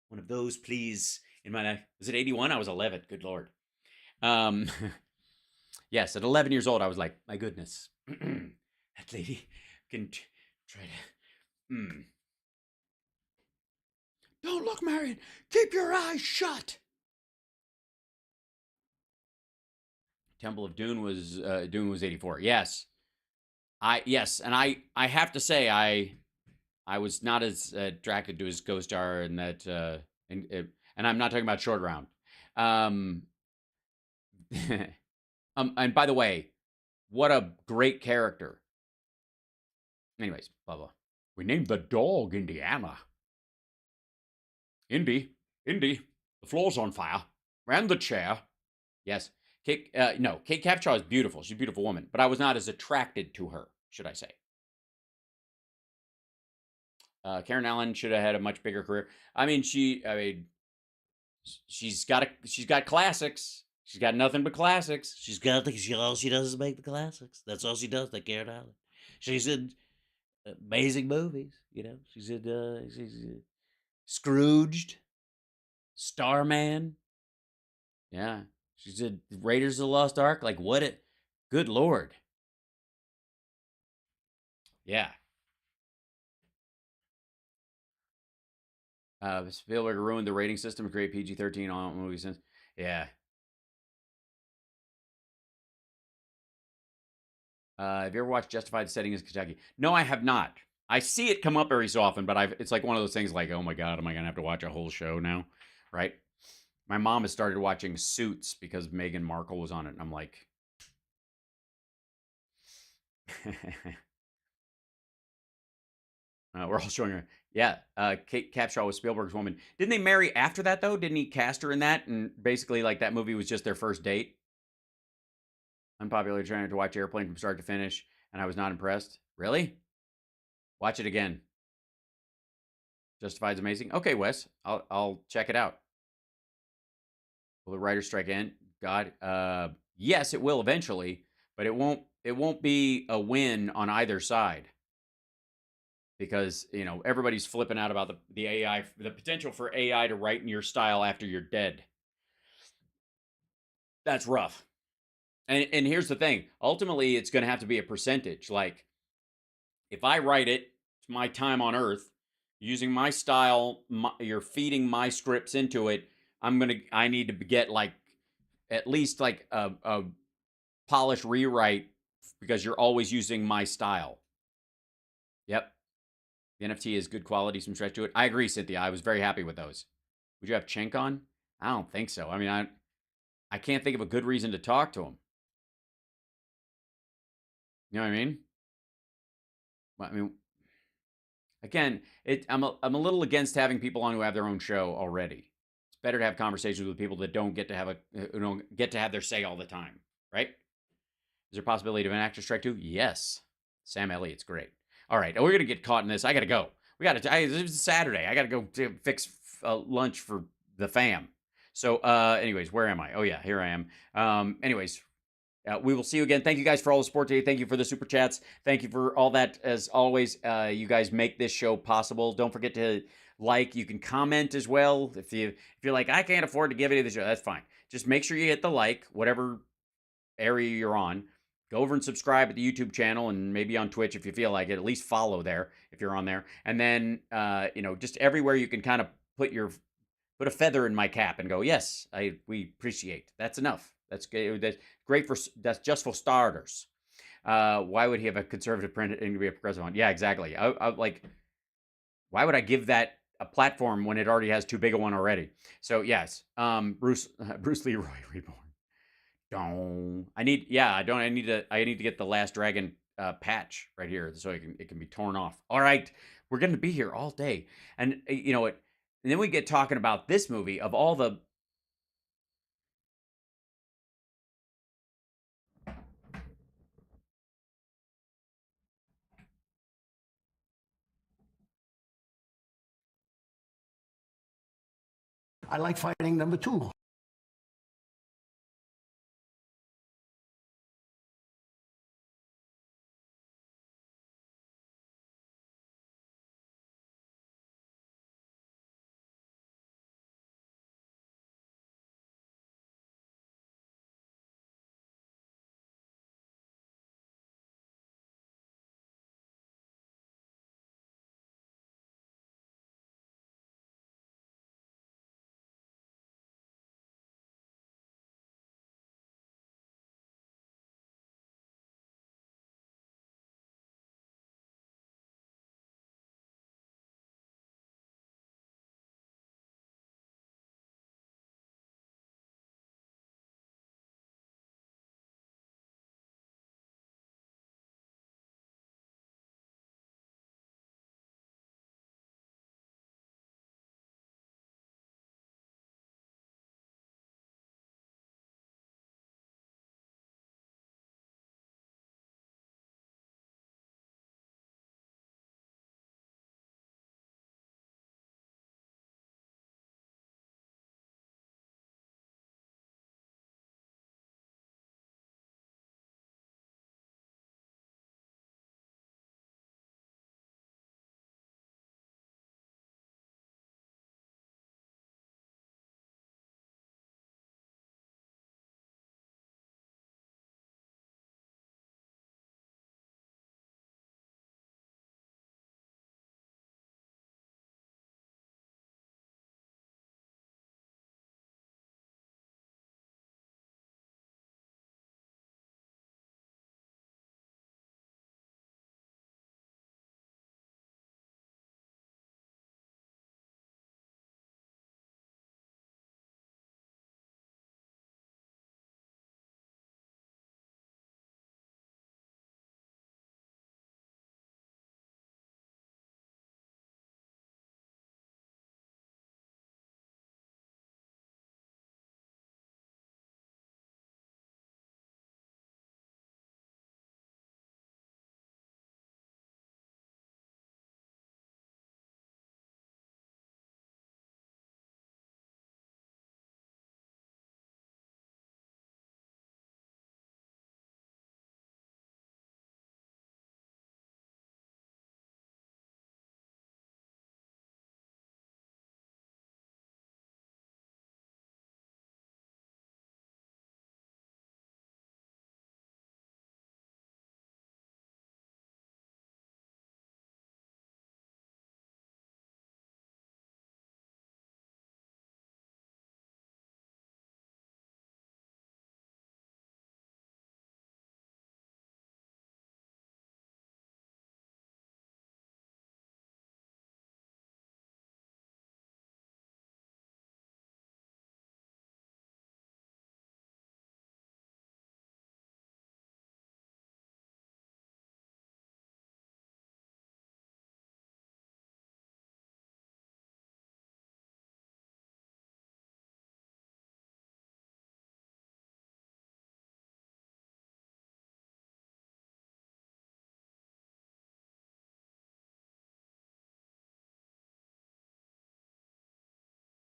one of those, please, in my life. Was it 81? I was 11. Good Lord. Yes, at 11 years old, I was like, my goodness, that lady can try to. Don't look, Marion. Keep your eyes shut. Temple of Dune was 84. Yes, and I have to say I was not as attracted to his co-star in that, and I'm not talking about Short Round. And by the way, what a great character. Anyways, blah blah. We named the dog Indiana. Indy, the floor's on fire. And the chair. Yes. Kate Capshaw is beautiful. She's a beautiful woman, but I was not as attracted to her, should I say. Karen Allen should have had a much bigger career. She's got classics. She's got nothing but classics. All she does is make the classics. That's all she does, like Karen Allen. She's in amazing movies, She's in Scrooged, Starman. Yeah. She's in Raiders of the Lost Ark. Like, good Lord. Yeah. Spielberg ruined the rating system to create PG-13 on movies since. Yeah. Have you ever watched Justified Setting as Kentucky? No, I have not. I see it come up every so often, but it's like one of those things like, oh my God, am I going to have to watch a whole show now? Right? My mom has started watching Suits because Meghan Markle was on it, and I'm like... we're all showing her. Yeah, Kate Capshaw was Spielberg's woman. Didn't they marry after that, though? Didn't he cast her in that? And basically, like, that movie was just their first date? Unpopular, trying to watch Airplane from start to finish, and I was not impressed. Really? Watch it again. Justified's amazing. Okay, Wes, I'll check it out. Will the writer's strike end? God, yes, it will eventually, but it won't be a win on either side, because everybody's flipping out about the AI, the potential for AI to write in your style after you're dead. That's rough. And here's the thing. Ultimately, it's going to have to be a percentage. Like, if I write it, it's my time on Earth, using my style, you're feeding my scripts into it. I need to get like at least like a polished rewrite, because you're always using my style. Yep. The NFT is good quality, some stretch to it. I agree, Cynthia. I was very happy with those. Would you have Cenk on? I don't think so. I mean, I can't think of a good reason to talk to him. You know what I mean? I mean, again, I'm a little against having people on who have their own show already. It's better to have conversations with people that don't get to have their say all the time, right? Is there a possibility of an actor strike too? Yes. Sam Elliott's great. All right, we're gonna get caught in this. I gotta go. It's Saturday. I gotta go to fix lunch for the fam. So, anyways, where am I? Oh yeah, here I am. Anyways, we will see you again. Thank you guys for all the support today. Thank you for the super chats. Thank you for all that. As always, you guys make this show possible. Don't forget to like. You can comment as well. If you're like, I can't afford to give it to the show, that's fine. Just make sure you hit the like, whatever area you're on. Go over and subscribe at the YouTube channel, and maybe on Twitch if you feel like it. At least follow there if you're on there. And then just everywhere you can kind of put a feather in my cap and go, yes, we appreciate. That's enough. That's great that's just for starters. Why would he have a conservative print and be a progressive one? Yeah, exactly. I like, why would I give that a platform when it already has too big a one already? So yes, Bruce Leroy Reborn. I need to get the Last Dragon patch right here so it can be torn off. All right, we're going to be here all day, and you know what? And then we get talking about this movie of all the. I like fighting number two.